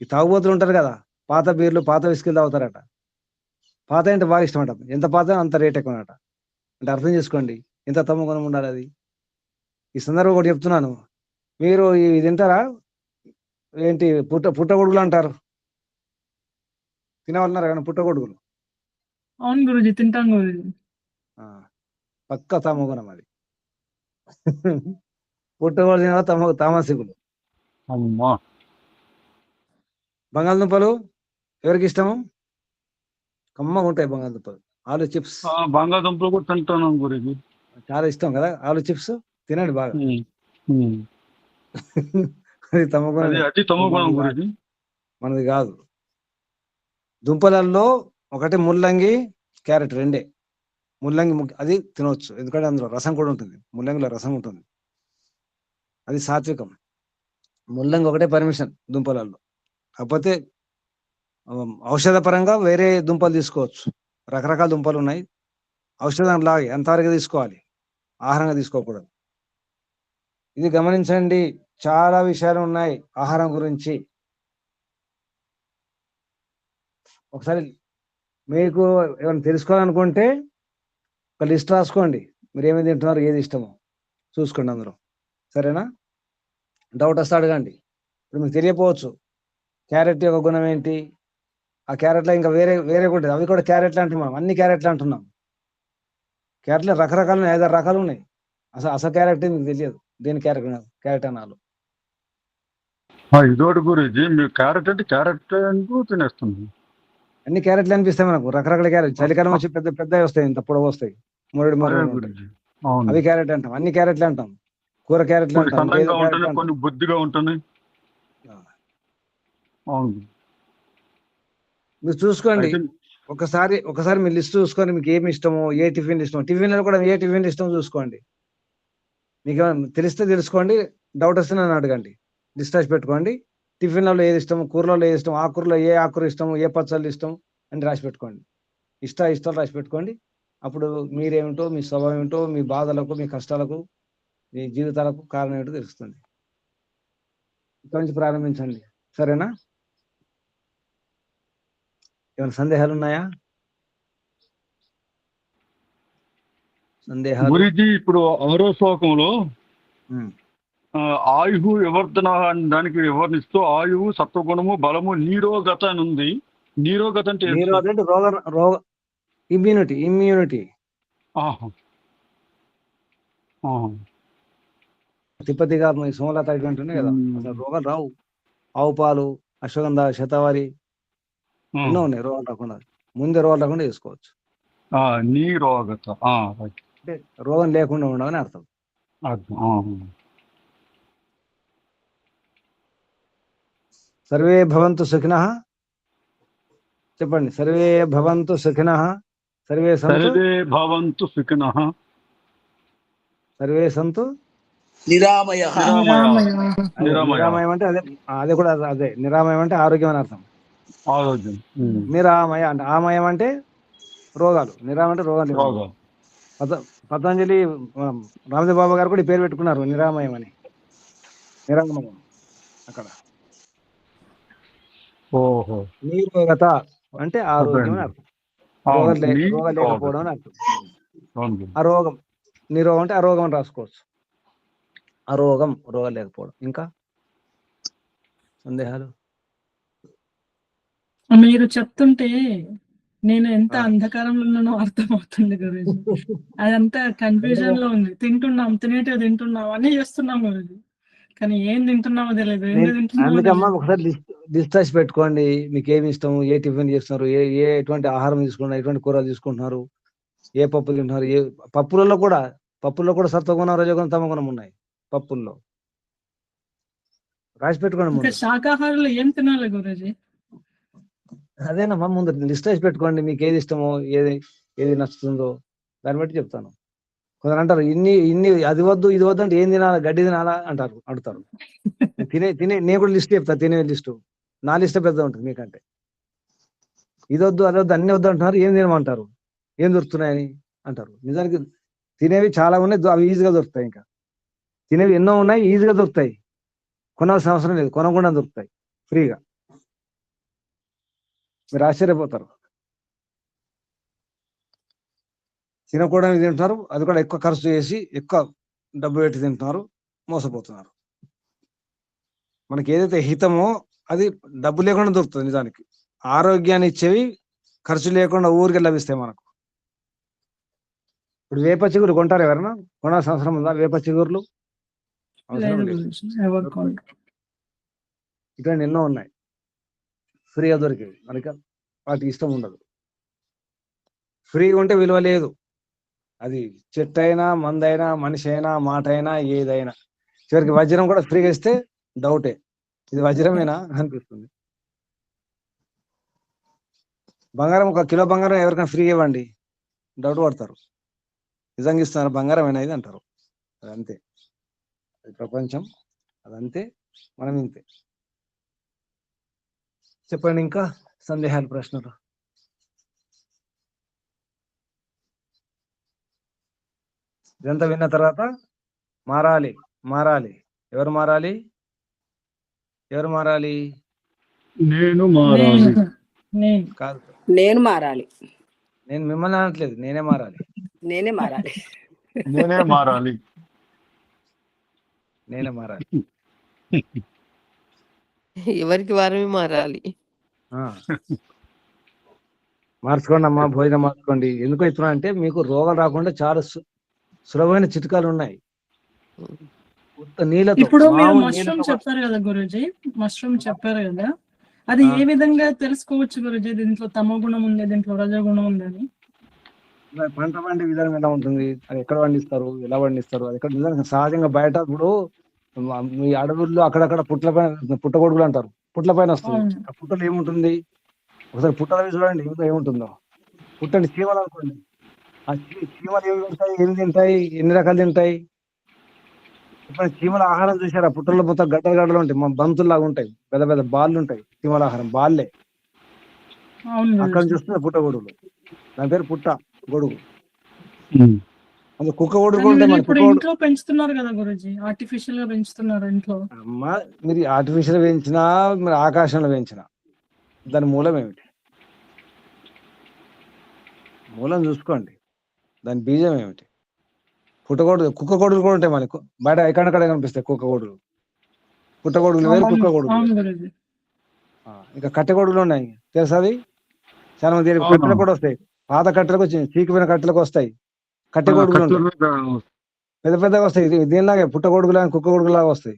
ఈ తాగుబోతులు ఉంటారు కదా, పాత బీర్లు, పాత విస్కీలు తాగుతారట. పాత అంటే బాగా ఇష్టం అంట. ఎంత పాత అంత రేట్ ఎక్కువ అట. అంటే అర్థం చేసుకోండి ఎంత తమ్ము గుణం ఉండాలి అది. ఈ సందర్భం ఒకటి చెప్తున్నాను. మీరు ఇవి తింటారా? ఏంటి పుట్టగొడుగులు అంటారు, తినవన్నారు కానీ పుట్టగొడుగులు. అవును గురుజీ, తింటాం గురుజీ. పక్క తమ గుణం అది. పుట్టగొడుగు తిన తామసికులు. అమ్మా. బంగాళదుంపలు ఎవరికి ఇష్టము? కమ్మగా ఉంటాయి బంగాళదుంపలు. ఆలు చిప్స్ బంగాళదుంపలు కూడా తింటాను గురుజీ. చాలా ఇష్టం కదా ఆలు చిప్స్. తినండి బాగా. అది తమ గుణం, మనది కాదు. దుంపలలో ఒకటి ముల్లంగి, క్యారెట్, రెండే. ముల్లంగి అది తినవచ్చు, ఎందుకంటే అందులో రసం కూడా ఉంటుంది. ముల్లంగిలో రసం ఉంటుంది, అది సాత్వికం. ముల్లంగి ఒకటే పర్మిషన్ దుంపలలో. కాకపోతే ఔషధ పరంగా వేరే దుంపలు తీసుకోవచ్చు. రకరకాల దుంపలు ఉన్నాయి. ఔషధం లాగే ఎంతవరకు తీసుకోవాలి, ఆహారంగా తీసుకోకూడదు. ఇది గమనించండి. చాలా విషయాలు ఉన్నాయి ఆహారం గురించి. ఒకసారి మీకు ఏమైనా తెలుసుకోవాలనుకుంటే ఒక లిస్ట్ రాసుకోండి. మీరు ఏమేమి తింటున్నారు, ఏది ఇష్టమో చూసుకోండి అందరూ. సరేనా? డౌట్ వస్తే అడగండి. ఇప్పుడు మీకు తెలియపోవచ్చు క్యారెట్ యొక్క గుణం ఏంటి. ఆ క్యారెట్లో ఇంకా వేరే కూడా ఉంటుంది. అవి కూడా క్యారెట్లు అంటున్నాం, అన్ని క్యారెట్లు అంటున్నాం. క్యారెట్లో రకరకాలు 5-6 రకాలు ఉన్నాయి. అసలు క్యారెట్ మీకు తెలియదు. దీని క్యారటనాలు. ఇదోటి గురించి మీరు క్యారెట్ అంటే క్యారెట్ తినేస్తుంది. అన్ని క్యారెట్లు అనిపిస్తాయి మనకు, రకరకాల క్యారెట్. చలికాలం వచ్చి పెద్ద పెద్దవి వస్తాయి, ఇంత పొడవు వస్తాయి, మురడి అదే మురడి ఉంటాయి. గురించి. అవును. అవి క్యారెట్ అంటాం. అన్ని క్యారెట్లు అంటాం, కూర క్యారెట్లు కొన్ని అంటాం, సన్నంగా ఏదో క్యారెట్ ఉంటుంది, అంటాం. కొన్ని బుద్ధిగా ఉంటుంది. ఆ. అవును. మీరు చూసుకోండి, అయితే ఒకసారి మీ లిస్ట్ చూసుకొని మీకు ఏమి ఇష్టమో, ఏ టిఫిన్ ఇష్టమో, టిఫిన్లో కూడా ఏ టిఫిన్ ఇష్టమో చూసుకోండి. మీకు ఏమైనా తెలిస్తే తెలుసుకోండి, డౌట్ వస్తే నన్ను అడగండి. లిస్ట్ రాసి పెట్టుకోండి. టిఫిన్లలో ఏది ఇష్టం, కూరలలో ఏది ఇష్టం, ఆకుకూరలో ఏ ఆకుకూర ఇష్టం, ఏ పచ్చళ్ళు ఇష్టం అని రాసి పెట్టుకోండి. ఇష్టాలు రాసి పెట్టుకోండి. అప్పుడు మీరేమిటో, మీ స్వభావం ఏమిటో, మీ బాధలకు, మీ కష్టాలకు, మీ జీవితాలకు కారణం ఏమిటో తెలుస్తుంది. ఇక్కడ నుంచి ప్రారంభించండి, సరేనా? ఏమైనా సందేహాలు ఉన్నాయా? సందేహాలు? గురించి ఇప్పుడు 6వ శ్లోకంలో ఉమ్. ఆయువు వివర్ధన దానికి వివరణిస్తూ ఆయువు, సత్వగుణము, బలము, నీరోగత అని ఉంది. నీరోగత అంటే ఏంటి? మీరు అదేంటి రోగ ఇమ్యూనిటీ. ఆహా. ఆహా. తిప్పతి గారు సోమలత ఇటువంటి ఉన్నాయి కదా, అసలు రోగాలు రావు. ఆవు పాలు, అశ్వగంధ, శతావరి ఎన్నో ఉన్నాయి రోగాలు రాకుండా. ముందే రోగాలు రాకుండా చేసుకోవచ్చు. నీరోగత. రైట్. అంటే రోగం లేకుండా ఉండవని అర్థం. సర్వే భవంతు సుఖినః. చెప్పండి, సర్వే భవంతు సుఖినః, సర్వే సంతు, సర్వే భవంతు సుఖినః, సర్వే సంతు నిరామయ. నిరామయం అంటే అదే కూడా అదే. నిరామయం అంటే ఆరోగ్యం అని అర్థం. ఆరోగ్యం. నిరామయ అంటే, ఆమయం అంటే రోగాలు, నిరామయం అంటే రోగాలు. రోగం. పతంజలి రామదేవ్ బాబా గారు కూడా ఈ పేరు పెట్టుకున్నారు, నిరామయం అని. నిరామయం అక్కడ. ఓహో. నీరోగత అంటే ఆరోగ్యం అని అర్థం. రోగం లేకపోవడం అని అర్థం. అరోగం, నిరోగం అంటే అరోగం అని రాసుకోవచ్చు. రోగం లేకపోవడం. ఇంకా సందేహాలు? మీరు చెప్తుంటే నేను ఎంత అంధకారంలో ఉన్నానో అర్థం అవుతుంది గురూజీ. అదంతా కన్ఫ్యూజన్ లో ఉంది. తినేటివి తింటున్నాం, అన్ని చేస్తున్నాం గురూజీ, కానీ ఏం తింటున్నామో తెలియదు, ఎందుకు తింటున్నామో అందుకమ్మా తెలియదు. ఒకసారి లిస్ట్ రాసి పెట్టుకోండి. మీకు ఏమి ఇష్టం, ఏ టిఫిన్ చేస్తున్నారు, ఎటువంటి ఆహారం తీసుకుంటున్నారు, ఎటువంటి కూరలు తీసుకుంటున్నారు, ఏ పప్పులు తింటున్నారు. పప్పులలో కూడా సత్వగుణం, రజోగుణం, తమగుణం ఉన్నాయి పప్పుల్లో. రాసి పెట్టుకోండి ఇంకా ముందు. శాకాహారులు ఏం తినాలి గురూజీ? అదేనమ్మా, ముందు లిస్ట్ రాసి పెట్టుకోండి. మీకు ఏది ఇష్టమో, ఏది నచ్చుతుందో దాన్ని బట్టి చెప్తాను. కొందరు అంటారు ఇన్ని అది వద్దు ఇది వద్దు అంటే ఏం తినాలా, గడ్డి తినాలా అంటారు, అడుగుతారు. నేను కూడా లిస్ట్ చెప్తా, తినే లిస్టు. నా లిస్ట్ పెద్ద ఉంటుంది మీకంటే. ఇది వద్దు అది వద్దు అన్ని వద్దు అంటున్నారు, ఏం తినమంటారు, ఏం దొరుకుతున్నాయని అంటారు. నిజానికి తినేవి చాలా ఉన్నాయి, అవి ఈజీగా దొరుకుతాయి. ఇంకా తినేవి ఎన్నో ఉన్నాయి, ఈజీగా దొరుకుతాయి. కొనాల్సిన అవసరం లేదు, కొనకుండా దొరుకుతాయి ఫ్రీగా. మీరు ఆశ్చర్యపోతారు. తినకూడని తింటున్నారు, అది కూడా ఎక్కువ ఖర్చు చేసి ఎక్కువ డబ్బు పెట్టి తింటున్నారు, మోసపోతున్నారు. మనకి ఏదైతే హితమో అది డబ్బు లేకుండా దొరుకుతుంది. నిజానికి ఆరోగ్యాన్ని ఇచ్చేవి ఖర్చు లేకుండా ఊరికే లభిస్తాయి మనకు. ఇప్పుడు వేప చిగురు కొంటారు ఎవరైనా? కొనాల్సిన అవసరం ఉందా? వేప చిగురులు అవసరం లేదు లేదు. గురూజీ, ఎవరు కొనరు. ఇక్కడ ఎన్నో ఉన్నాయి ఫ్రీగా దొరికేవి, మనకి వాటికి ఇష్టం ఉండదు. ఫ్రీగా ఉంటే విలువ లేదు. అది చెట్టు అయినా, మందైనా, మనిషి అయినా, మాట అయినా, ఏదైనా. చివరికి వజ్రం కూడా ఫ్రీగా ఇస్తే డౌటే, ఇది వజ్రమేనా అనిపిస్తుంది. బంగారం, 1 కిలో బంగారం ఎవరికైనా ఫ్రీగా ఇవ్వండి, డౌట్ పడతారు. నిజంగా ఇస్తున్నారు, బంగారం ఇది అంటారు. అదంతే, అది ప్రపంచం, అదంతే, మనం ఇంతే. చెప్పండి, ఇంకా సందేహాలు, ప్రశ్నలు? ఇదంతా విన్న తర్వాత మారాలి. ఎవరు మారాలి? నేను మారాలి. కాదు, నేను మారాలి. నేను మిమ్మల్ని అనట్లేదు, నేనే మారాలి. నేనే మారాలి. ఎవరికి వారమే మారాలి. మార్చుకోండి అమ్మా, భోజనం మార్చుకోండి. ఎందుకు ఇస్తున్నా అంటే మీకు రోగాలు రాకుండా చాలా సులభమైన చిట్కాలు ఉన్నాయి. ఉత్త నీళ్ళతో ఇప్పుడు మీరు మామూలు మష్రూమ్ నీళ్ళతో చెప్పారు కదా గురూజీ, మష్రూమ్ చెప్పారు కదా, అది ఆ, ఏ విధంగా తెలుసుకోవచ్చు గురూజీ? దీంట్లో తమో గుణం ఉంది, దీంట్లో రజోగుణం ఉందని. మరి పంట పండే విధానం ఎలా ఉంటుంది, అది ఎక్కడ పండిస్తారు, ఎలా పండిస్తారు, అది ఎక్కడ నిజంగా సహజంగా బయట ఇప్పుడు మీ అడవుల్లో అక్కడక్కడ పుట్టగొడుగులు అంటారు, పుట్ల పైన వస్తుంది. అవును. ఆ పుట్టలు ఏముంటుంది, ఒకసారి పుట్టలు చూడండి ఇందులో ఏముంటుందో. పుట్టండి చీమలు అనుకోండి, ఆ చీమలు ఏమి తింటాయి, ఏమి తింటాయి, ఎన్ని రకాలు తింటాయి. ఇప్పుడు చీమల ఆహారం చూసారా, పుట్టల్లో మొత్తం గడ్డలు గడ్డలు ఉంటాయి, మన బంతుల్లాగా ఉంటాయి, పెద్ద పెద్ద బాళ్ళు ఉంటాయి, చీమల ఆహారం బాళ్ళే. అవును అక్కడ గురూజీ. చూస్తే పుట్ట గొడుగులు, దాని పేరు పుట్ట గొడుగు. ఉమ్. అందులో కుక్క గొడుగు కానీ ఉంటాయి, వీళ్ళు మన ఇప్పుడు కుక్క గొడుగు. ఇంట్లో పెంచుతున్నారు కదా గురూజీ, ఆర్టిఫిషియల్ గా పెంచుతున్నారు ఇంట్లో. అమ్మ, మీరు ఆర్టిఫిషియల్ పెంచినా, మీరు ఆకాశంలో పెంచినా, దాని మూలం ఏమిటి, మూలం చూసుకోండి, దాని బీజం ఏమిటి. పుట్టగొడుగు కుక్క గొడుగులు కూడా ఉంటాయి మనకు బయట ఎక్కడెక్కడ కనిపిస్తాయి కుక్క గొడుగులు. పుట్టగొడుగులు వేరు, కుక్క అవును గొడుగులు అవును వేరు. గురూజీ. ఇంకా కట్టె గొడుగులు ఉన్నాయి, తెలుసా అది? చాలా మంది కట్టెలకు అవునవును. కూడా వస్తాయి, పాత కట్టెలకు వచ్చింది, చీకిపోయిన కట్టెలకు వస్తాయి కట్టె గొడుగులు కట్టెల ఉంటాయి, మీద పెద్ద పెద్దగా వస్తాయి. దీనిలాగే పుట్ట గొడుగులా కుక్క గొడుగులాగా వస్తాయి.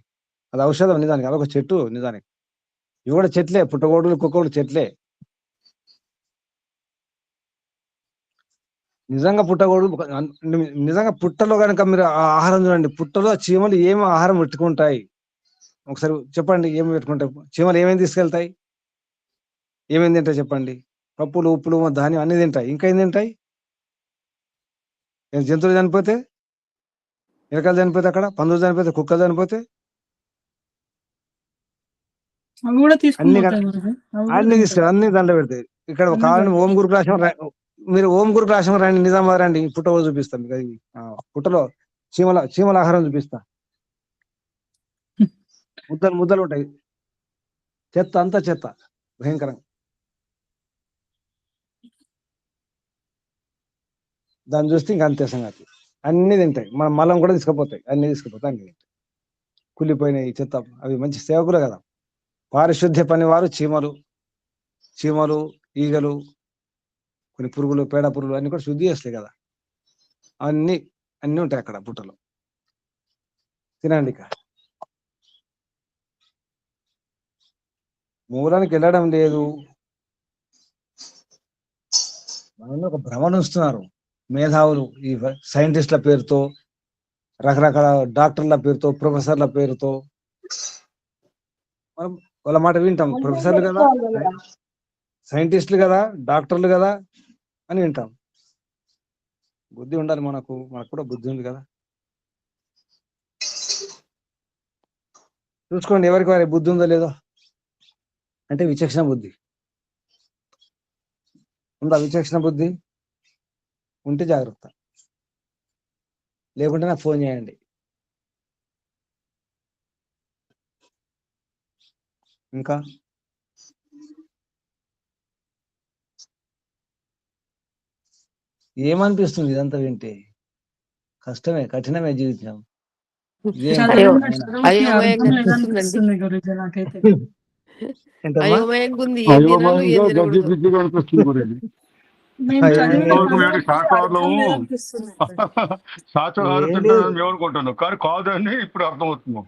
అది ఔషధం నిజానికి, అదొక చెట్టు నిజానికి. ఇవి కూడా చెట్లే, పుట్టగొడుగులు కుక్క గొడుగు చెట్లే. నిజంగా పుట్టగొడుగు నిజంగా పుట్టలో కనుక మీరు ఆ ఆహారం చూడండి, పుట్టలో చీమలు ఏమి ఆహారం పెట్టుకుంటాయి ఒకసారి చెప్పండి, ఏమి పెట్టుకుంటాయి చీమలు, ఏమేమి తీసుకెళ్తాయి, ఏమేమి తింటాయి చెప్పండి. పప్పులు, ఉప్పులు, ధాన్యం అన్ని తింటాయి. ఇంకా ఏం తింటాయి? జంతువులు చనిపోతే, ఎలకలు చనిపోతే, అక్కడ పందులు చనిపోతే, కుక్కలు చనిపోతే అవి కూడా తీసుకుని అన్ని పోతాయి గురూజీ, అవి కూడా అన్ని తింటాయి, తీసుకెళ్ళి అన్ని దండ పెడతాయి. ఇక్కడ అన్ని కావాలని తింటాయి. ఓం గురుకు రాసిన మీరు ఓం గురుకు రాసిన రండి, నిజామాబాద్ రండి, పుట్ట చూపిస్తాం మీకు. అది పుట్టలో చీమల ఆహారం చూపిస్తా. ముద్దలు ముద్దలు ఉంటాయి, చెత్త అంతా చెత్త, భయంకరంగా. దాన్ని చూస్తే ఇంకా అంతే సంగతి. అన్ని తింటాయి, మన మలం కూడా తీసుకుపోతాయి, అన్ని తీసుకుపోతాయి, అన్ని తింటాయి. కుళ్ళిపోయినాయి చెత్త, అవి మంచి సేవకులు కదా. పారిశుద్ధ్య పని వారు చీమలు, ఈగలు, కొన్ని పురుగులు, పేడ పురుగులు అన్ని కూడా శుద్ధి చేస్తాయి కదా. అన్ని అన్ని ఉంటాయి అక్కడ పుట్టలో. తినండి. ఇక మూలానికి వెళ్ళడం లేదు, మనల్ని ఒక భ్రమను వస్తున్నారు మేధావులు, ఈ సైంటిస్టుల పేరుతో, రకరకాల డాక్టర్ల పేరుతో, ప్రొఫెసర్ల పేరుతో. మనం వాళ్ళ మాట వింటాం, ప్రొఫెసర్లు కదా, సైంటిస్టులు కదా, డాక్టర్లు కదా అని వింటాం. బుద్ధి ఉండాలి మనకు కూడా బుద్ధి ఉంది కదా. చూసుకోండి ఎవరికి వారి బుద్ధి ఉందో లేదో, అంటే విచక్షణ బుద్ధి ఉందా? విచక్షణ బుద్ధి ఉంటే జాగ్రత్త, లేకుంటే నాకు ఫోన్ చేయండి. ఇంకా ఏమనిపిస్తుంది ఇదంతా వింటే? కష్టమే, కఠినమే జీవితం. చదివిన అయోమయంగా చదువుకి అర్థం అనిపిస్తుందండి, లేదనిపిస్తుంది గురూజీ నాకైతే. ఏంటమ్మా? అయోమయంగా ఉంది, ఏం తినాలో ఏం అయోమయంగా గజ్జి తినకూడదు. పిచ్చిగా అనిపిస్తుంది గురించి. మేము చదివిన ఇంతవరకు మేము చదువుకి అర్థం శాకాహారము లేదనిపిస్తుంది. శాకాహారం ఏం లేదు, తింటానని మేము అనుకుంటున్నాం, కానీ కాదని ఇప్పుడు అర్థమవుతున్నాం.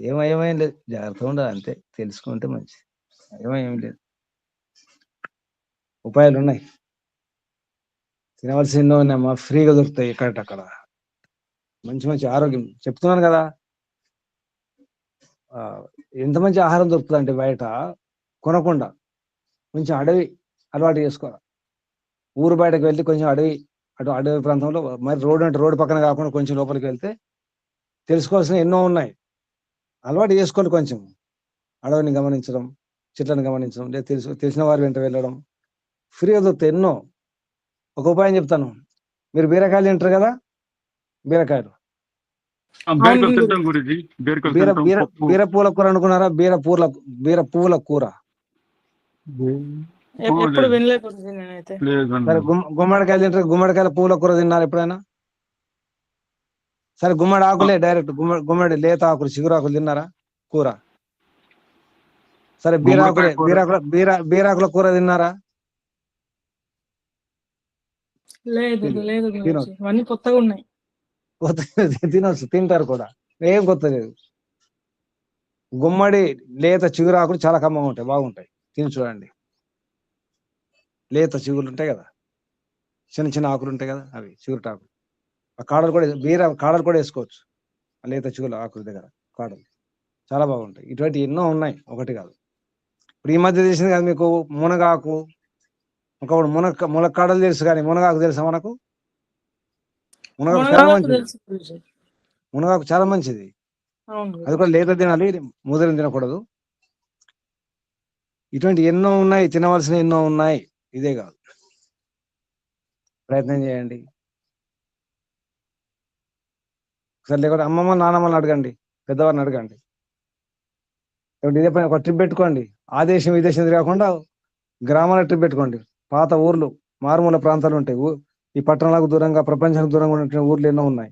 ఏమేం లేదు, జాగ్రత్తగా ఉండాలి అంతే, తెలుసుకుంటే మంచిది. ఏం లేదు, ఉపాయాలు ఉన్నాయి, తినవలసి ఎన్నో ఉన్నాయమ్మా, ఫ్రీగా దొరుకుతాయి ఎక్కడక్కడ. మంచి మంచి ఆరోగ్యం చెప్తున్నాను కదా. ఎంత మంచి ఆహారం దొరుకుతుంది అంటే బయట కొనకుండా, కొంచెం అడవి అలవాటు చేసుకోవాలి. ఊరు బయటకు వెళ్తే కొంచెం అడవి ప్రాంతంలో, మరి రోడ్డు అంటే రోడ్డు పక్కన కాకుండా కొంచెం లోపలికి వెళ్తే తెలుసుకోవాల్సిన ఎన్నో ఉన్నాయి. అలవాటు చేసుకోవాలి, కొంచెం అడవిని గమనించడం, చెట్లను గమనించడం, లేదా తెలిసిన వారి వెంట వెళ్ళడం. ఫ్రీగా దొరుకుతాయి ఎన్నో. ఒక ఉపాయం చెప్తాను, మీరు బీరకాయలు తింటారు కదా, బీరకాయలు, బీరకాయలు తింటాం గురించి, బీరకాయలు బీర తింటాం, బీర పప్పు. బీర పూల కూర అనుకున్నారా? బీర పూల కూర ఎప్పుడు వినలేదు గురూజీ నేనైతే. సరే. గుమ్మడికాయలు తింటారు, గుమ్మడికాయల పూల కూర తిన్నారు ఎప్పుడైనా? సరే, గుమ్మడి ఆకులే డైరెక్ట్, గుమ్మడి లేత ఆకులు, చిగురు ఆకులు తిన్నారా కూర? సరే, గుమ్మడికాయ కూర బీరాకుల కూర తిన్నారా? లేదు తెలియదు, లేదు గురూజీ, తినొచ్చు. ఇవన్నీ కొత్తగా ఉన్నాయి. కొత్త తినొచ్చు, తింటారు కూడా, ఏం కొత్త లేదు. గుమ్మడి లేత చిగురాకులు చాలా కమ్మగా ఉంటాయి, బాగుంటాయి, తిని చూడండి. లేత చిగురులు ఉంటాయి కదా, చిన్న చిన్న ఆకులు ఉంటాయి కదా, అవి చిగురుటాకులు. ఆ కాడలు కూడా కాడలు కూడా వేసుకోవచ్చు, ఆ లేత చిగురు ఆకుల దగ్గర కాడలు చాలా బాగుంటాయి. ఇటువంటి ఎన్నో ఉన్నాయి, ఒకటి కాదు. ఇప్పుడు ఈ మధ్య తెలిసింది కదా మీకు మునగాకు, ఒకప్పుడు మునక్కాడలు తెలుసు, కానీ మునగాకు తెలుసా మనకు? మునగాకు చాలా మునగాకు మంచిది, తెలుసు గురూజీ. మునగాకు చాలా మంచిది. అవును అది కూడా గురూజీ. లేత తినాలి, ముదిరిన తినకూడదు. ఇటువంటి ఎన్నో ఉన్నాయి, తినవలసిన ఎన్నో ఉన్నాయి, ఇదే కాదు. ప్రయత్నం చేయండి. ఒకసారి లేకపోతే అమ్మమ్మ నాన్నమ్మని అడగండి, పెద్దవారిని అడగండి. ఇదే పని ఒక ట్రిప్ పెట్టుకోండి, ఆ దేశం ఈ దేశం కాకుండా గ్రామాల ట్రిప్ పెట్టుకోండి. పాత ఊర్లు, మారుమూల ప్రాంతాలు ఉంటాయి, ఈ పట్టణాలకు దూరంగా, ప్రపంచానికి దూరంగా ఉన్నటువంటి ఊర్లు ఎన్నో ఉన్నాయి.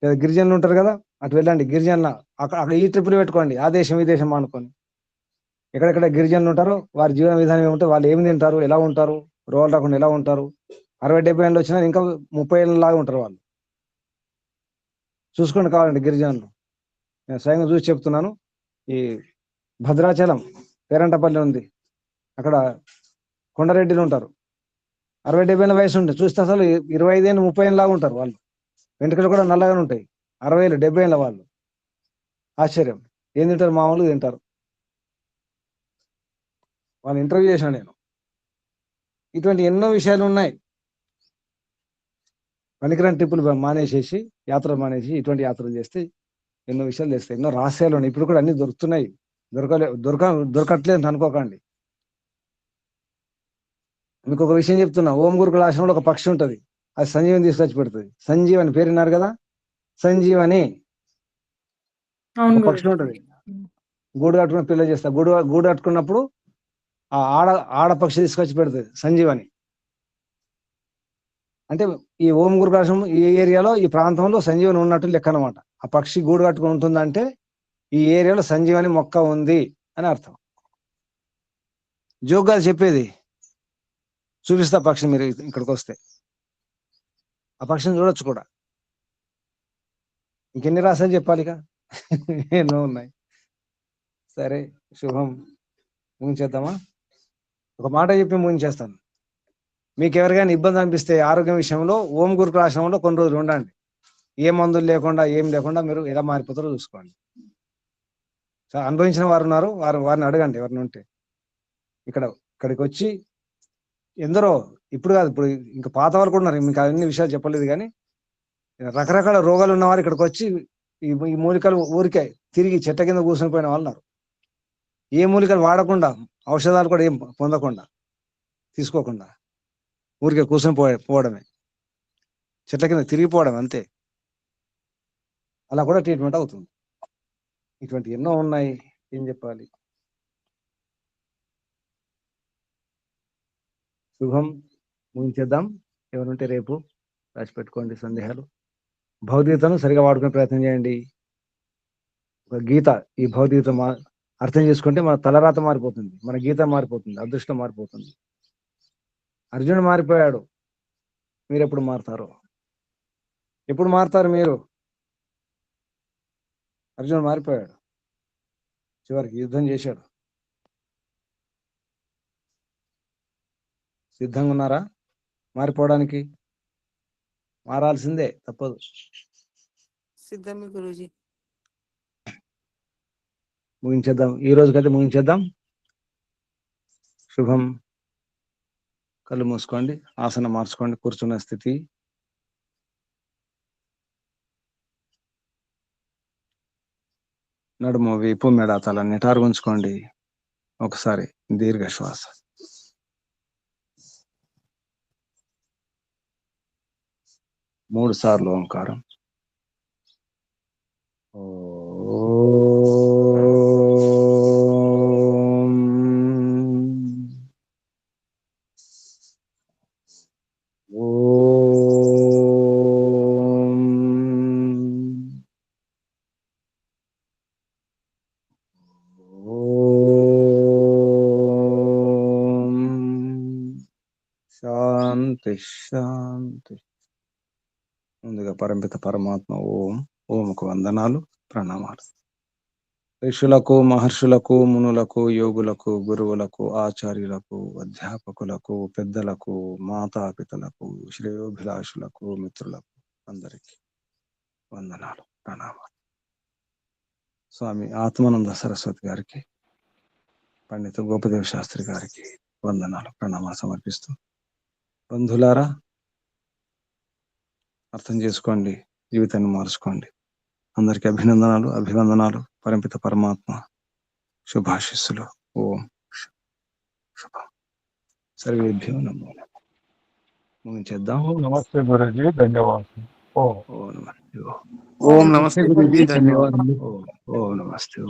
లేదా గిరిజనులు ఉంటారు కదా, అటు వెళ్ళండి. గిరిజనుల అక్కడ ఈ ట్రిప్పులు పెట్టుకోండి, ఆ దేశం ఈ దేశం అనుకోని. ఎక్కడెక్కడ గిరిజనులు ఉంటారో వారి జీవన విధానం ఏముంటే, వాళ్ళు ఏమి తింటారు, ఎలా ఉంటారు, రోగాలు రాకుండా ఎలా ఉంటారు, 60-70 ఏళ్ళు వచ్చినా ఇంకా 30 ఏళ్ళ లాగా ఉంటారు వాళ్ళు. చూసుకోండి కావాలండి గిరిజనులు. నేను స్వయంగా చూసి చెప్తున్నాను. ఈ భద్రాచలం పేరంటపల్లి ఉంది, అక్కడ కొండరెడ్డిలు ఉంటారు, 60-70 ఏళ్ళ వయసు ఉంటుంది. చూస్తే అసలు 25 ఏళ్ళు 30 ఏళ్ళ లాగా ఉంటారు వాళ్ళు. వెంట్రుకలు కూడా నల్లగానే ఉంటాయి. 60 ఏళ్ళు 70 ఏళ్ళ వాళ్ళు. ఆశ్చర్యం. ఏం తింటారు? మామూలుగా తింటారు. వాళ్ళు ఇంటర్వ్యూ చేశాను నేను. ఇటువంటి ఎన్నో విషయాలు ఉన్నాయి. పనికిరాని ట్రిప్పులు మానేసేసి, యాత్రలు మానేసి ఇటువంటి యాత్రలు చేస్తే ఎన్నో విషయాలు చేస్తాయి, ఎన్నో రహస్యాలు ఉన్నాయి. ఇప్పుడు కూడా అన్ని దొరుకుతున్నాయి, దొరకట్లేదు అనుకోకండి. మీకు ఒక విషయం చెప్తున్నా, ఓం గురుకుల ఆశ్రమంలో ఒక పక్షి ఉంటుంది, అది సంజీవని తీసుకొచ్చి పెడుతుంది. సంజీవని పేరు విన్నారు కదా, సంజీవని అవును ఒక పక్షి గురూజీ. ఉంటుంది. గూడు కట్టుకుని పిల్ల చేస్తా, గూడు కట్టుకున్నప్పుడు ఆ ఆడపక్షి తీసుకొచ్చి పెడుతుంది సంజీవని. అంటే ఈ ఓం గురుకుల ఆశ్రమం ఈ ఏరియాలో, ఈ ప్రాంతంలో సంజీవని ఉన్నట్టు లెక్క అనమాట. ఆ పక్షి గూడు కట్టుకుని ఉంటుందంటే ఈ ఏరియాలో సంజీవని మొక్క ఉంది అని అర్థం. జోగ్గాలు చెప్పేది, చూపిస్తా పక్షి, మీరు ఇక్కడికి వస్తే ఆ పక్షిని చూడొచ్చు కూడా. ఇంకెన్ని రాసాలు చెప్పాలి ఇక, ఎన్నో ఉన్నాయి. సరే, శుభం. ముగించేద్దామా? ఒక మాట చెప్పి ముగించేస్తాను. మీకు ఎవరికైనా ఇబ్బంది అనిపిస్తే ఆరోగ్యం విషయంలో ఓం గురుకుల ఆశ్రమంలో కొన్ని రోజులు ఉండండి. ఏ మందులు లేకుండా, ఏం లేకుండా మీరు ఎలా మారిపోతారో చూసుకోండి. అనుభవించిన వారు ఉన్నారు, వారిని అడగండి ఎవరిని ఉంటే. ఇక్కడికి వచ్చి ఎందరో, ఇప్పుడు కాదు, ఇప్పుడు ఇంకా పాత వాళ్ళు కూడా ఉన్నారు, మీకు అన్ని విషయాలు చెప్పలేదు, కానీ రకరకాల రోగాలు ఉన్నవారు ఇక్కడికి వచ్చి ఈ మూలికలు ఊరికే తిరిగి చెట్ల కింద కూర్చొని పోయిన వాళ్ళు ఉన్నారు. ఏ మూలికలు వాడకుండా, ఔషధాలు కూడా ఏం పొందకుండా, తీసుకోకుండా ఊరికే కూర్చొని పోవడమే, చెట్ల కింద తిరిగిపోవడం అంతే. అలా కూడా ట్రీట్మెంట్ అవుతుంది. ఇటువంటి ఎన్నో ఉన్నాయి, ఏం చెప్పాలి. శుభం. ముగించేద్దాం. ఎవరుంటే రేపు రాసి పెట్టుకోండి సందేహాలు. భౌతికతను సరిగా వాడుకునే ప్రయత్నం చేయండి. ఒక గీత, ఈ భౌతికత అర్థం చేసుకుంటే మన తలరాత మారిపోతుంది, మన గీత మారిపోతుంది, అదృష్టం మారిపోతుంది. అర్జునుడు మారిపోయాడు, మీరు ఎప్పుడు మారుతారు? ఎప్పుడు మారుతారు మీరు? అర్జునుడు మారిపోయాడు, చివరికి యుద్ధం చేశాడు. సిద్ధంగా ఉన్నారా మారిపోవడానికి? మారాల్సిందే, తప్పదు. సిద్ధమే గురూజీ. ముగించేద్దాం, ఈ రోజుకైతే ముగించేద్దాం. శుభం. కళ్ళు మూసుకోండి, ఆసనం మార్చుకోండి, కూర్చున్న స్థితి. నడుము, వీపు, మెడ, తల నిటారుగా ఉంచుకోండి. ఒకసారి దీర్ఘ శ్వాస. మూడు సార్లు ఓంకారం. శాంతి శాంతి. ముందుగా పరంపిత పరమాత్మ ఓంకు వందనాలు, ప్రణామాలు. ఋషులకు, మహర్షులకు, మునులకు, యోగులకు, గురువులకు, ఆచార్యులకు, అధ్యాపకులకు, పెద్దలకు, మాతాపితలకు, శ్రేయోభిలాషులకు, మిత్రులకు అందరికీ వందనాలు, ప్రణామాలు. స్వామి ఆత్మానంద సరస్వతి గారికి, పండిత గోపదేవ శాస్త్రి గారికి వందనాలు, ప్రణామాలు సమర్పిస్తూ, బంధులారా అర్థం చేసుకోండి, జీవితాన్ని మార్చుకోండి. అందరికీ అభివందనాలు. పరంపిత పరమాత్మ శుభాశిస్సులు. ఓం శుభం. సర్వేభ్యో నమో నమః. ముగించేద్దాం. నమస్తే గురుజీ, ధన్యవాదాలు. ఓం నమస్తే. ఓం నమస్తే గురుజీ, ధన్యవాదాలు. ఓం నమస్తే.